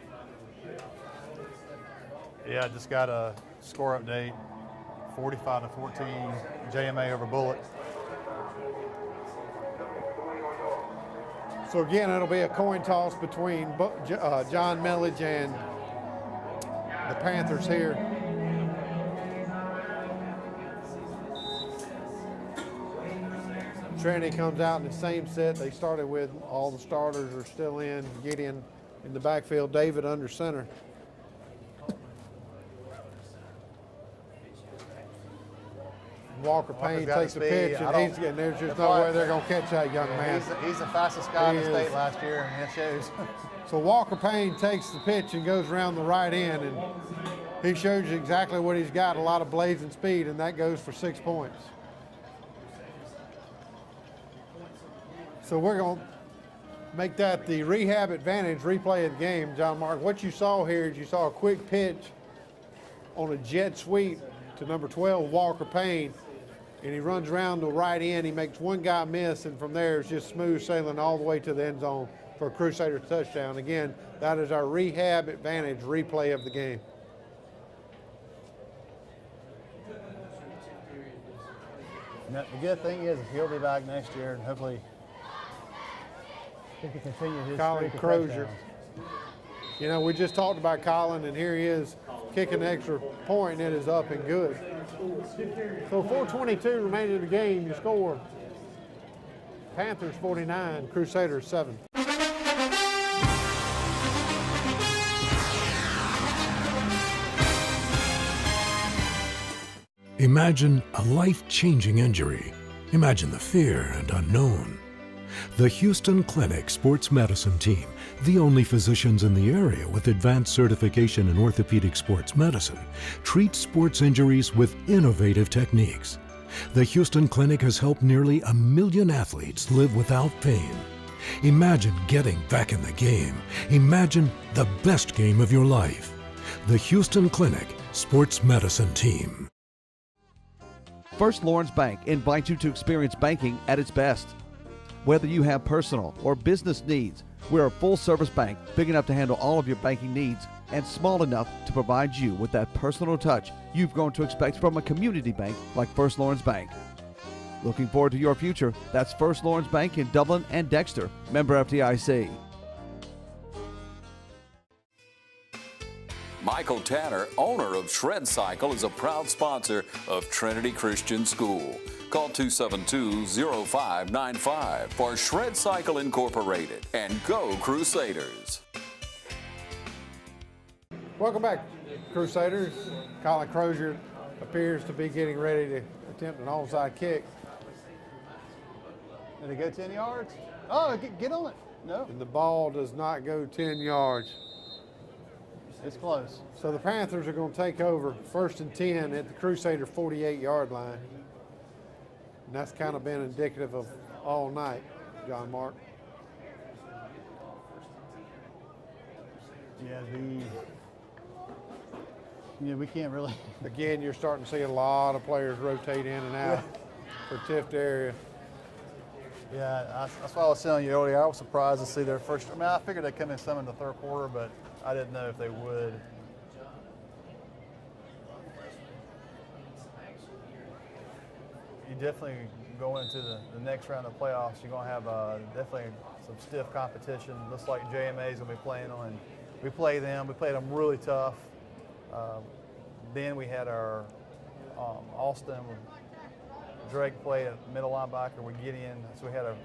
Yeah, I just got a score update, 45-14, JMA over Bullock. So again, it'll be a coin toss between John Millage and the Panthers here. Trinity comes out in the same set they started with. All the starters are still in. Gideon in the backfield, David under center. Walker Payne takes the pitch, and there's just no way they're going to catch that young man. He's the fastest guy in the state last year, and it shows. So Walker Payne takes the pitch and goes around the right end, and he shows you exactly what he's got, a lot of blazing speed, and that goes for 6 points. So we're going to make that the rehab advantage replay of the game, John Mark. What you saw here is you saw a quick pitch on a jet sweep to number 12, Walker Payne, and he runs around the right end. He makes one guy miss, and from there it's just smooth sailing all the way to the end zone for a Crusader touchdown. Again, that is our rehab advantage replay of the game. Now, the good thing is he'll be back next year, and hopefully he can continue his Colin Crozier. You know, we just talked about Colin, and here he is kicking the extra point, and it is up and good. So 4:22 remaining in the game. You score Panthers 49, Crusaders 7. Imagine a life-changing injury. Imagine the fear and unknown. The Houston Clinic Sports Medicine Team, the only physicians in the area with advanced certification in orthopedic sports medicine, treats sports injuries with innovative techniques. The Houston Clinic has helped nearly 1 million athletes live without pain. Imagine getting back in the game. Imagine the best game of your life. The Houston Clinic Sports Medicine Team. First Lawrence Bank invites you to experience banking at its best. Whether you have personal or business needs, we're a full-service bank big enough to handle all of your banking needs and small enough to provide you with that personal touch you've grown to expect from a community bank like First Lawrence Bank. Looking forward to your future? That's First Lawrence Bank in Dublin and Dexter, member FDIC. Michael Tanner, owner of Shred Cycle, is a proud sponsor of Trinity Christian School. Call 272-0595 for Shred Cycle Incorporated, and go Crusaders. Welcome back, Crusaders. Colin Crozier appears to be getting ready to attempt an onside kick. Did it go 10 yards? Oh, get on it. No. And the ball does not go 10 yards. It's close. So the Panthers are going to take over 1st and 10 at the Crusader 48-yard line. And that's kind of been indicative of all night, John Mark. Yeah, we can't really. Again, you're starting to see a lot of players rotate in and out for Tiftarea. Yeah, that's what I was telling you earlier. I was surprised to see their first. I mean, I figured they'd come in some in the third quarter, but I didn't know if they would. You definitely go into the next round of playoffs. You're going to have definitely some stiff competition. Looks like JMA is going to be playing on. We play them. We played them really tough Then we had our Austin, Drake play a middle linebacker with Gideon. So we had a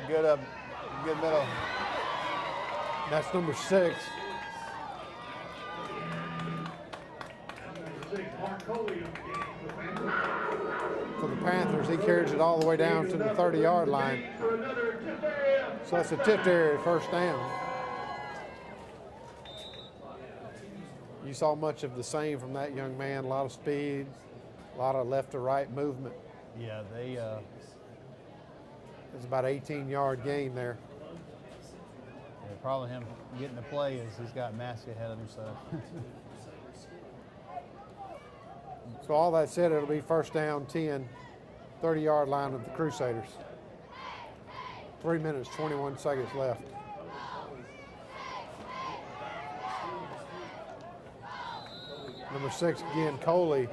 good middle. That's number 6. For the Panthers, he carries it all the way down to the 30-yard line. So that's a Tiftarea first down. You saw much of the same from that young man, a lot of speed, a lot of left to right movement. Yeah, It's about an 18-yard gain there. Yeah, probably him getting the play is he's got Massey ahead of him. So all that said, it'll be first down 10, 30-yard line of the Crusaders. 3 minutes, 21 seconds left. Number 6 again, Coley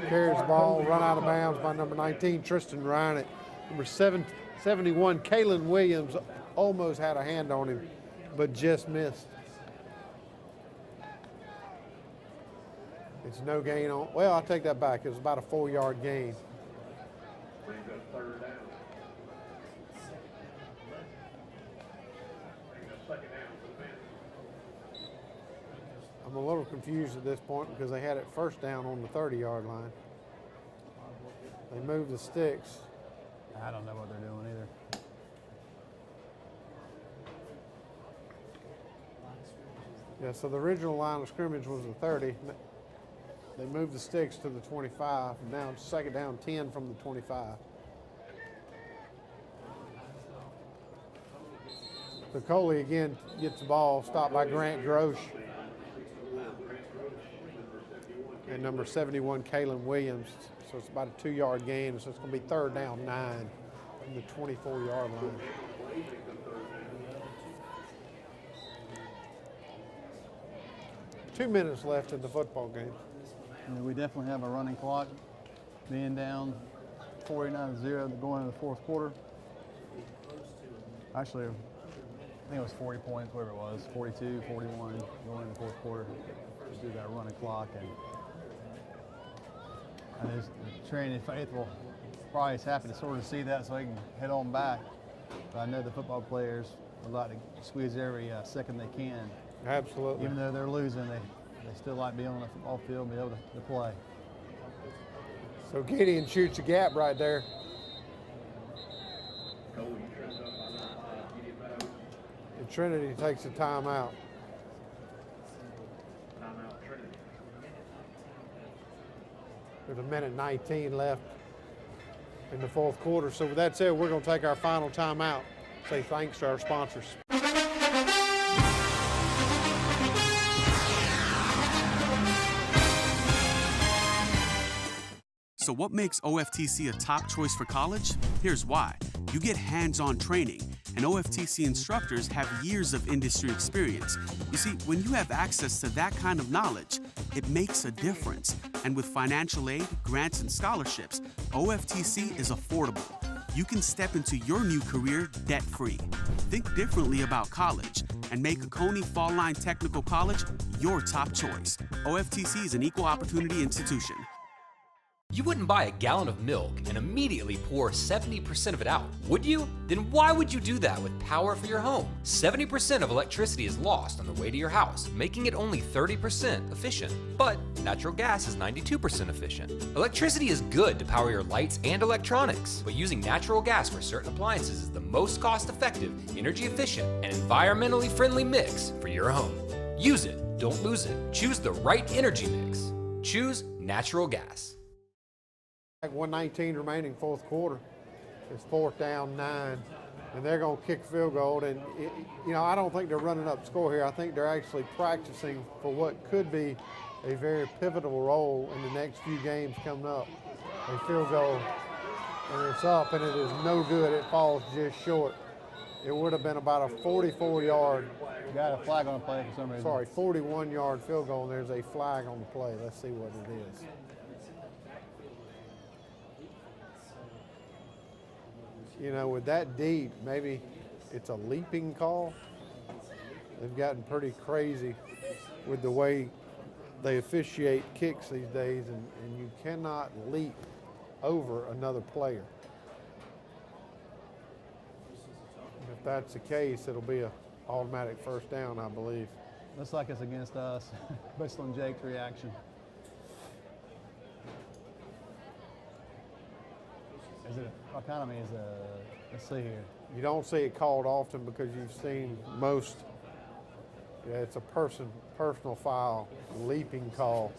carries the ball, run out of bounds by number 19, Tristan Ryan. Number 71, Kalen Williams almost had a hand on him, but just missed. It's no gain on, well, I'll take that back. It was about a 4-yard gain. I'm a little confused at this point because they had it first down on the 30-yard line. They moved the sticks. I don't know what they're doing either. Yeah, so the original line of scrimmage was the 30. They moved the sticks to the 25. Now it's second down 10 from the 25. So Coley again gets the ball, stopped by Grant Grosh. And number 71, Kalen Williams. So it's about a 2-yard gain. So it's going to be third down 9 from the 24-yard line. Two minutes left in the football game. Yeah, we definitely have a running clock, being down 49-0 going into the fourth quarter. Actually, I think it was 40 points, whatever it was, 42, 41 going into the fourth quarter. Just do that running clock, and the Trinity faithful probably is happy to sort of see that so they can head on back. But I know the football players would like to squeeze every second they can. Absolutely. Even though they're losing, they still like being on the football field and be able to play. So Gideon shoots a gap right there. And Trinity takes a timeout. There's a minute 19 left in the fourth quarter. So with that said, we're going to take our final timeout. Say thanks to our sponsors. So what makes OFTC a top choice for college? Here's why. You get hands-on training, and OFTC instructors have years of industry experience. You see, when you have access to that kind of knowledge, it makes a difference. And with financial aid, grants, and scholarships, OFTC is affordable. You can step into your new career debt-free. Think differently about college and make Oconee Fall Line Technical College your top choice. OFTC is an equal opportunity institution. You wouldn't buy a gallon of milk and immediately pour 70% of it out, would you? Then why would you do that with power for your home? 70% of electricity is lost on the way to your house, making it only 30% efficient. But natural gas is 92% efficient. Electricity is good to power your lights and electronics, but using natural gas for certain appliances is the most cost-effective, energy-efficient, and environmentally friendly mix for your home. Use it, don't lose it. Choose the right energy mix. Choose natural gas. 1:19 remaining fourth quarter. It's fourth down 9, and they're going to kick a field goal. And I don't think they're running up score here. I think they're actually practicing for what could be a very pivotal role in the next few games coming up. A field goal, and it's up, and it is no good. It falls just short. It would have been about a 44-yard. Got a flag on the play for some reason. Sorry, 41-yard field goal, and there's a flag on the play. Let's see what it is. With that deep, maybe it's a leaping call. They've gotten pretty crazy with the way they officiate kicks these days, and you cannot leap over another player. If that's the case, it'll be an automatic first down, I believe. Looks like it's against us, based on Jake's reaction. Is it economy? Let's see here. You don't see it called often because you've seen most. Yeah, it's a personal foul, leaping call,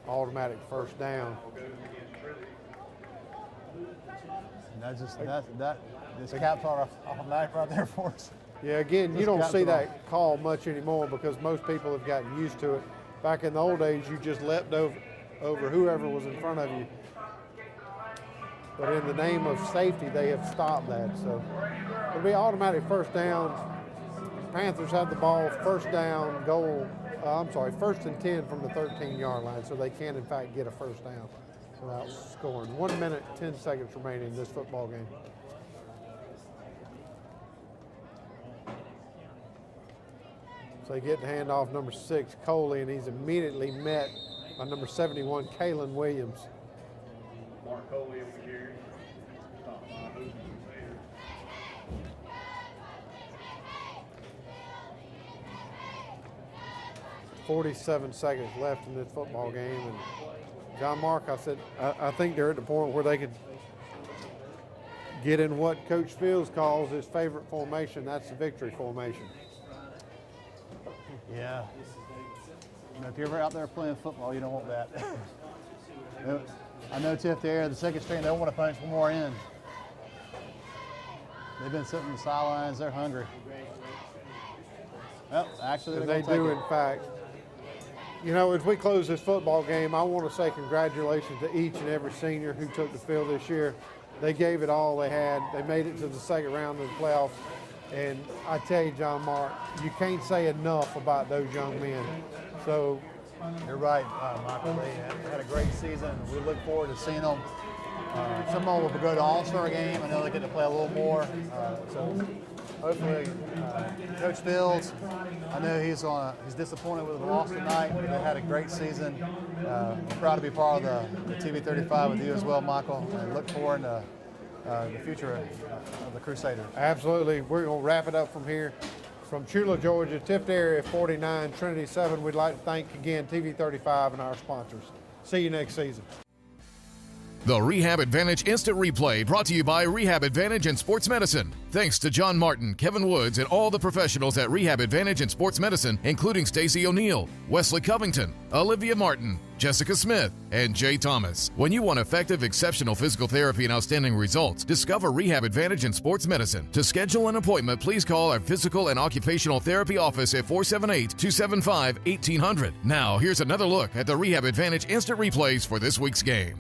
automatic first down. And this caps our automatic right there for us. Yeah, again, you don't see that call much anymore because most people have gotten used to it. Back in the old days, you just leapt over whoever was in front of you. But in the name of safety, they have stopped that. So it'll be automatic first down. Panthers have the ball, first down, first and 10 from the 13-yard line, so they can, in fact, get a first down without scoring. 1 minute, 10 seconds remaining in this football game. So they get the handoff, number 6, Coley, and he's immediately met by number 71, Kalen Williams. Mark Coley over here. Stop by. 47 seconds left in this football game, and John Mark, I said, I think they're at the point where they could get in what Coach Fields calls his favorite formation. That's the victory formation. Yeah. If you're ever out there playing football, you don't want that. I know Tiftarea, the second string, they want to punch one more in. They've been sitting on the sidelines. They're hungry. Well, actually, they do, in fact. You know, as we close this football game, I want to say congratulations to each and every senior who took the field this year. They gave it all they had. They made it to the second round of the playoffs. And I tell you, John Mark, you can't say enough about those young men. So you're right, Michael. They had a great season. We look forward to seeing them. Some of them will go to the All-Star game. I know they get to play a little more. So hopefully, Coach Fields, I know he's disappointed with the loss tonight. They had a great season. I'm proud to be part of the TV 35 with you as well, Michael. And look forward to the future of the Crusaders. Absolutely. We're going to wrap it up from here. From Chula, Georgia, Tiftarea 49, Trinity 7, we'd like to thank again TV 35 and our sponsors. See you next season. The Rehab Advantage Instant Replay brought to you by Rehab Advantage and Sports Medicine. Thanks to John Martin, Kevin Woods, and all the professionals at Rehab Advantage and Sports Medicine, including Stacey O'Neill, Wesley Covington, Olivia Martin, Jessica Smith, and Jay Thomas. When you want effective, exceptional physical therapy and outstanding results, discover Rehab Advantage and Sports Medicine. To schedule an appointment, please call our Physical and Occupational Therapy office at 478-275-1800. Now, here's another look at the Rehab Advantage Instant Replays for this week's game.